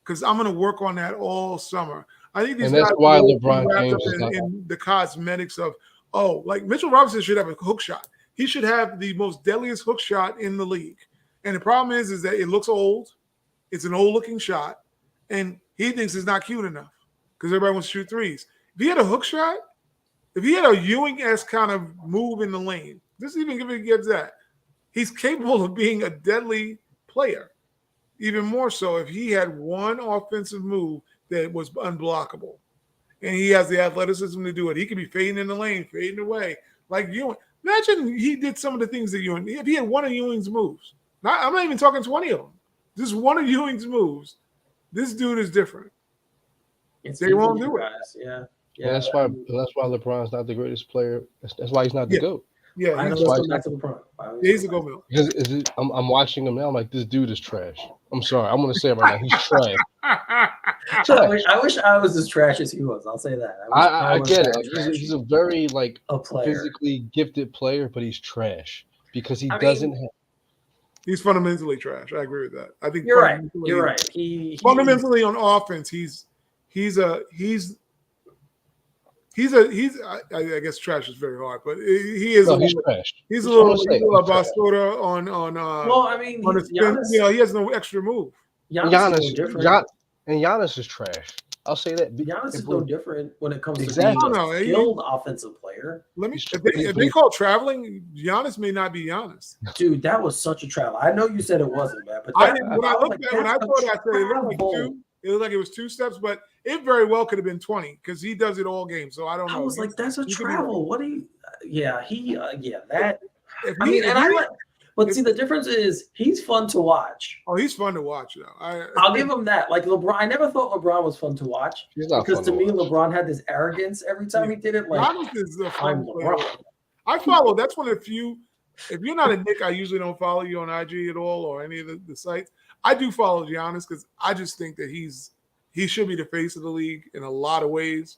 because I'm going to work on that all summer. I think these And that's guys why are LeBron wrapped up James is not. in the cosmetics of, oh, like Mitchell Robinson should have a hook shot. He should have the most deadliest hook shot in the league. And the problem is that it looks old. It's an old-looking shot, and he thinks it's not cute enough because everybody wants to shoot threes. If he had a hook shot, if he had a Ewing-esque kind of move in the lane, this even if he gives that, he's capable of being a deadly player. Even more so if he had one offensive move that was unblockable. And he has the athleticism to do it. He could be fading in the lane, fading away. Like Ewing. Imagine he did some of the things that Ewing, if he had one of Ewing's moves. I'm not even talking 20 of them. Just one of Ewing's moves. This dude is different. They won't do it. Guys. Yeah. And that's why LeBron's not the greatest player. That's why he's not the GOAT. Yeah, I know. he's Let's go back to LeBron. He's a go. Because I'm watching him now. I'm like, this dude is trash. I'm sorry. I'm going to say it right now. He's trash. I wish I was as trash as he was. I'll say that. I get it. He's a very physically gifted player, but he's trash because he doesn't have. He's fundamentally trash. I agree with that. I think you're right. You're right. Fundamentally on offense, he's I guess trash is very hard, but he is. No, he's trash. He's a little Bastota on. Well, I mean, Giannis, he has no extra move. Giannis is different. And Giannis is trash. I'll say that. Giannis is no different when it comes to exactly. being a skilled offensive player. If they call traveling, Giannis may not be Giannis. Dude, that was such a travel. I know you said it wasn't, man, but when I thought I said it looked like two. It looked like it was 2 steps, but it very well could have been 20 because he does it all game. So I don't know. I was like, that's a travel. What do you? Yeah, that. But see, the difference is he's fun to watch. Oh, he's fun to watch, though. I'll give him that. Like LeBron, I never thought LeBron was fun to watch because to me, LeBron had this arrogance every time he did it. Like, I'm LeBron. I follow. That's one of the few. If you're not a Knick, I usually don't follow you on IG at all or any of the sites. I do follow Giannis because I just think that he should be the face of the league in a lot of ways,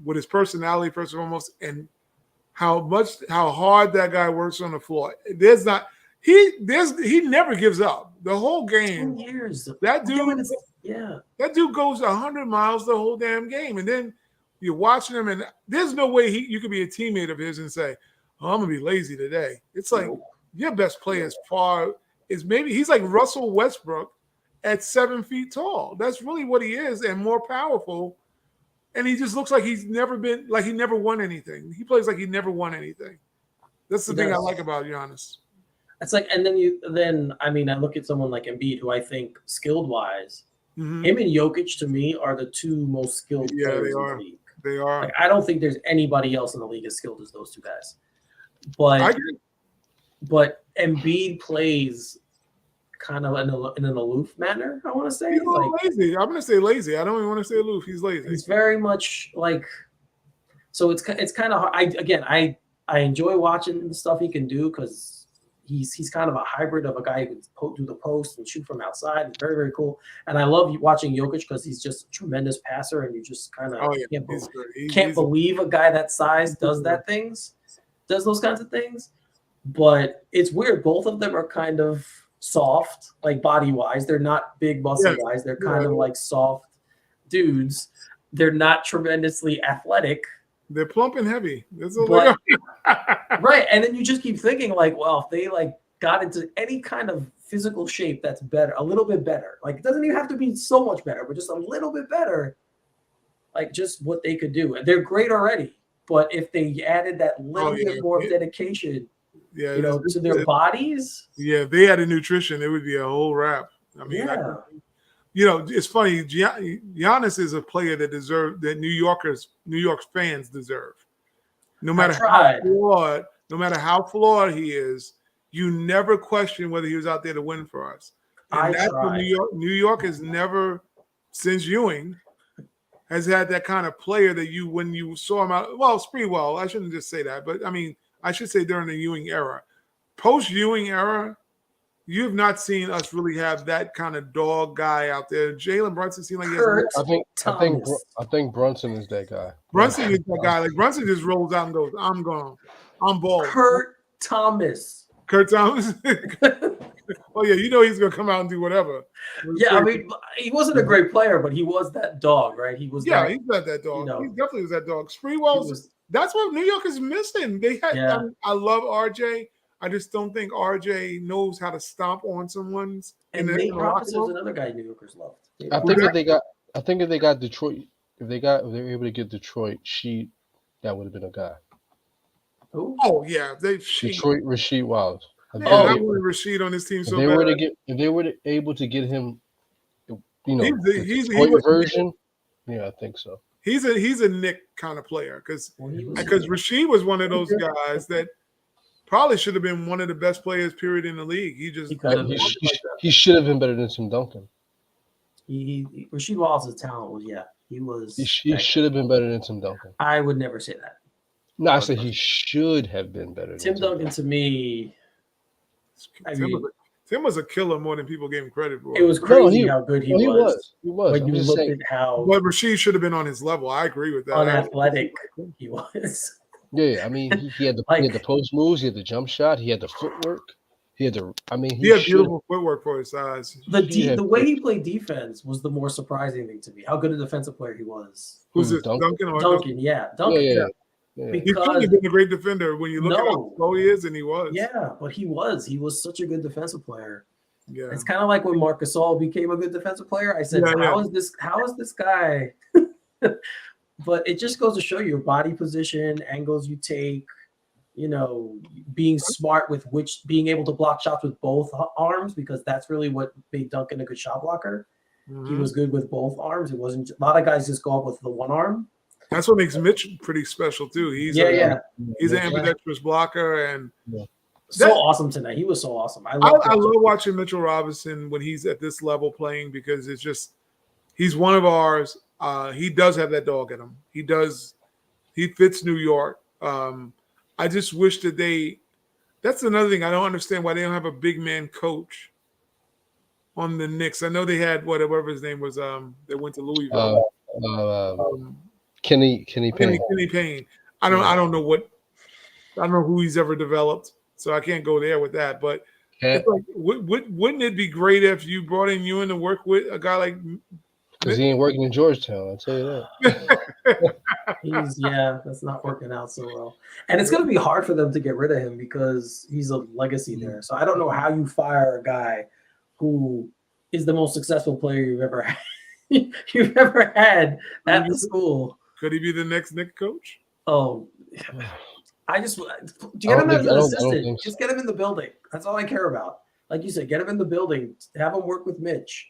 with his personality first and foremost, and how hard that guy works on the floor. He never gives up the whole game. 10 years. That dude goes 100 miles the whole damn game, and then you're watching him, and there's no way you could be a teammate of his and say, "Oh, I'm gonna be lazy today." It's like your best player is far. He's like Russell Westbrook at 7 feet tall. That's really what he is, and more powerful. And he just looks like he never won anything. He plays like he never won anything. That's the thing I like about Giannis. It's like, and then I look at someone like Embiid, who I think skilled wise, him and Jokic to me are the two most skilled players in the league. They are. Like, I don't think there's anybody else in the league as skilled as those two guys. But Embiid plays kind of in an aloof manner, I want to say. He's a little lazy. I'm going to say lazy. I don't even want to say aloof. He's lazy. He's very much like – so it's kind of hard. I enjoy watching the stuff he can do because he's kind of a hybrid of a guy who can do the post and shoot from outside. It's very, very cool. And I love watching Jokic because he's just a tremendous passer, and you just kind of can't believe a guy that size does those kinds of things. But it's weird. Both of them are kind of soft, like body-wise. They're not big muscle guys. They're kind of like soft dudes. They're not tremendously athletic. They're plump and heavy. Right. And then you just keep thinking like, well, if they like got into any kind of physical shape that's better, a little bit better. Like it doesn't even have to be so much better, but just a little bit better. Like just what they could do. They're great already. But if they added that little bit more dedication to their bodies. Yeah, if they had a nutrition, it would be a whole wrap. I mean, it's funny. Giannis is a player that New York fans deserve. No matter how flawed he is, you never question whether he was out there to win for us. And that's what New York has never, since Ewing, has had that kind of player that when you saw him out. Well, Sprewell, I shouldn't just say that, but I mean, I should say during the Ewing era. Post-Ewing era, you have not seen us really have that kind of dog guy out there. Jalen Brunson seemed like he has Kurt I Thomas. think Brunson is that guy. Brunson is that guy. Like Brunson just rolls out and goes, "I'm gone. I'm bald." Kurt Thomas. Kurt Thomas. Oh yeah, you know he's gonna come out and do whatever. Yeah, I mean, he wasn't a great player, but he was that dog, right? He was. Yeah, that, he's not that dog. You know, he definitely was that dog. he Spreewell's. was- That's what New York is missing. They had. Yeah. I love RJ. I just don't think RJ knows how to stomp on someone's. and Nate Robinson was another guy New Yorkers loved. I think if they got Detroit, if they were able to get Detroit, that would have been a guy. Who? Oh yeah, Detroit Rasheed Wallace. Yeah, I wanted Rasheed on this team If so they bad. were to get, if they were able to get him, you know, He's the Detroit version. Yeah, I think so. He's a Knick kind of player because Well, Rasheed was one of those guys that probably should have been one of the best players period in the league. He just He should have been better than Tim Duncan. Rasheed Wallace's talent was he was. He should have been better than Tim Duncan. I would never say that. No, I said he should have been better. Tim Duncan to me. Tim was a killer more than people gave him credit for. It was crazy how good he was. He was. When you looked at how but Rasheed should have been on his level. I agree with that. unathletic he was. Yeah, I mean, he had the post moves, he had the jump shot, he had the footwork, he had the. I mean, he had beautiful footwork for his size. The way he played defense was the more surprising thing to me. How good a defensive player he was. Who's this? Duncan? Duncan, yeah, Duncan. Yeah. He couldn't have been a great defender when you look at how slow he is, and he was. Yeah, but he was. He was such a good defensive player. Yeah, it's kind of like when Marc Gasol became a good defensive player. I said, How is this guy? But it just goes to show you body position, angles you take, being smart with being able to block shots with both arms, because that's really what made Duncan a good shot blocker. Mm-hmm. He was good with both arms. It wasn't a lot of guys just go up with the one arm. That's what makes Mitch pretty special too. He's an ambidextrous blocker and awesome tonight. He was so awesome. I love watching Mitchell Robinson when he's at this level playing, because it's just he's one of ours. He does have that dog in him. He fits New York. I just wish that that's another thing. I don't understand why they don't have a big man coach on the Knicks. I know they had whatever his name was. They went to Louisville. Kenny Payne. Kenny Payne. I don't know who he's ever developed, so I can't go there with that. But it's like, wouldn't it be great if you brought in Ewing to work with a guy like? Because he ain't working in Georgetown, I'll tell you that. That's not working out so well. And it's going to be hard for them to get rid of him because he's a legacy there. So I don't know how you fire a guy who is the most successful player you've ever had at the school. Could he be the next Knicks coach? Oh, get him as an assistant. Just get him in the building. That's all I care about. Like you said, get him in the building. Have him work with Mitch.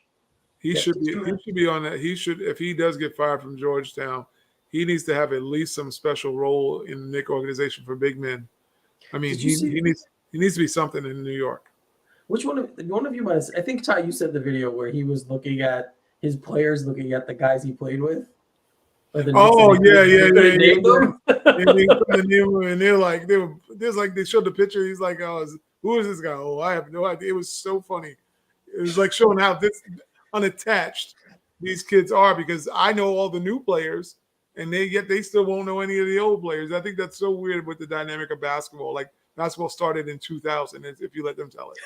He should be on that. He should, if he does get fired from Georgetown, he needs to have at least some special role in the Knicks organization for big men. I mean, he needs to be something in New York. Which one of you might have, I think, Ty, you said the video where he was looking at his players, looking at the guys he played with. Yeah. And they showed the picture. He's like, "Oh, who is this guy? Oh, I have no idea." It was so funny. It was like showing how unattached these kids are, because I know all the new players, and they still won't know any of the old players. I think that's so weird with the dynamic of basketball. Like basketball started in 2000, if you let them tell it.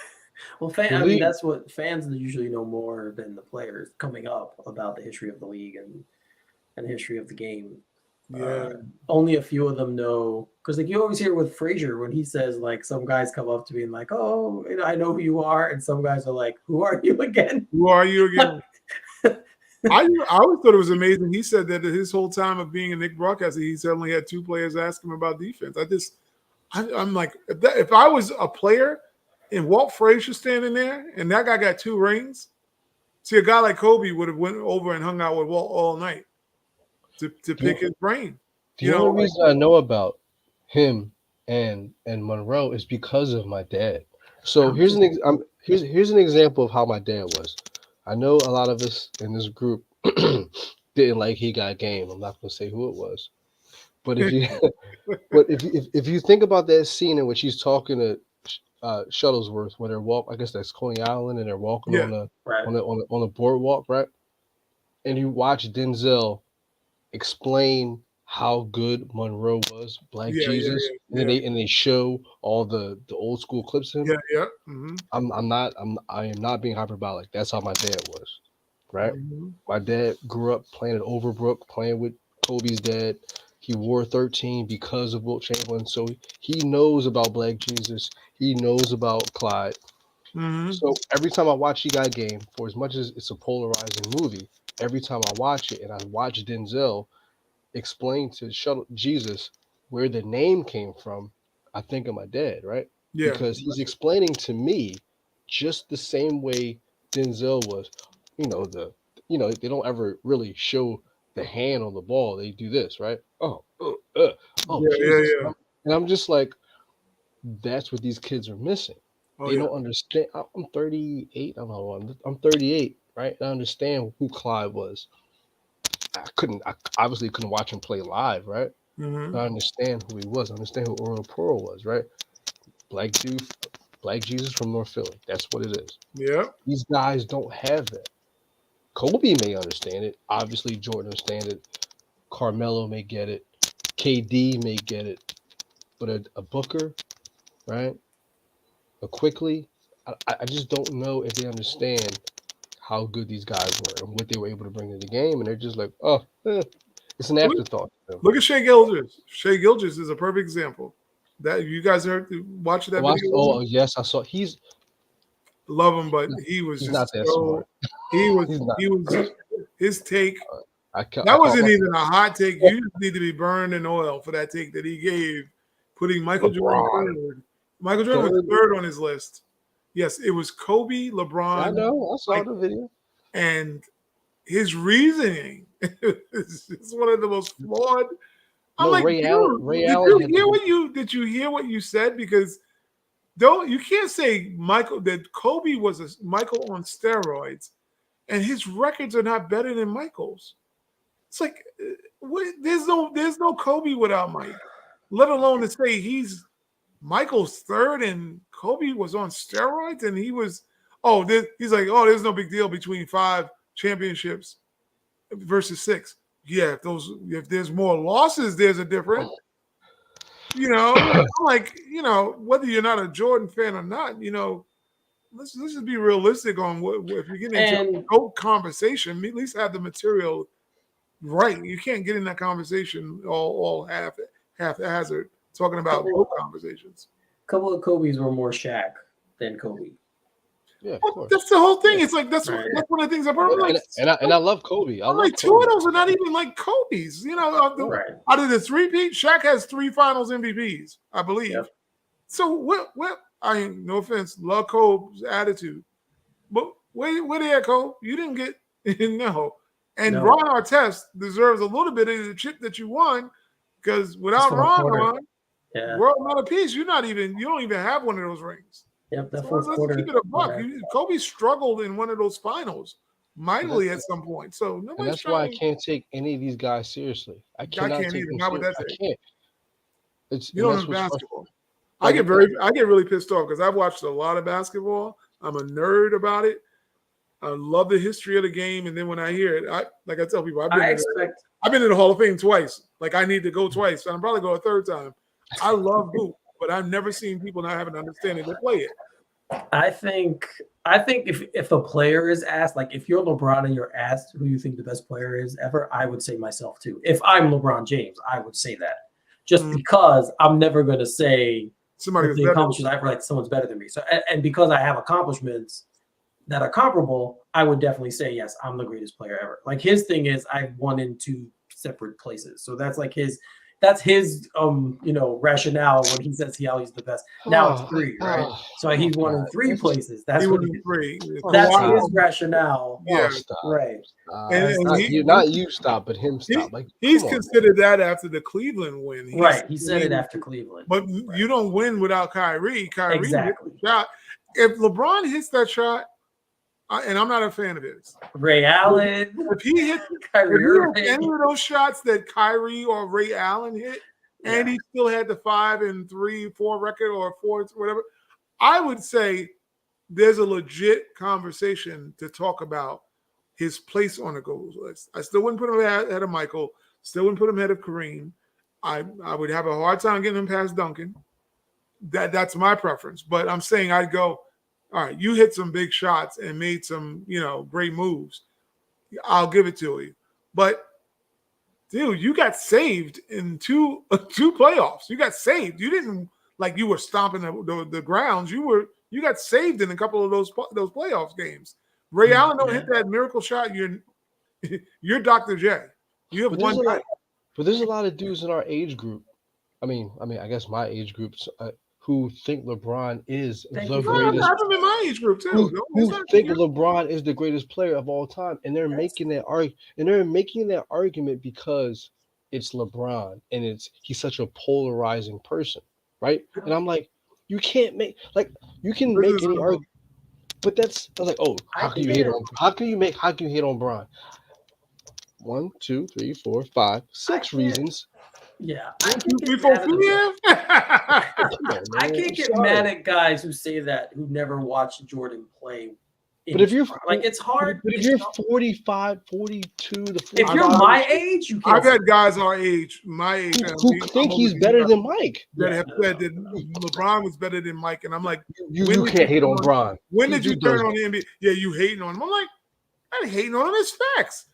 Well, that's what fans usually know more than the players coming up about the history of the league and the history of the game. Yeah. Only a few of them know, because like you always hear with Frazier when he says, like, some guys come up to me and like, "Oh, I know who you are," and some guys are like, "Who are you again?" Who are you again? I always thought it was amazing. He said that his whole time of being a Knicks broadcaster, he only had 2 players ask him about defense. I'm like, if I was a player and Walt Frazier standing there and that guy got 2 rings, see, a guy like Kobe would have went over and hung out with Walt all night to pick his brain. The only reason I know about him and Monroe is because of my dad. So here's an example of how my dad was. I know a lot of us in this group didn't like He Got Game. I'm not going to say who it was, but if you think about that scene in which he's talking to Shuttlesworth when they're I guess that's Coney Island, and they're walking Yeah. on the Right. on the boardwalk, right? And you watch Denzel explain how good Monroe was, Black Yeah, Jesus, and then yeah. they show all the old school clips of him. Yeah. Mm-hmm. I am not being hyperbolic. That's how my dad was, right? Mm-hmm. My dad grew up playing at Overbrook, playing with Kobe's dad. He wore 13 because of Wilt Chamberlain, so he knows about Black Jesus. He knows about Clyde. Mm-hmm. So every time I watch He Got Game, for as much as it's a polarizing movie, every time I watch it and I watch Denzel explain to Jesus where the name came from, I think of my dad, right? Yeah. Because he's explaining to me just the same way Denzel was. They don't ever really show the hand on the ball. They do this, right? Oh, Jesus. Yeah. And I'm just like, that's what these kids are missing. Oh, They yeah. don't understand. I'm 38. I don't know. I'm 38, right? I understand who Clyde was. I obviously couldn't watch him play live, right? Mm-hmm. I understand who he was. I understand who Oral Pearl was, right? Black Jew, Black Jesus from North Philly. That's what it is. Yeah. These guys don't have that. Kobe may understand it. Obviously, Jordan understands it. Carmelo may get it. KD may get it. But a Booker, right? A Quickly, I just don't know if they understand how good these guys were and what they were able to bring to the game. And they're just like, it's an afterthought. Look at Shea Gilgis. Shea Gilgis is a perfect example. That you guys heard watch that video? Yes, I saw. Love him, but he was He's just not that so. smart. He was. He's not. He was. His take. I That wasn't even a hot take. You just need to be burned in oil for that take that he gave, putting Michael Jordan third. Michael Jordan was third on his list. Yes, it was Kobe, LeBron. I know. I saw the video. And his reasoning is one of the most flawed. I'm like, Ray Allen. Did you hear what you said? Because you can't say that Kobe was Michael on steroids, and his records are not better than Michael's. It's like there's no Kobe without Mike, let alone to say he's Michael's third and Kobe was on steroids and he was he's like, there's no big deal between 5 championships versus 6. Yeah, if there's more losses, there's a difference. I'm like, whether you're not a Jordan fan or not, let's just be realistic on what if you're getting into a GOAT conversation, at least have the material right. You can't get in that conversation all haphazard talking about GOAT conversations. A couple of Kobe's were more Shaq than Kobe. Yeah, of course. That's the whole thing. It's like that's one of the things I'm like. And I love Kobe. I'm like, 2 of those are not even like Kobe's. Out of the 3-peat, Shaq has 3 Finals MVPs, I believe. Yep. So what? No offense, love Kobe's attitude, but where they at, Kobe? You didn't get no. And Ron Artest deserves a little bit of the chip that you won because without Ron, world not a piece. You don't even have one of those rings. Yep, that so fourth quarter. Keep it a buck. Kobe struggled in one of those finals mightily at some point. So that's why I can't take any of these guys seriously. I can't take them not with that I can't. You don't know basketball. I get really pissed off because I've watched a lot of basketball. I'm a nerd about it. I love the history of the game, and then when I hear it, I tell people, I've been in the Hall of Fame twice. Like I need to go twice, and I'm probably go a third time. I love hoop, but I've never seen people not have an understanding to play it. I think if a player is asked, like if you're LeBron and you're asked who you think the best player is ever, I would say myself too. If I'm LeBron James, I would say that. Just because I'm never going to say the accomplishments I feel like someone's better than me. So and because I have accomplishments that are comparable, I would definitely say yes, I'm the greatest player ever. Like his thing is I've won in 2 separate places. So that's like his rationale when he says he's the best. Now it's 3, right? So he's won in 3 places. That's what 3. That's his rationale. Yeah, right. Not you stop, but him stop. He's considered that after the Cleveland win. He said it after Cleveland. But you don't win without Kyrie. Kyrie exactly. hit the shot. If LeBron hits that shot, and I'm not a fan of his. Ray Allen. If he hit any of those shots that Kyrie or Ray Allen hit, and he still had the 5 and 3, 4 record or 4, whatever, I would say there's a legit conversation to talk about his place on the goals list. I still wouldn't put him ahead of Michael. Still wouldn't put him ahead of Kareem. I would have a hard time getting him past Duncan. That's my preference. But I'm saying I'd go, all right, you hit some big shots and made some, great moves. I'll give it to you. But dude, you got saved in two playoffs. You got saved. You didn't like you were stomping the grounds. You got saved in a couple of those playoffs games. Ray Allen don't hit that miracle shot. You're Dr. J. You have one night. But there's a lot of dudes in our age group. I mean, I guess my age groups who think LeBron is the greatest. I have them in my age group too. Who think LeBron is the greatest player of all time, and they're making that argument because it's LeBron and he's such a polarizing person, right? And I'm like, you can't make you can make any argument, but that's like, oh, how can you hate on Bron? 1, 2, 3, 4, 5, 6 reasons. Yeah, I can't get mad at guys who say that who never watched Jordan play. But if you're it's hard. But if you're 45, 42 to 45, if you're my age, you can't. I've had guys our age, my age, who think he's better than Mike. That have said that LeBron was better than Mike, and I'm like, you can't hate on Bron. When did you turn on the NBA? Yeah, you hating on him. I'm like, I ain't hating on him. It's facts.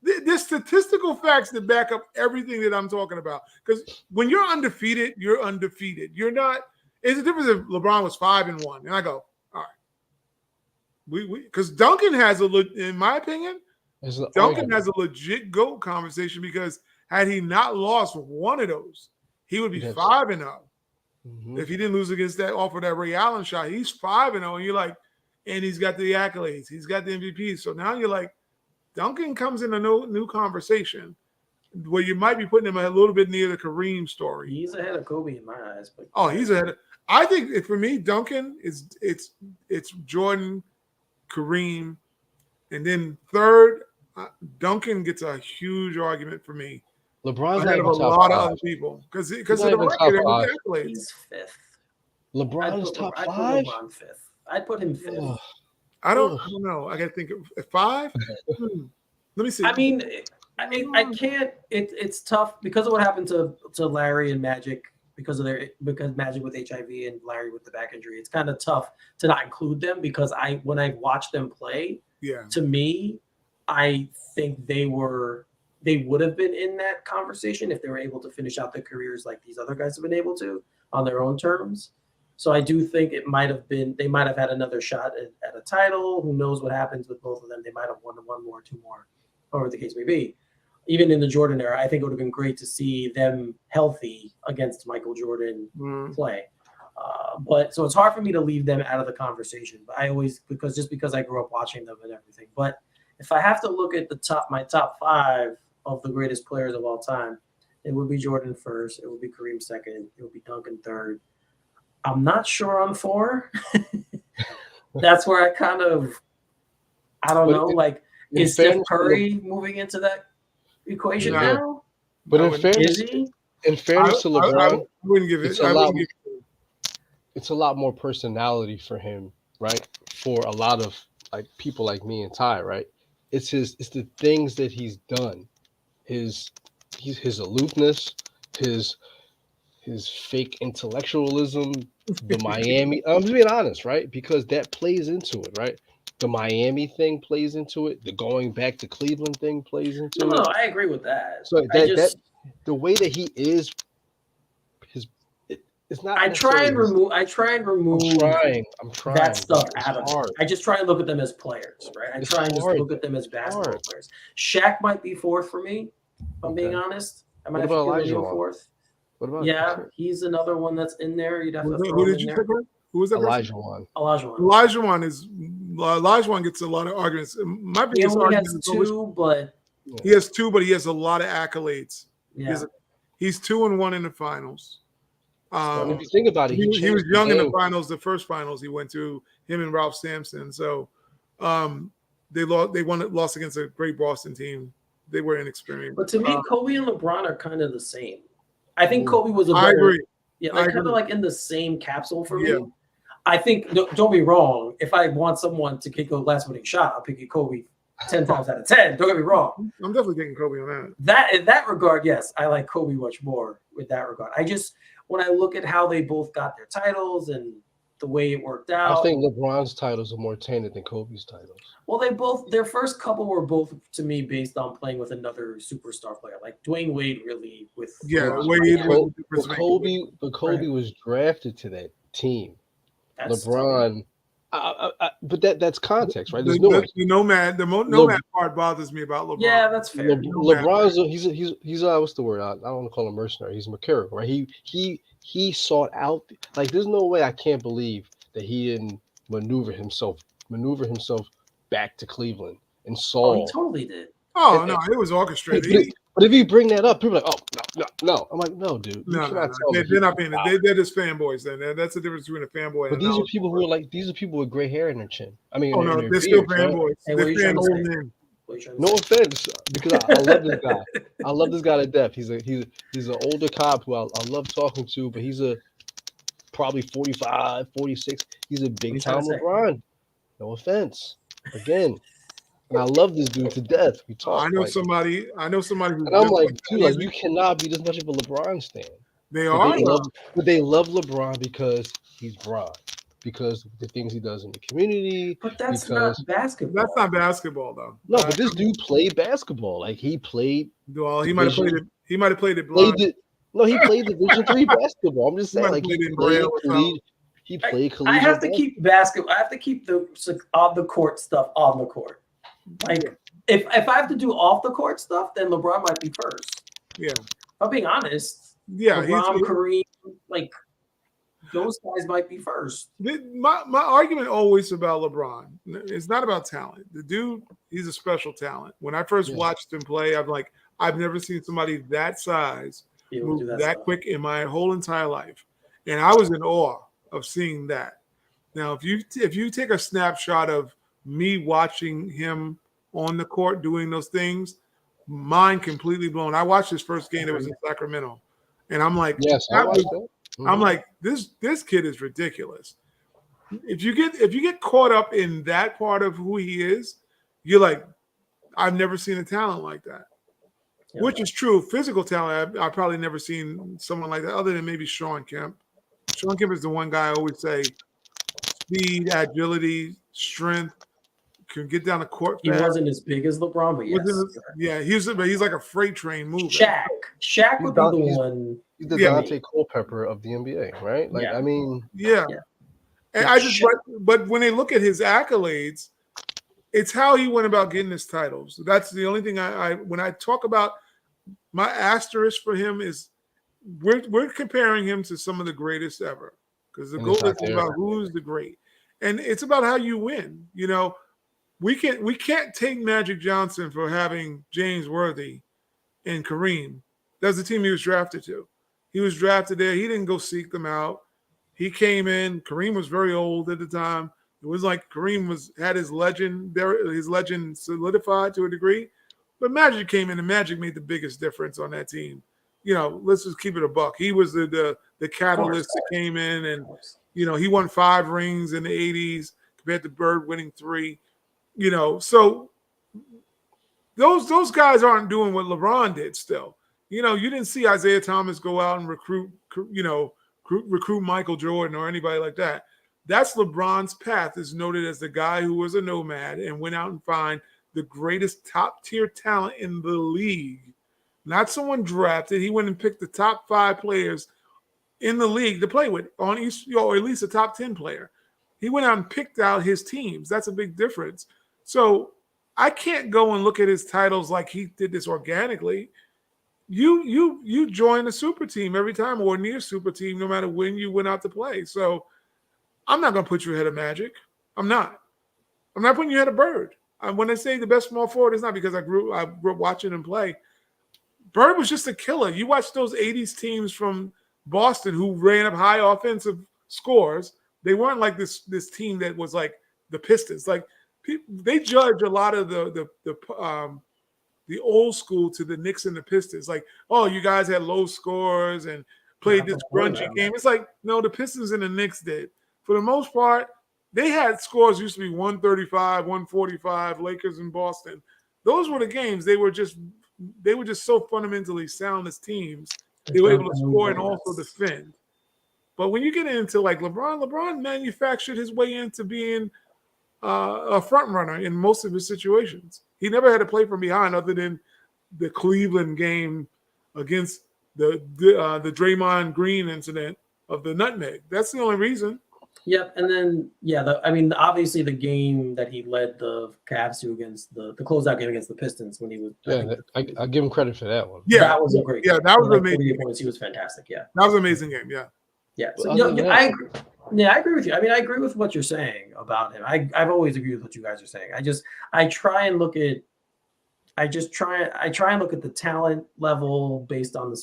There's statistical facts that back up everything that I'm talking about. Because when you're undefeated, you're undefeated. You're not. It's a difference if LeBron was 5-1, and I go, all right. Because Duncan has in my opinion, Duncan has a legit GOAT conversation because had he not lost one of those, he would be 5-0. Mm-hmm. If he didn't lose against off of that Ray Allen shot, he's 5-0, and you're like, and he's got the accolades, he's got the MVP. So now you're like, Duncan comes in a new conversation where you might be putting him a little bit near the Kareem story. He's ahead of Kobe in my eyes. But he's ahead. I think for me, Duncan it's Jordan, Kareem, and then third, Duncan gets a huge argument for me. LeBron's ahead of a lot of other people because of the record. He's fifth. LeBron's top 5. I'd put LeBron fifth. I'd put him fifth. I don't know. I got to think of 5. Let me see. I mean, I can't. It's tough because of what happened to Larry and Magic because Magic with HIV and Larry with the back injury. It's kind of tough to not include them because when I watched them play, to me, I think they would have been in that conversation if they were able to finish out their careers like these other guys have been able to on their own terms. So I do think they might have had another shot at a title. Who knows what happens with both of them? They might have won 1 more, 2 more, however the case may be. Even in the Jordan era, I think it would have been great to see them healthy against Michael Jordan play. But so it's hard for me to leave them out of the conversation. But because I grew up watching them and everything. But if I have to look at my top 5 of the greatest players of all time, it would be Jordan first. It would be Kareem second. It would be Duncan third. I'm not sure on 4. That's where I I don't know. Like, is Steph Curry moving into that equation now? But in fairness to LeBron, I wouldn't give it. It's a lot more personality for him, right? For a lot of people like me and Ty, right? It's the things that he's done, his aloofness, his fake intellectualism, the Miami. I'm just being honest, right? Because that plays into it, right? The Miami thing plays into it. The going back to Cleveland thing plays into it. No, I agree with that. So that the way that he is, it's not. I try and remove. I'm trying that stuff out of it. I just try and look at them as players, right? I try and just look at them as basketball players. Shaq might be 4th for me, if I'm being honest. I might have to give him 4th. What about? Yeah, he's another one that's in there. You'd have to throw who did you pick? Who was that? Olajuwon. Olajuwon gets a lot of arguments. My biggest argument is 2, but he has 2, but he has a lot of accolades. Yeah. He's 2-1 in the finals. If you think about it, he was young in the finals. The first finals he went to, him and Ralph Sampson. So they lost against a great Boston team. They were inexperienced. But to me, Kobe and LeBron are kind of the same. I think Kobe was I agree. Yeah, they're kind of like in the same capsule for me. I think, don't be wrong. If I want someone to kick a last winning shot, I'll pick Kobe 10 times out of 10. Don't get me wrong. I'm definitely taking Kobe on that. That in that regard, yes, I like Kobe much more with that regard. I just when I look at how they both got their titles and the way it worked out. I think LeBron's titles are more tainted than Kobe's titles. Well, their first couple were both to me based on playing with another superstar player, like Dwayne Wade really with Wade. But Kobe was drafted to that team. That's LeBron. But that's context, right? There's the nomad part bothers me about LeBron. Yeah, that's fair. LeBron's he's what's the word? I don't want to call him mercenary. He's mercurial, right? He sought out like there's no way I can't believe that he didn't maneuver himself back to Cleveland and saw. Oh, he totally did. Oh no, it was orchestrated. But if you bring that up, people are like, oh no. I'm like, no, dude. No. They're not being. They're just fanboys. Then that's the difference between a fanboy. But these are people who are like these are people with gray hair in their chin. I mean, they're still fanboys. Hey, they're old men. No offense, because I love this guy. I love this guy to death. He's an older cop who I love talking to, but he's a probably 45, 46. He's a big time LeBron. No offense. Again. And I love this dude to death. We talk. I know somebody. And I'm like, dude, like you cannot be this much of a LeBron stan. They are. But they love LeBron because he's Bron. Because the things he does in the community. But that's not basketball. That's not basketball, though. No, but this dude played basketball. Like he played. Well, he might have played it. He might have played it blind. He played Division III basketball. I'm just saying, like he played collegiate. I have to keep basketball. I have to keep the on the court stuff on the court. Like if I have to do off the court stuff, then LeBron might be first. Yeah, if I'm being honest. Yeah, LeBron, Kareem, like those guys might be first. My argument always about LeBron. It's not about talent. The dude, he's a special talent. When I first watched him play, I'm like, I've never seen somebody that size move that quick in my whole entire life, and I was in awe of seeing that. Now, if you take a snapshot of me watching him on the court doing those things, mind completely blown. I watched his first game that was in Sacramento, and I'm like, yes, I watched that. I'm like, this kid is ridiculous. If you get caught up in that part of who he is, you're like, I've never seen a talent like that. Yeah. Which is true. Physical talent, I've probably never seen someone like that, other than maybe Sean Kemp. Sean Kemp is the one guy I always say, speed, agility, strength. Can get down the court. He wasn't as big as LeBron, but yes. He's like a freight train mover. Shaq would be the one. He's the Dante Culpepper of the NBA, right? Like, I mean, And but when they look at his accolades, it's how he went about getting his titles. That's the only thing when I talk about my asterisk for him is we're comparing him to some of the greatest ever, because the goal is about who's the great, and it's about how you win. You know. We can't take Magic Johnson for having James Worthy and Kareem. That's the team he was drafted to. He was drafted there. He didn't go seek them out. He came in. Kareem was very old at the time. It was like Kareem had his legend solidified to a degree. But Magic came in, and Magic made the biggest difference on that team. You know, let's just keep it a buck. He was the catalyst that came in, and he won 5 rings in the 80s compared to Bird winning 3. So those guys aren't doing what LeBron did still. You didn't see Isaiah Thomas go out and recruit Michael Jordan or anybody like that. That's LeBron's path, is noted as the guy who was a nomad and went out and find the greatest top-tier talent in the league. Not someone drafted. He went and picked the top 5 players in the league to play with, or at least a top 10 player. He went out and picked out his teams. That's a big difference. So I can't go and look at his titles like he did this organically. You join a super team every time, or near super team, no matter when you went out to play. So I'm not going to put you ahead of Magic. I'm not putting you ahead of Bird. When I say the best small forward, it's not because I grew up watching him play. Bird was just a killer. You watch those 80s teams from Boston who ran up high offensive scores. They weren't like this team that was like the Pistons. Like, they judge a lot of the old school to the Knicks and the Pistons. Like, oh, you guys had low scores and played this grungy game. It's like, no, the Pistons and the Knicks did. for the most part, they had scores used to be 135, 145, Lakers and Boston. Those were the games. They were just so fundamentally sound as teams. They were able to score and also defend. But when you get into like LeBron manufactured his way into being a front runner in most of his situations. He never had to play from behind other than the Cleveland game against the Draymond Green incident of the nutmeg. That's the only reason. Yep, and then obviously the game that he led the Cavs to against the closeout game against the Pistons when he was. Yeah, I give him credit for that one. Yeah, that was a great. Yeah, game. that was like amazing. Points, he was fantastic. Yeah, that was an amazing game. Yeah, yeah. So I agree with you. I mean, I agree with what you're saying about him. I've always agreed with what you guys are saying. I try and look at the talent level based on the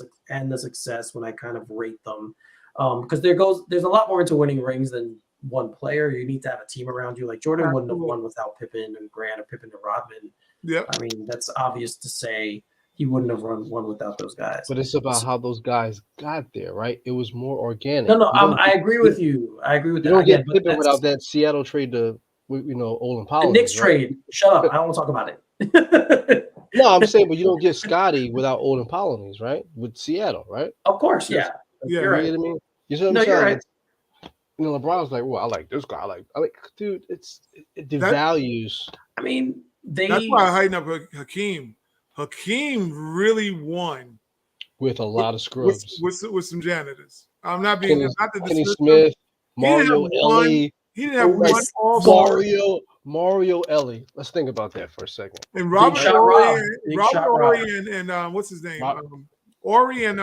success when I kind of rate them. Because there's a lot more into winning rings than one player. You need to have a team around you. Like Jordan wouldn't have won without Pippen and Grant or Pippen and Rodman. Yeah. I mean, that's obvious to say he wouldn't have won without those guys. But it's about how those guys got there, right? It was more organic. No, I agree with you. I agree with that. You don't get Pippen without that Seattle trade to Olin Powell. The Knicks trade. Shut up. I don't want to talk about it. No, I'm saying, but you don't get Scotty without Olin Powell, right? With Seattle, right? Of course, yeah. Yeah, you're right. You know what I mean? You see what I'm saying? You're right. LeBron's like, well, I like this guy. I like, dude, it devalues. I mean, that's why I heighten up Hakeem. Hakeem really won with a lot of scrubs, with some janitors. I'm not being Kenny Smith, Mario Ellie. He didn't have one all Mario Ellie. Let's think about that for a second. And Robert Horry and what's his name? Horry and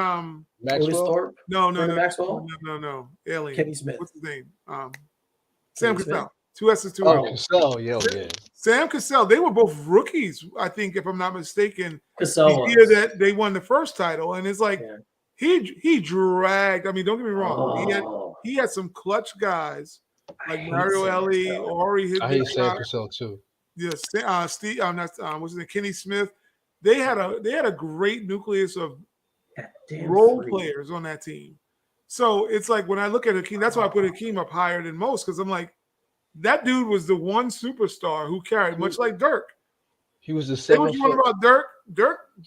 Maxwell. No. Alien. Kenny Smith. What's his name? Sam Cassell. 2 S's, 2 L. Cassell, yeah. Sam Cassell. They were both rookies, I think, if I'm not mistaken. Cassell the year that they won the first title, and it's like he dragged. I mean, don't get me wrong. He had some clutch guys like Mario Ellie, Horry. I hate Sam Cassell too. Yes, Steve. What's his name? Kenny Smith. They had a great nucleus of role players on that team. So it's like when I look at Hakeem, that's why I put Hakeem up higher than most, because I'm like, that dude was the one superstar who carried, much like Dirk. He was the seventh. What about Dirk?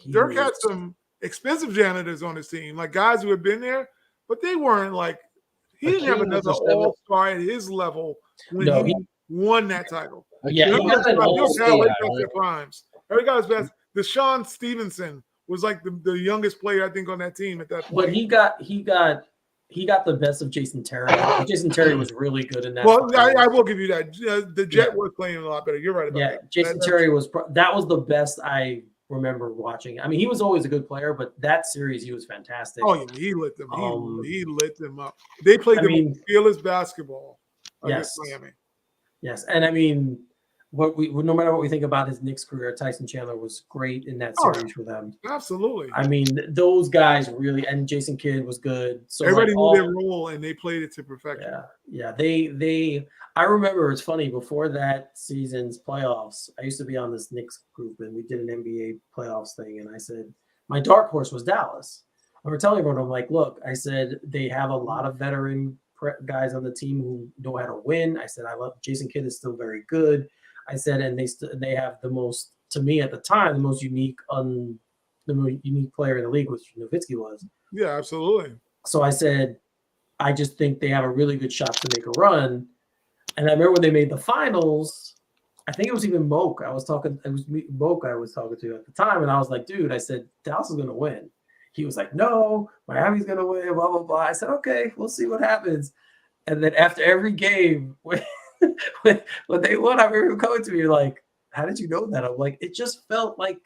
Dirk had some expensive janitors on his team, like guys who had been there, but they weren't like, he didn't have another all-star at his level when he won that title. Yeah, he was an all-star. Every guy was best. Deshaun Stevenson was like the youngest player, I think, on that team at that point. But he got the best of Jason Terry. Jason Terry was really good in that. Well, I will give you that. The Jet was playing a lot better. You're right about that. Yeah, Jason Terry was the best I remember watching. I mean, he was always a good player, but that series he was fantastic. Oh yeah, he lit them. He lit them up. They played fearless basketball against Miami. Yes, and I mean, no matter what we think about his Knicks career, Tyson Chandler was great in that series for them. Absolutely. I mean, those guys really, and Jason Kidd was good. So everybody knew their role, and they played it to perfection. Yeah. They. I remember it's funny, before that season's playoffs, I used to be on this Knicks group, and we did an NBA playoffs thing, and I said my dark horse was Dallas. I was telling everyone, I'm like, look, I said they have a lot of veteran guys on the team who know how to win. I said I love Jason Kidd is still very good. I said, and they have the most, to me at the time, the most unique player in the league, which Nowitzki was. Yeah, absolutely. So I said, I just think they have a really good shot to make a run. And I remember when they made the finals, I think it was even Moke. It was Moke I was talking to at the time, and I was like, dude, I said, Dallas is going to win. He was like, no, Miami's going to win, blah, blah, blah. I said, okay, we'll see what happens. And then after every game, when they won, I remember him coming to me like, how did you know that? I'm like, it just felt like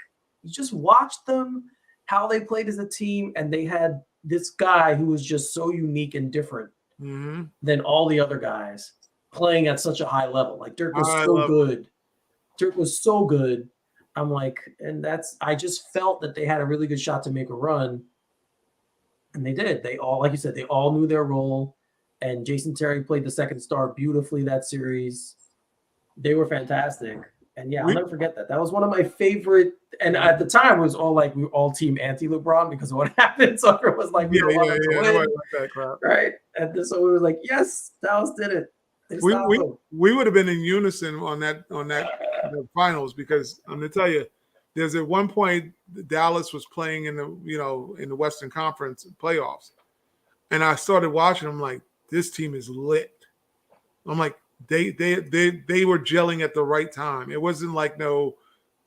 you just watched them, how they played as a team, and they had this guy who was just so unique and different than all the other guys playing at such a high level. Like Dirk was so good. Dirk was so good. I'm like, and I just felt that they had a really good shot to make a run. And they did. They all, like you said, they all knew their role. And Jason Terry played the second star beautifully that series. They were fantastic. And yeah, I'll never forget that. That was one of my favorite. And at the time, it was all like we were all team anti-LeBron because of what happened. So it was like we don't want to win, like that crap. right? And so we were like, yes, Dallas did it. They we stopped we him. we would have been in unison on that the finals because I'm gonna tell you, there's at one point Dallas was playing in the Western Conference playoffs, and I started watching. I'm like, this team is lit. I'm like, they were gelling at the right time. It wasn't like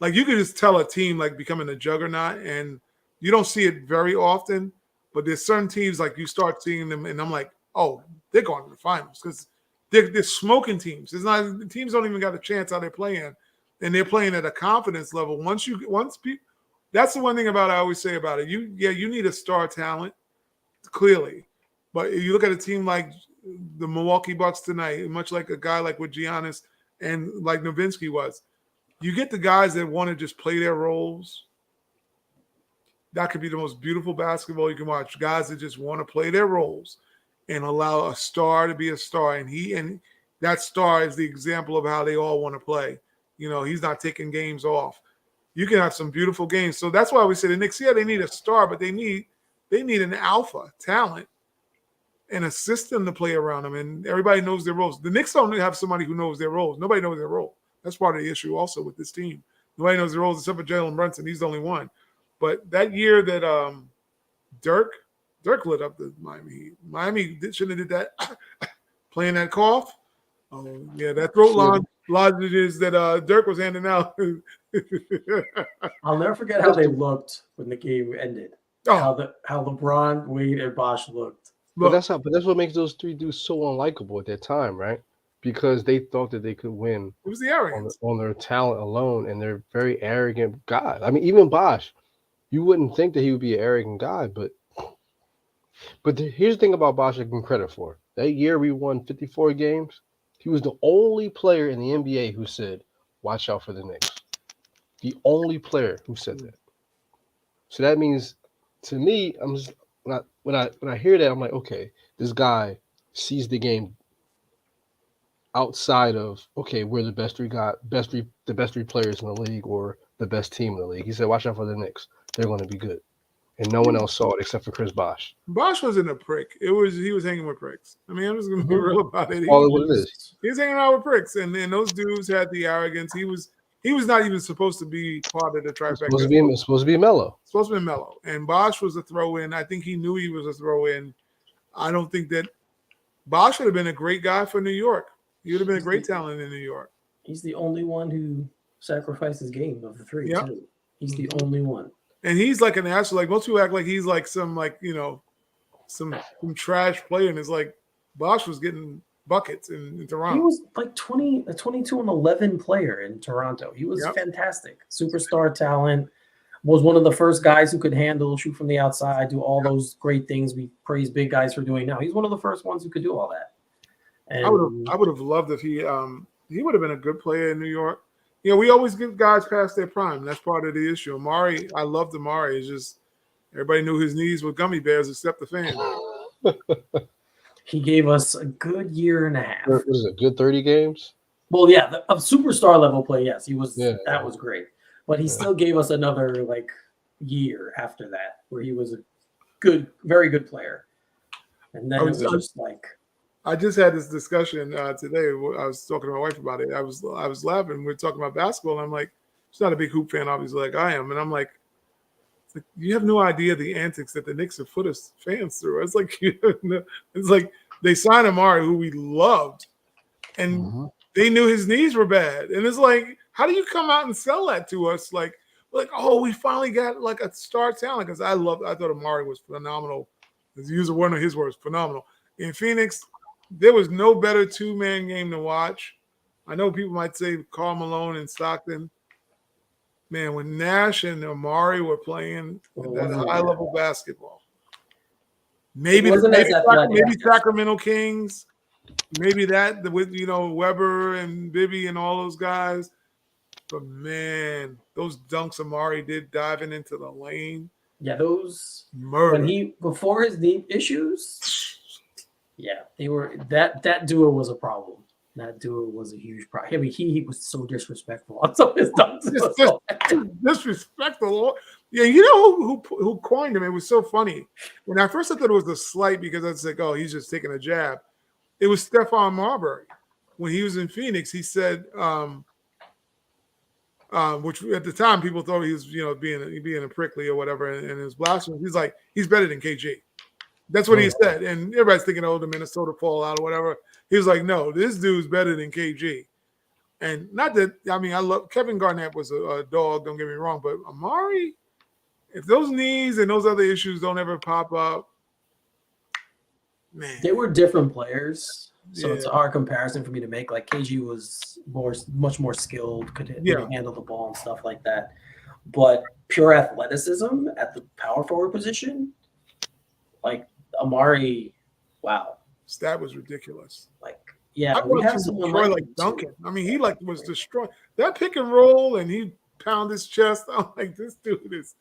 like you could just tell a team like becoming a juggernaut, and you don't see it very often. But there's certain teams like you start seeing them, and I'm like, oh, they're going to the finals because they're smoking teams. It's not the teams don't even got a chance how they're playing, and they're playing at a confidence level. Once people, that's the one thing about I always say about it. You need a star talent clearly, but you look at a team like the Milwaukee Bucks tonight, much like a guy like with Giannis and like Nowitzki was. You get the guys that want to just play their roles. That could be the most beautiful basketball you can watch. Guys that just want to play their roles and allow a star to be a star. And that star is the example of how they all want to play. He's not taking games off. You can have some beautiful games. So that's why we say the Knicks, they need a star, but they need an alpha talent and a system to play around them. And everybody knows their roles. The Knicks don't have somebody who knows their roles. Nobody knows their role. That's part of the issue also with this team. Nobody knows their roles except for Jalen Brunson. He's the only one. But that year that Dirk lit up the Miami Heat. Miami shouldn't have did that. Playing that cough. Oh, yeah, that throat lozenges that Dirk was handing out. I'll never forget how they looked when the game ended. Oh. How LeBron, Wade, and Bosh looked. But that's what makes those three dudes so unlikable at that time, right? Because they thought that they could win. It was the arrogance on their talent alone, and they're very arrogant guys. I mean, even Bosh, you wouldn't think that he would be an arrogant guy, but here's the thing about Bosh I give him credit for. That year we won 54 games. He was the only player in the NBA who said, "Watch out for the Knicks." The only player who said that. So that means, to me, I'm just when I hear that, I'm like, okay, this guy sees the game outside of, okay, we're the best three players in the league or the best team in the league. He said, watch out for the Knicks. They're going to be good. And no one else saw it except for Chris Bosh. Bosh wasn't a prick. He was hanging with pricks. I mean, I'm just going to be real about it. All what it is. He was hanging out with pricks, and those dudes had the arrogance. He was not even supposed to be part of the trifecta. It's supposed to be mellow. Supposed to be mellow. And Bosh was a throw-in. I think he knew he was a throw-in. I don't think that Bosh would have been a great guy for New York. He would have been a great talent in New York. He's the only one who sacrificed his game of the three, too. He's the only one. And he's like an asshole. Like most people act like he's like some some trash player. And it's like Bosh was getting buckets in Toronto. He was like a 22-11 player in Toronto. He was fantastic. Superstar talent. Was one of the first guys who could shoot from the outside, do all those great things we praise big guys for doing now. He's one of the first ones who could do all that. And I would have loved if he would have been a good player in New York. We always give guys past their prime. That's part of the issue. Amari, I loved Amari. It's just everybody knew his knees were gummy bears except the fan. He gave us a good year and a half. What is it, good 30 games? Well, yeah, a superstar level play, yes. He was that was great. But he still gave us another year after that where he was a very good player. And then I just had this discussion today. I was talking to my wife about it. I was laughing. We're talking about basketball. And I'm like, she's not a big hoop fan, obviously, like I am. And I'm like, you have no idea the antics that the Knicks have put us fans through. It's like they signed Amari, who we loved, and they knew his knees were bad. And it's like, how do you come out and sell that to us? Like, oh, we finally got a star talent. Because I thought Amari was phenomenal. To use one of his words, phenomenal. In Phoenix, there was no better two-man game to watch. I know people might say Karl Malone and Stockton. Man, when Nash and Amari were playing that high-level basketball, maybe Sacramento Kings, maybe that with Weber and Bibby and all those guys. But man, those dunks Amari did diving into the lane. Yeah, those murder. Before his knee issues. Yeah, they were that duo was a problem. That duo was a huge problem. I mean, he was so disrespectful on some of his dunks. Disrespectful. Yeah, you know who coined him? It was so funny. When I first thought it was a slight because I was like, oh, he's just taking a jab. It was Stephon Marbury. when he was in Phoenix, he said, which at the time people thought he was, being a prickly or whatever, and it was blasphemous. He's like, he's better than KG. That's what he said, and everybody's thinking, oh, the Minnesota fallout or whatever. He was like, no, this dude's better than KG. And not that, I mean, I love Kevin Garnett was a dog. Don't get me wrong, but Amari, if those knees and those other issues don't ever pop up, man, they were different players. So it's a hard comparison for me to make. Like KG was much more skilled, could handle the ball and stuff like that. But pure athleticism at the power forward position, like Amari, wow, stat was ridiculous. Like, yeah, I we have him someone destroy like Duncan. I mean, he was destroyed. That pick and roll, and he pound his chest. I'm like, this dude is.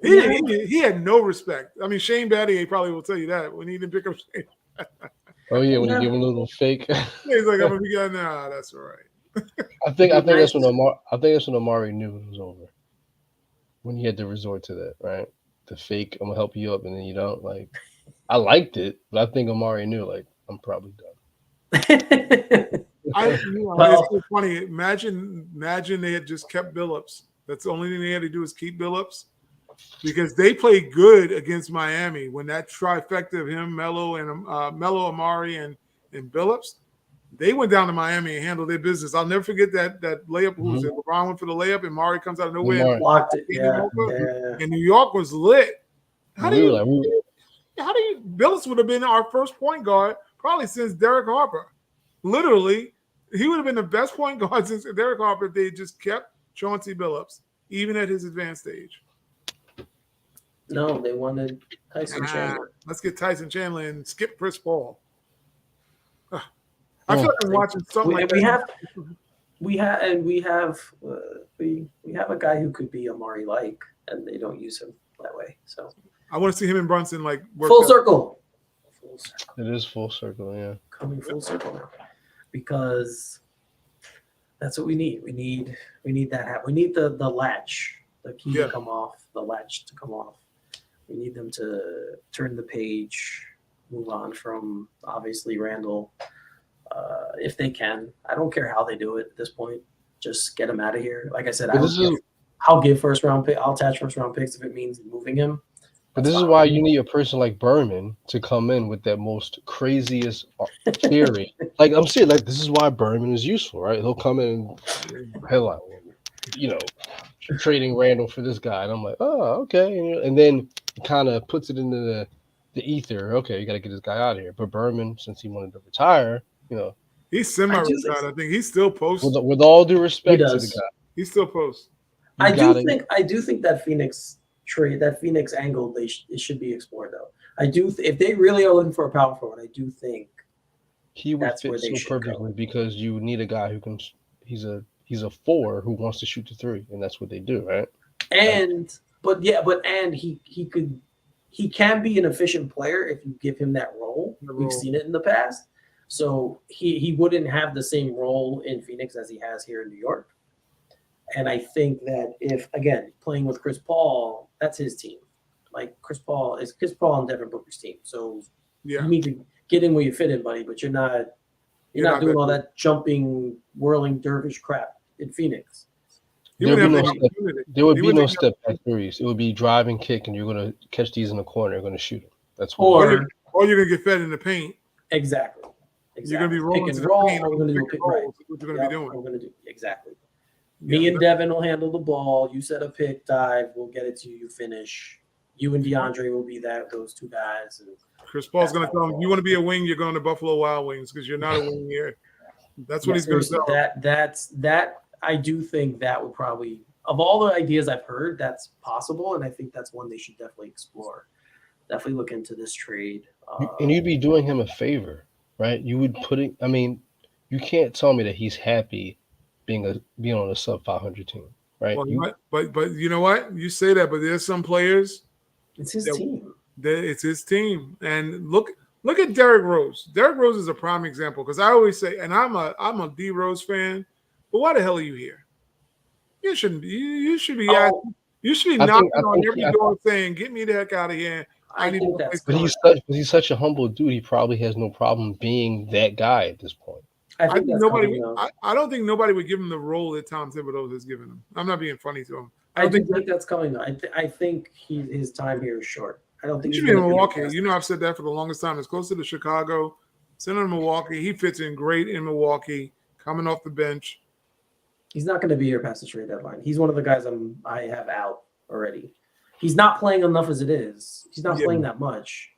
He had no respect. I mean, Shane Battier probably will tell you that when he didn't pick up Shane. Oh yeah, when you give him a little fake. He's like, I'm gonna be good. Nah, that's all right. I think that's when Amari knew it was over. When he had to resort to that, right? The fake, I'm gonna help you up, and then you don't. Like, I liked it, but I think Amari knew, like, I'm probably done. It's so funny. Imagine they had just kept Billups. That's the only thing they had to do is keep Billups. Because they played good against Miami when that trifecta of him, Melo, Amari, and Billups, they went down to Miami and handled their business. I'll never forget that layup. Who was it? LeBron went for the layup, and Mari comes out of nowhere and blocked it. And New York was lit. How do you? Billups would have been our first point guard probably since Derek Harper. Literally, he would have been the best point guard since Derek Harper if they just kept Chauncey Billups, even at his advanced age. No, they wanted Tyson Chandler. Let's get Tyson Chandler and skip Chris Paul. I feel like I'm watching something like that. We have a guy who could be Amari like, and they don't use him that way. So I want to see him and Brunson like work full circle. It is full circle, yeah. Coming full circle now, because that's what we need. We need that. We need the latch, the key to come off, the latch to come off. We need them to turn the page, move on from obviously Randall, if they can. I don't care how they do it at this point. Just get him out of here. Like I said, I'll give first round pick. I'll attach first round picks if it means moving him. But this is why you need a person like Berman to come in with that most craziest theory. Like I'm saying, like this is why Berman is useful, right? He'll come in and trading Randall for this guy, and I'm like, oh, okay, and then kind of puts it into the ether. Okay, you got to get this guy out of here. But Berman, since he wanted to retire, he's semi-retired. I think he's still post. With all due respect to the guy, he's still post. I do think that Phoenix trade, that Phoenix angle, it should be explored though. I do. If they really are looking for a power forward, I do think he would fit so perfectly because you need a guy who can. He's a 4 who wants to shoot the 3, and that's what they do, right? He can be an efficient player if you give him that role. We've seen it in the past. So he wouldn't have the same role in Phoenix as he has here in New York. And I think that if, again, playing with Chris Paul, that's his team. Like Chris Paul and Devin Booker's team. So you need to get in where you fit in, buddy, but you're not doing all that jumping, whirling dervish crap in Phoenix. There would be no step back threes. It would be drive and kick, and you're going to catch these in the corner. You're going to shoot them. That's or you're going to get fed in the paint. Exactly. You're going to be rolling pick and to roll. the paint. We're going to do a pick right. What you're going to be doing. We're going to do exactly. Me and Devin will handle the ball. You set a pick, dive. We'll get it to you. You finish. You and DeAndre will be those two guys. And Chris Paul's going to tell him, you want to be a wing, you're going to Buffalo Wild Wings because you're not a wing here. That's what he's going to say. That I do think that would probably, of all the ideas I've heard, that's possible, and I think that's one they should definitely explore. Definitely look into this trade. And you'd be doing him a favor, right? You would you can't tell me that he's happy being on a sub 500 team, right? Well, but you know what? You say that, but there's some players. It's his team. It's his team, and look at Derrick Rose. Derrick Rose is a prime example because I always say, and I'm a D Rose fan, but why the hell are you here? You shouldn't be. You should be. You should be knocking on every door saying, "Get me the heck out of here." I need to. But he's such a humble dude. He probably has no problem being that guy at this point. I think that's nobody. coming, though. I don't think nobody would give him the role that Tom Thibodeau has given him. I'm not being funny to him. I do think that's coming, though. I think his time here is short. I don't think he he's should be in gonna Milwaukee. You know, I've said that for the longest time. It's closer to Chicago. Send him to Milwaukee. He fits in great in Milwaukee, coming off the bench. He's not going to be here past the trade deadline. He's one of the guys I have out already. He's not playing enough as it is. He's not playing that much.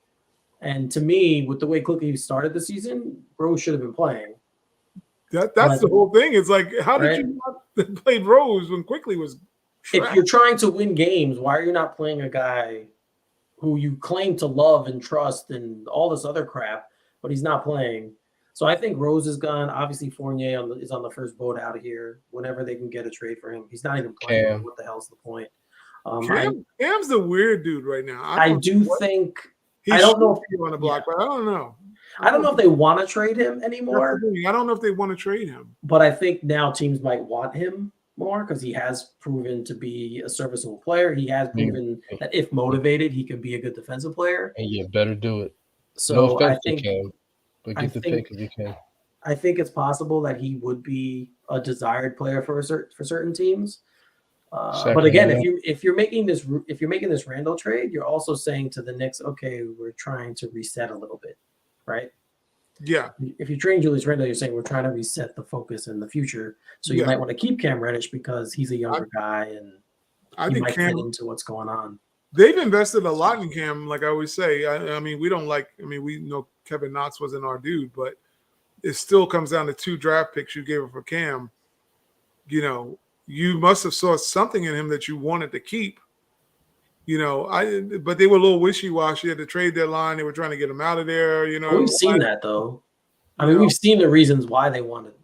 And to me, with the way quickly he started the season, Rose should have been playing. That's the whole thing. It's like, how did you not play Rose when Quickly was trash? If you're trying to win games, why are you not playing a guy who you claim to love and trust and all this other crap, but he's not playing? So I think Rose is gone. Obviously, Fournier is on the first boat out of here. Whenever they can get a trade for him, he's not even playing. What the hell's the point? Cam's the weird dude right now. I don't know if he's on the block, but I don't know. I don't know if they want to trade him anymore. I don't know if they want to trade him. But I think now teams might want him more because he has proven to be a serviceable player. He has proven that if motivated, he can be a good defensive player. And you better do it. So no offense I think, Cam, but get the pick if you can. I think it's possible that he would be a desired player for certain teams. But again, if you're making this Randall trade, you're also saying to the Knicks, okay, we're trying to reset a little bit, right? Yeah. If you trade Julius Randle, you're saying we're trying to reset the focus in the future. So you might want to keep Cam Reddish because he's a younger guy and he might fit into what's going on. They've invested a lot in Cam, like I always say. I mean, we know Kevin Knox wasn't our dude, but it still comes down to 2 draft picks you gave up for Cam. You know, you must have saw something in him that you wanted to keep. You know, but they were a little wishy-washy at the trade deadline. They were trying to get him out of there. You know, we've seen that though. I mean, we've seen the reasons why they wanted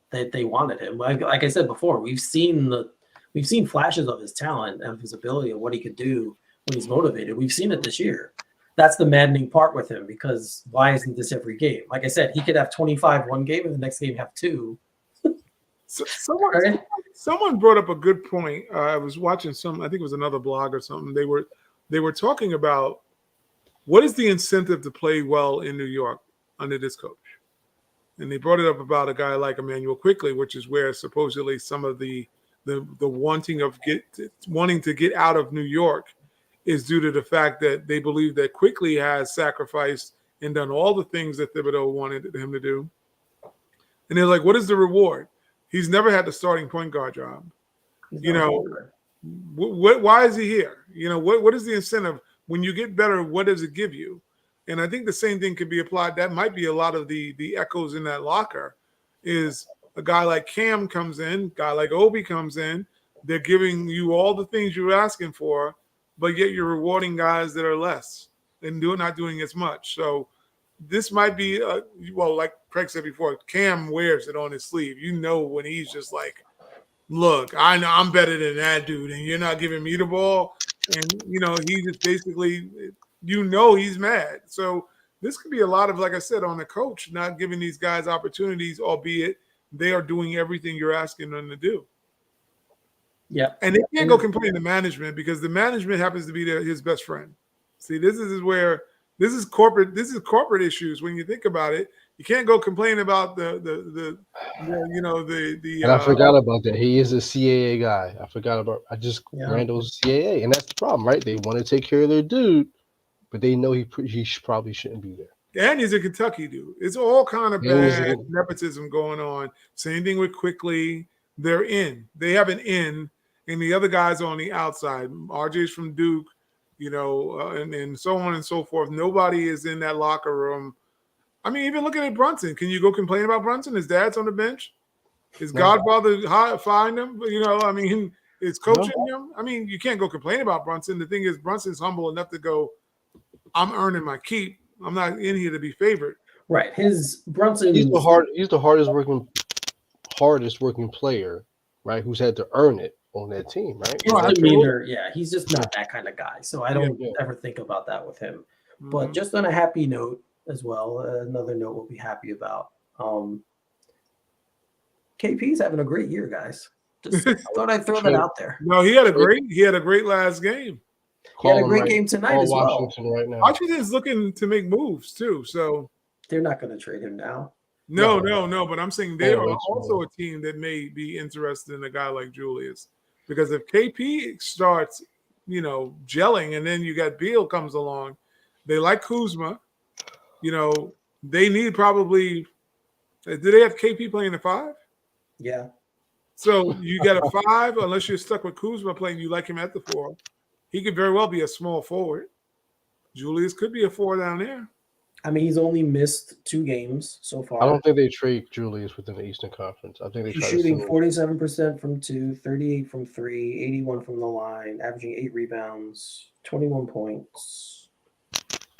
him. Like I said before, we've seen flashes of his talent, of his ability, of what he could do when he's motivated. We've seen it this year. That's the maddening part with him because why isn't this every game? Like I said, he could have 25 one game and the next game have 2. Someone brought up a good point. I was watching I think it was another blog or something. They were talking about what is the incentive to play well in New York under this coach. And they brought it up about a guy like Emmanuel Quickly, which is where supposedly some of the wanting to get out of New York is due to the fact that they believe that Quickly has sacrificed and done all the things that Thibodeau wanted him to do. And they're like, what is the reward? He's never had the starting point guard job. You know, why is he here? You know, what is the incentive? When you get better, what does it give you? And I think the same thing could be applied. That might be a lot of the echoes in that locker is a guy like Cam comes in, guy like Obi comes in. They're giving you all the things you're asking for, but yet you're rewarding guys that are less and not doing as much. So this might be, like Craig said before, Cam wears it on his sleeve. You know when he's just like, look, I know I'm better than that dude, and you're not giving me the ball. And, you know, he just basically – he's mad. So this could be a lot of, like I said, on the coach, not giving these guys opportunities, albeit they are doing everything you're asking them to do. Yeah. And they can't go complain to management because the management happens to be his best friend. See, this is corporate issues when you think about it. You can't go complain about the And I forgot about that. He is a CAA guy. Randall's CAA, and that's the problem, right? They want to take care of their dude, but they know he probably shouldn't be there. And he's a Kentucky dude. It's all kind of bad nepotism going on. Same thing with Quickly. They're in. They have an in, and the other guys are on the outside. RJ's from Duke, you know, and so on and so forth. Nobody is in that locker room. I mean, even looking at Brunson, can you go complain about Brunson? His dad's on the bench. His godfather find him. You know, I mean, is coaching him. I mean, you can't go complain about Brunson. The thing is, Brunson's humble enough to go, I'm earning my keep. I'm not in here to be favored. Right. He's the hardest working player, right? Who's had to earn it on that team, right? He's just not that kind of guy. So I don't ever think about that with him. Mm-hmm. But just on a happy note as well, another note we'll be happy about. KP's having a great year, guys. Just thought I'd throw that out there. No, he had a great last game. He had a great game tonight as well. Washington right now. Washington's looking to make moves too, so they're not going to trade him now. No. But I'm saying they Yeah, are that's also a team that may be interested in a guy like Julius, because if KP starts, gelling, and then you got Beal comes along, they like Kuzma. They need probably. Do they have KP playing the 5? Yeah. So you got a 5, unless you're stuck with Kuzma playing. You like him at the 4. He could very well be a small forward. Julius could be a 4 down there. I mean, he's only missed 2 games so far. I don't think they trade Julius within the Eastern Conference. I think they He's try shooting to 47% from 2, 38 from 3, 81 from the line, averaging 8 rebounds, 21 points.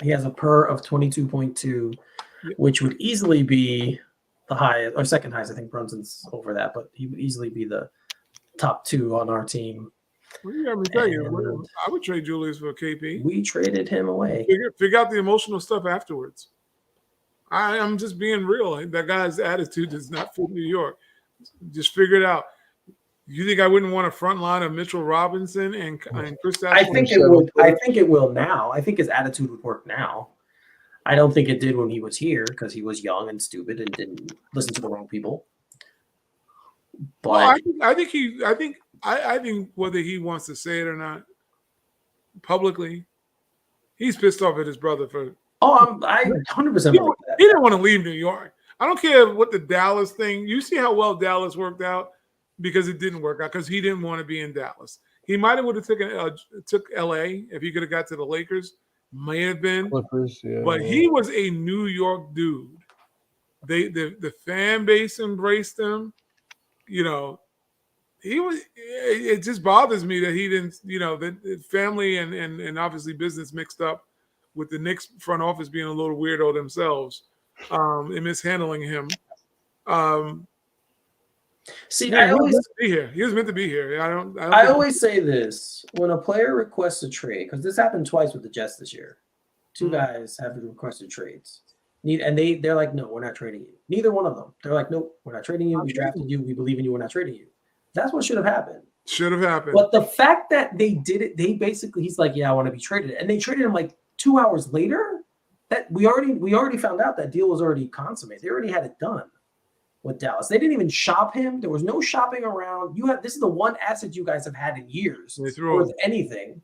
He has a PER of 22.2, which would easily be the highest or second highest. I think Brunson's over that, but he would easily be the top 2 on our team. Well, you got me tell you, I would trade Julius for KP. We traded him away. Figure out the emotional stuff afterwards. I'm just being real. That guy's attitude does not fit New York. Just figure it out. You think I wouldn't want a front line of Mitchell Robinson and Chris? I think it would. I think it will now. I think his attitude would work now. I don't think it did when he was here because he was young and stupid and didn't listen to the wrong people. But well, I think whether he wants to say it or not publicly, he's pissed off at his brother for. Oh, I 100%. He didn't want to leave New York. I don't care what the Dallas thing. You see how well Dallas worked out, because it didn't work out because he didn't want to be in Dallas. He might have would have took LA if he could have got to the Lakers. May have been Clippers, yeah. But he was a New York dude. The fan base embraced him. He was. It just bothers me that he didn't. The family and obviously business mixed up with the Knicks front office being a little weirdo themselves, and mishandling him. See, yeah, he was meant to be here. He was meant to be here. I always say this when a player requests a trade, because this happened twice with the Jets this year. 2 guys have requested trades, and they're like, no, we're not trading you. Neither one of them. They're like, nope, we're not trading you. We drafted you. We believe in you. We're not trading you. That's what should have happened. Should have happened. But the fact that they did it, he's like, yeah, I want to be traded, and they traded him like 2 hours later. That we already found out that deal was already consummated. They already had it done with Dallas. They didn't even shop him. There was no shopping around. This is the one asset you guys have had in years worth anything.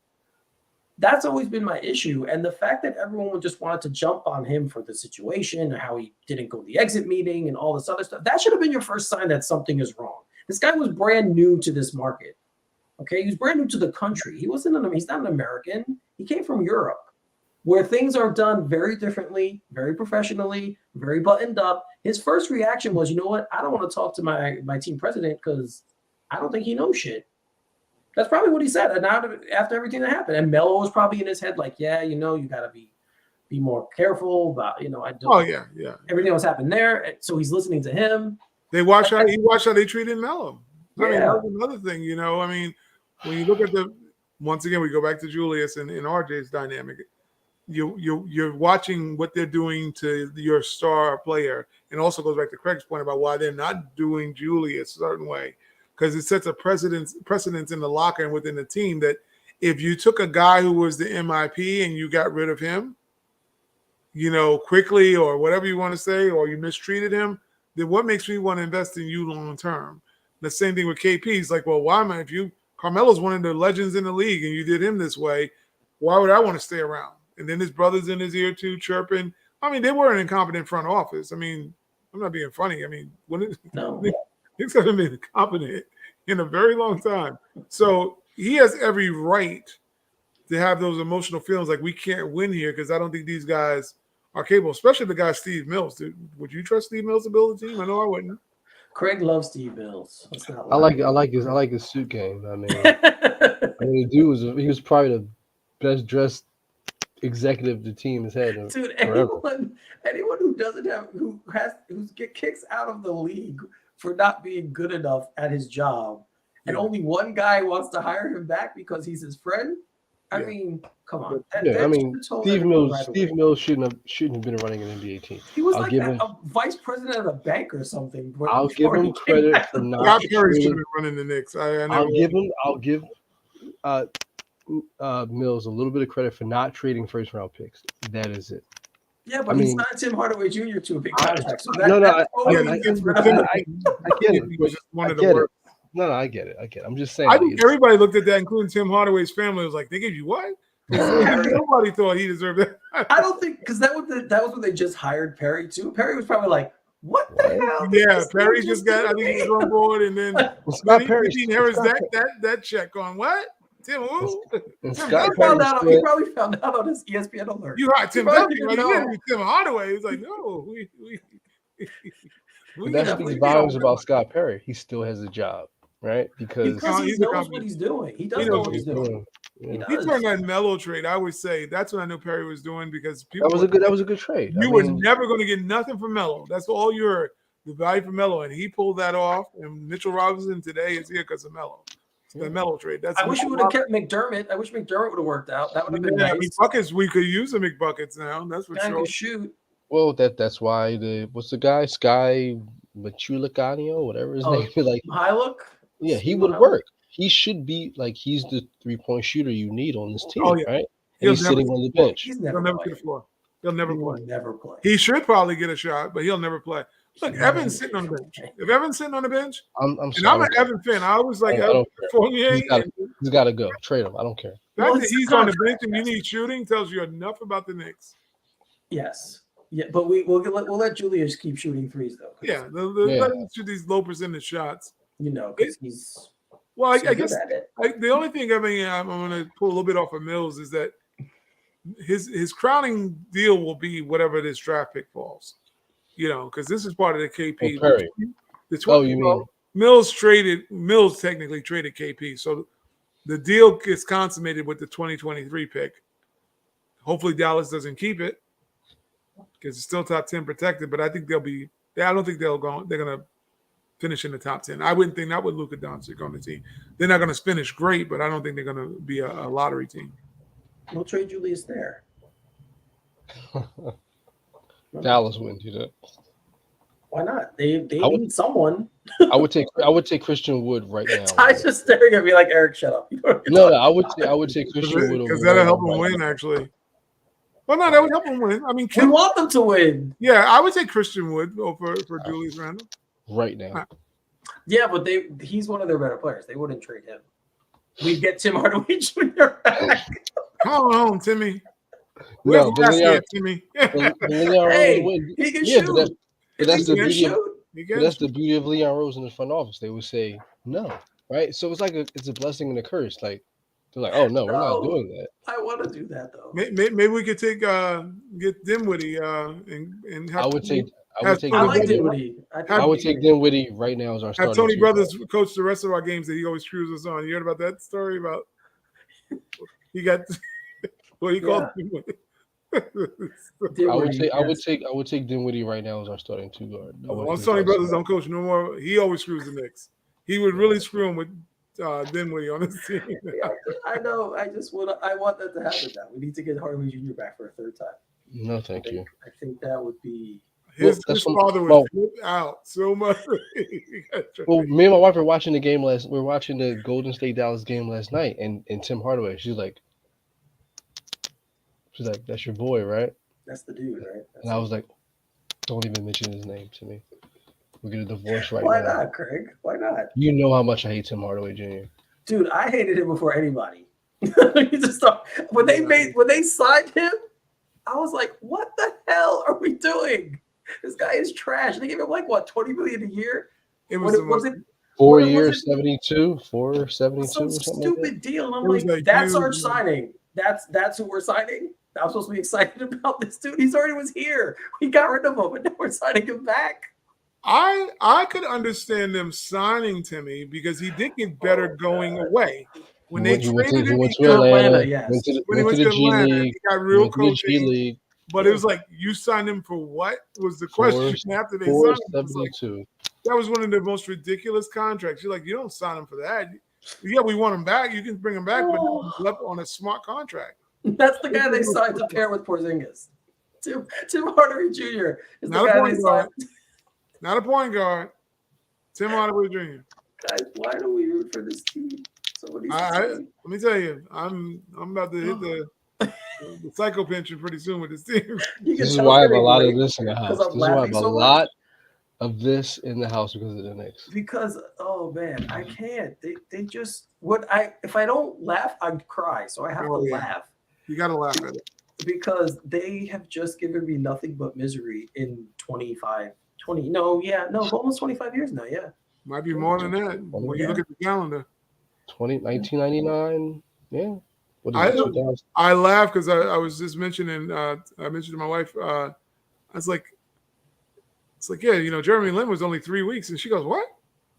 That's always been my issue. And the fact that everyone just wanted to jump on him for the situation and how he didn't go to the exit meeting and all this other stuff, that should have been your first sign that something is wrong. This guy was brand new to this market. Okay, he was brand new to the country. He's not an American. He came from Europe, where things are done very differently, very professionally, very buttoned up. His first reaction was, you know what? I don't want to talk to my team president because I don't think he knows shit. That's probably what he said. And after everything that happened, and Melo was probably in his head like, yeah, you got to be more careful about, I don't. Oh yeah. Everything that was happening there. So he's listening to him. He watched how they treated Melo. I mean, that was another thing, I mean, when you look at once again, we go back to Julius and RJ's dynamic. You're watching what they're doing to your star player, and also goes back to Craig's point about why they're not doing Julius a certain way, because it sets a precedence in the locker and within the team that if you took a guy who was the MIP and you got rid of him, quickly or whatever you want to say, or you mistreated him, then what makes me want to invest in you long term? The same thing with KP. He's like, well, why am I? Carmelo's one of the legends in the league, and you did him this way, why would I want to stay around? And then his brother's in his ear too, chirping. I mean, they were an incompetent front office. I mean, I'm not being funny. I mean, Knicks haven't been incompetent in a very long time. So he has every right to have those emotional feelings like we can't win here because I don't think these guys are capable, especially the guy Steve Mills. Would you trust Steve Mills to build a team? I know I wouldn't. Craig loves Steve Mills. I like his suit game. I mean, the dude was probably the best dressed executive the team has had. Dude, anyone who doesn't have who get kicks out of the league for not being good enough at his job, and only one guy wants to hire him back because he's his friend. I mean, come on. Steve Mills shouldn't have been running an NBA team. He was a vice president of a bank or something. I'll give him credit for not. Scott Perry should have been running the Knicks. I'll give Mills a little bit of credit for not trading first round picks. That is it. Yeah, but I he mean, signed Tim Hardaway Jr. to a big I- contract. So no, no, that Yeah, totally the gets rid of Tim- him. I get it. He But was just one I of the get it. worst. No, I get it. I'm just saying. I Like, think it's, everybody looked at that, including Tim Hardaway's family. Was like, they gave you what? Nobody thought he deserved that. I don't think because that was when they just hired Perry too. Perry was probably like, "What the What? hell?" did Yeah, this Perry dude just do got. I to think he me?" was on board, and then Well, Scott he Perry. inherits Scott that check on what? Tim who? And Tim Scott Duncan. Perry He said, probably found out on his ESPN alert. You hired Tim probably Duncan, didn't like you know. didn't Tim Hardaway. He's like, no, we but that Yeah, speaks we volumes don't- about Scott Perry. He still has a job, right? Because because he he's a knows what competent- he's doing. He he does knows know what what he's he's doing. Yeah. He he does. turned that Melo trade. I would say that's what I knew Perry was doing because people That was a good trade. You I were mean, never going to get nothing from Melo. That's all you heard. The value for Melo, and he pulled that off. And Mitchell Robinson today is here because of Melo. It's the Melo trade. That's I wish we would have kept McDermott. I wish McDermott would have worked out. That would have been nice. McBuckets. We could use the McBuckets now. That's for Guy sure. could shoot. well, that's why what's the guy? Sky Machulicanio, whatever his Oh, name is. Like, Hylook. yeah, he Steve would Hylook? work. He should be like he's the 3-point shooter you need on this team, Oh, yeah. right? And He'll he's sitting never- on the bench. He's He'll never never played. see the floor. He'll never He will play. never play. He should probably get a shot, but he'll never play. Look, Evan's sitting on the bench. If Evan's sitting on the bench, I'm and sorry. I'm an Evan fan, I was like, I don't care. Fournier. He's got to go. Trade him. I don't care. The fact Well, that it's a he's on the contract, bench and you yes. need shooting tells you enough about the Knicks. Yes. Yeah, but we'll let Julius keep shooting threes though. 'cause, Yeah, Yeah. let him shoot these low percentage shots. you know, because he's Well, so I good guess at it. the only thing I'm going to pull a little bit off of Mills is that his crowning deal will be whatever this draft pick falls. You know, because this is part of the KP. Oh, Perry. The Oh, you mean Mills technically traded KP, so the deal gets consummated with the 2023 pick. Hopefully Dallas doesn't keep it because it's still top 10 protected, but I think I don't think they're going to finish in the top 10. I wouldn't think that with Luka Doncic on the team. They're not going to finish great, but I don't think they're going to be a lottery team. We'll trade Julius there. Dallas wouldn't do that. Why not? They I would- need someone. I would take Christian Wood right now. Ty's just staring at me like, Eric, shut up. You know what I'm No, talking I would take Christian Wood Because over that'll help them right win, now. actually. Well, no, that would help them win. I mean, We want them to win. yeah, I would take Christian Wood over for Julius Randle. Right now. Yeah, but he's one of their better players. They wouldn't trade him. We'd get Tim Hardaway Jr. back. Come on, Timmy. No, Where's but the Leon, Timmy? Hey, he can yeah, shoot. but that's the He can beauty of shoot. But that's the beauty of Leon Rose in the front office. They would say no, right? So it's like it's a blessing and a curse. Like they're like, oh no, we're not doing that. I want to do that though. Maybe we could get Dinwiddie and have I would take I like Dinwiddie. Dinwiddie. I would take Dinwiddie right now as our have starting. Tony two Brothers coach the rest of our games that he always screws us on. You heard about that story about he got what he called Dinwiddie. guard. I would take Dinwiddie right now as our starting two guard. Once Tony Brothers don't coach no more, he always screws the Knicks. He would really screw him with Dinwiddie on his team. I know. I want that to happen now. We need to get Hardaway Jr. back for a third time. No, thank you. I think that would be. His father was flipped out so much. Well, me and my wife were watching the game we were watching the Golden State Dallas game last night, and Tim Hardaway, she's like, "That's your boy, right?" That's the dude, right? And I was like, "Don't even mention his name to me. We'll get a divorce right Why now." not, Craig? Why not? You know how much I hate Tim Hardaway Jr. Dude, I hated him before anybody. You just thought, when they signed him, I was like, what the hell are we doing? This guy is trash. They gave him like what, $20 million a year? It was 4 What years, was it? 72, 472 Some or something stupid like that. deal. And It was I'm like, like that's huge. our signing. That's who we're signing. I'm supposed to be excited about this dude. He's already was here. We got rid of him, and now we're signing him back. I could understand them signing Timmy because he did get better going away. When they traded him, went he to got- Atlanta, yes. when he went to the G Atlanta, League, he got real went to the G coaching. League, But it was like, you signed him for what was the question after they signed him? It was like, 472. that was one of the most ridiculous contracts. You're like, you don't sign him for that. Yeah, we want him back. You can bring him back, but he's left on a smart contract. That's the guy they signed to pair with Porzingis. Tim Hardaway Jr. is the Not a guy point they guard. signed. Not a point guard. Tim Hardaway Jr. Guys, why do we root for this team? Let me tell you, I'm about to hit the the psycho pension pretty soon with this team. You can This is tell why I it's have a getting lot of late this in the because house. I'm This is why I laughing have a so much. lot of this in the house because of the Knicks. Because oh man, I can't. They just if I don't laugh, I'd cry. So I have to laugh. You gotta laugh at it. Because they have just given me nothing but misery in almost 25 years now. Yeah. Might be more than that when you look at the calendar. 1999. Yeah. What is it? 2000? I laugh because I was just mentioning. I mentioned to my wife. I was like, it's like, yeah, Jeremy Lin was only 3 weeks, and she goes, what?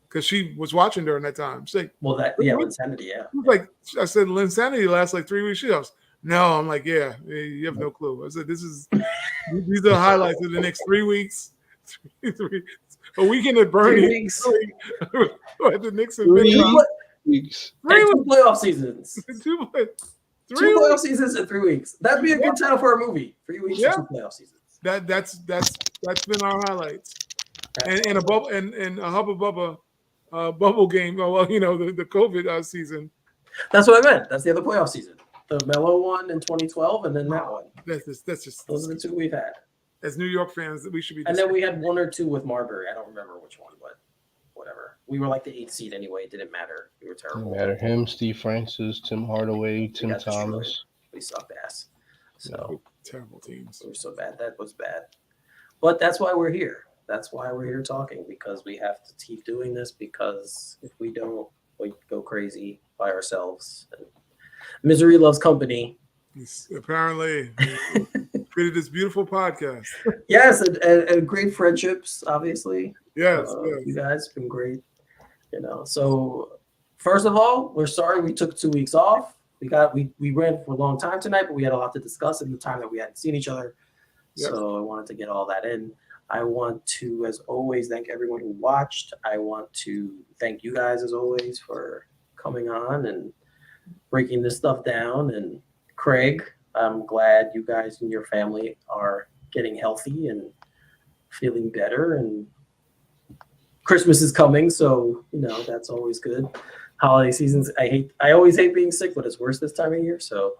Because she was watching during that time. She's like, well, Linsanity, yeah. Like I said, Linsanity lasts like 3 weeks. She goes, no. I'm like, yeah, you have no clue. I said, these are the highlights of the next 3 weeks. A weekend at Bernie. 3 weeks. The Knicks and 3 weeks. 2 playoff seasons. 2 playoff seasons in 3 weeks. That'd be a good title for a movie. 3 weeks and 2 playoff seasons. That's been our highlights. And a bubble and a Hubba Bubba bubble game. Oh well, the COVID season. That's what I meant. That's the other playoff season. The Melo one in 2012, and then that one. That's just those are the 2 we've had. As New York fans, we should be. And then we had 1 or 2 with Marbury. I don't remember which one, but whatever. We were like the 8th seed anyway. It didn't matter. We were terrible. Didn't matter. Him, Steve Francis, Tim Hardaway, Tim Thomas. Destroyed. We sucked ass. So terrible teams. We were so bad. That was bad. But that's why we're here. That's why we're here talking, because we have to keep doing this, because if we don't, we go crazy by ourselves. And misery loves company. Apparently created this beautiful podcast. Yes, and great friendships, obviously. Yes, you guys have been great. So first of all, we're sorry we took 2 weeks off. We ran for a long time tonight, but we had a lot to discuss in the time that we hadn't seen each other. Yep. So I wanted to get all that in. I want to, as always, thank everyone who watched. I want to thank you guys, as always, for coming on and breaking this stuff down. And Craig, I'm glad you guys and your family are getting healthy and feeling better. And Christmas is coming, so that's always good. Holiday seasons, I always hate being sick, but it's worse this time of year. So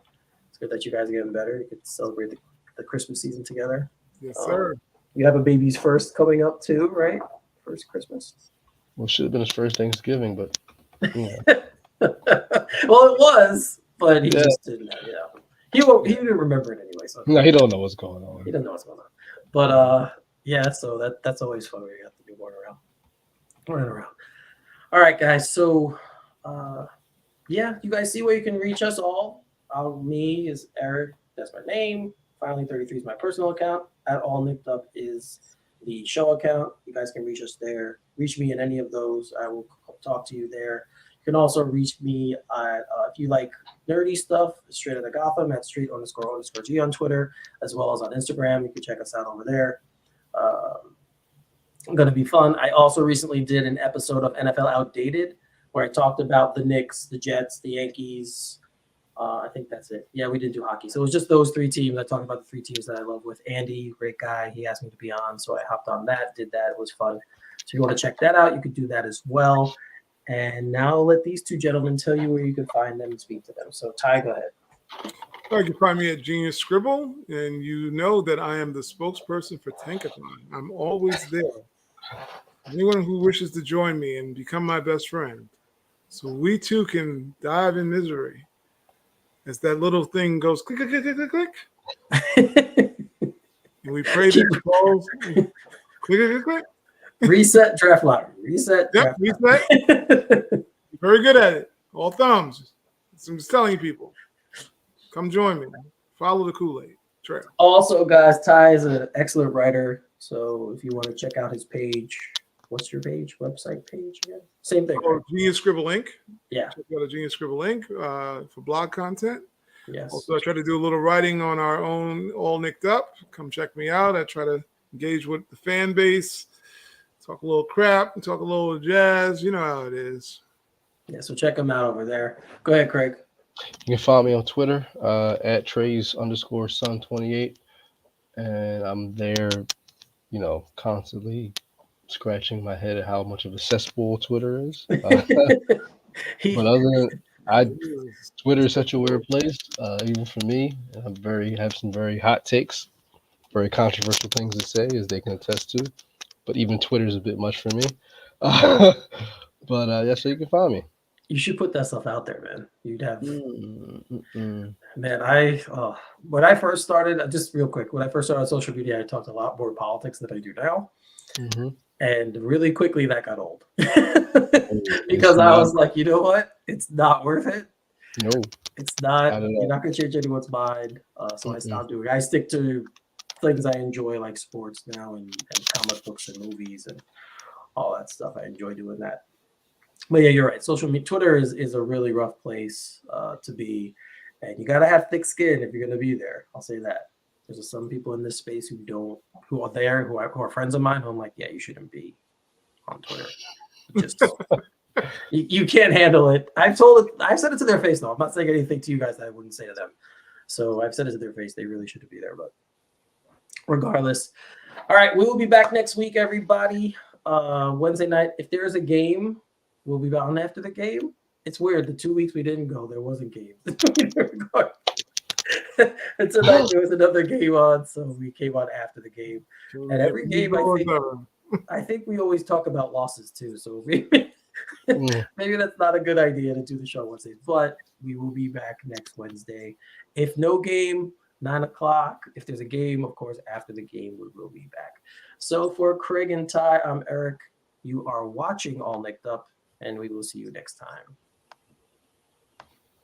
it's good that you guys are getting better. You get to celebrate the Christmas season together. Yes, sir. You have a baby's first coming up too, right? First Christmas. Well, should have been his first Thanksgiving, but well, it was, but he just didn't. He didn't remember it anyway. So no, he don't know what's going on. He doesn't know what's going on. But so that's always fun when you have to be running around. All right, guys. So you guys see where you can reach us all. Me is Eric. That's my name. Finally 33 is my personal account. At All Nicked Up is the show account. You guys can reach us there. Reach me in any of those. I will talk to you there. You can also reach me at, if you like nerdy stuff, Straight Outta Gotham at straight__G on Twitter, as well as on Instagram. You can check us out over there. Going to be fun. I also recently did an episode of NFL Outdated where I talked about the Knicks, the Jets, the Yankees. I think that's it. Yeah, we didn't do hockey. So it was just those 3 teams. I talked about the 3 teams that I love with Andy, great guy. He asked me to be on, so I hopped on that, did that. It was fun. So if you want to check that out, you could do that as well. And now I'll let these 2 gentlemen tell you where you can find them and speak to them. So Ty, go ahead. You can find me at Genius Scribble, and you know that I am the spokesperson for Tankathon. I'm always there. Anyone who wishes to join me and become my best friend, so we too can dive in misery. As that little thing goes click, click, click, click, click. And we pray that it falls. Click, click, click, click. Reset draft lottery. Reset. Yep, reset. Very good at it. All thumbs. So I'm just telling you people. Come join me. Follow the Kool-Aid trail. Also, guys, Ty is an excellent writer. So if you want to check out his page, what's your page? Website page again? Same thing. Right? Genius Scribble Inc. Yeah. Check out a Genius Scribble Inc. For blog content. Yes. Also, I try to do a little writing on our own All Nicked Up. Come check me out. I try to engage with the fan base, talk a little crap, talk a little jazz. You know how it is. Yeah, so check them out over there. Go ahead, Craig. You can follow me on Twitter at Trays_Sun28. And I'm there, constantly scratching my head at how much of a cesspool Twitter is. But other I Twitter is such a weird place, even for me. Have some very hot takes, very controversial things to say, as they can attest to. But even Twitter is a bit much for me. But that's where you can find me. You should put that stuff out there, man. You'd have, Mm. man. When I first started, just real quick, when I first started on social media, I talked a lot more politics than I do now. Mm-hmm. And really quickly that got old It's because I not, was like, you know what? It's not worth it. no, It's not. not at You're all. not going to change anyone's mind. So I Mm-mm. stopped doing it. I stick to things I enjoy, like sports now and comic books and movies and all that stuff. I enjoy doing that. But yeah, you're right. Social media, Twitter is a really rough place to be. And you got to have thick skin if you're going to be there. I'll say that. There's just some people in this space who are there, who are friends of mine, who I'm like, yeah, you shouldn't be on Twitter. Just you can't handle it. I've said it to their face though. I'm not saying anything to you guys that I wouldn't say to them. So I've said it to their face. They really shouldn't be there. But regardless, all right, we will be back next week, everybody. Wednesday night. If there's a game, we'll be on after the game. It's weird. The 2 weeks we didn't go, there wasn't games. And tonight there was another game on, so we came on after the game. And every game, I think we always talk about losses too. So maybe that's not a good idea to do the show Wednesdays. But we will be back next Wednesday. If no game, 9:00. If there's a game, of course, after the game, we will be back. So for Craig and Ty, I'm Eric. You are watching All Nicked Up, and we will see you next time.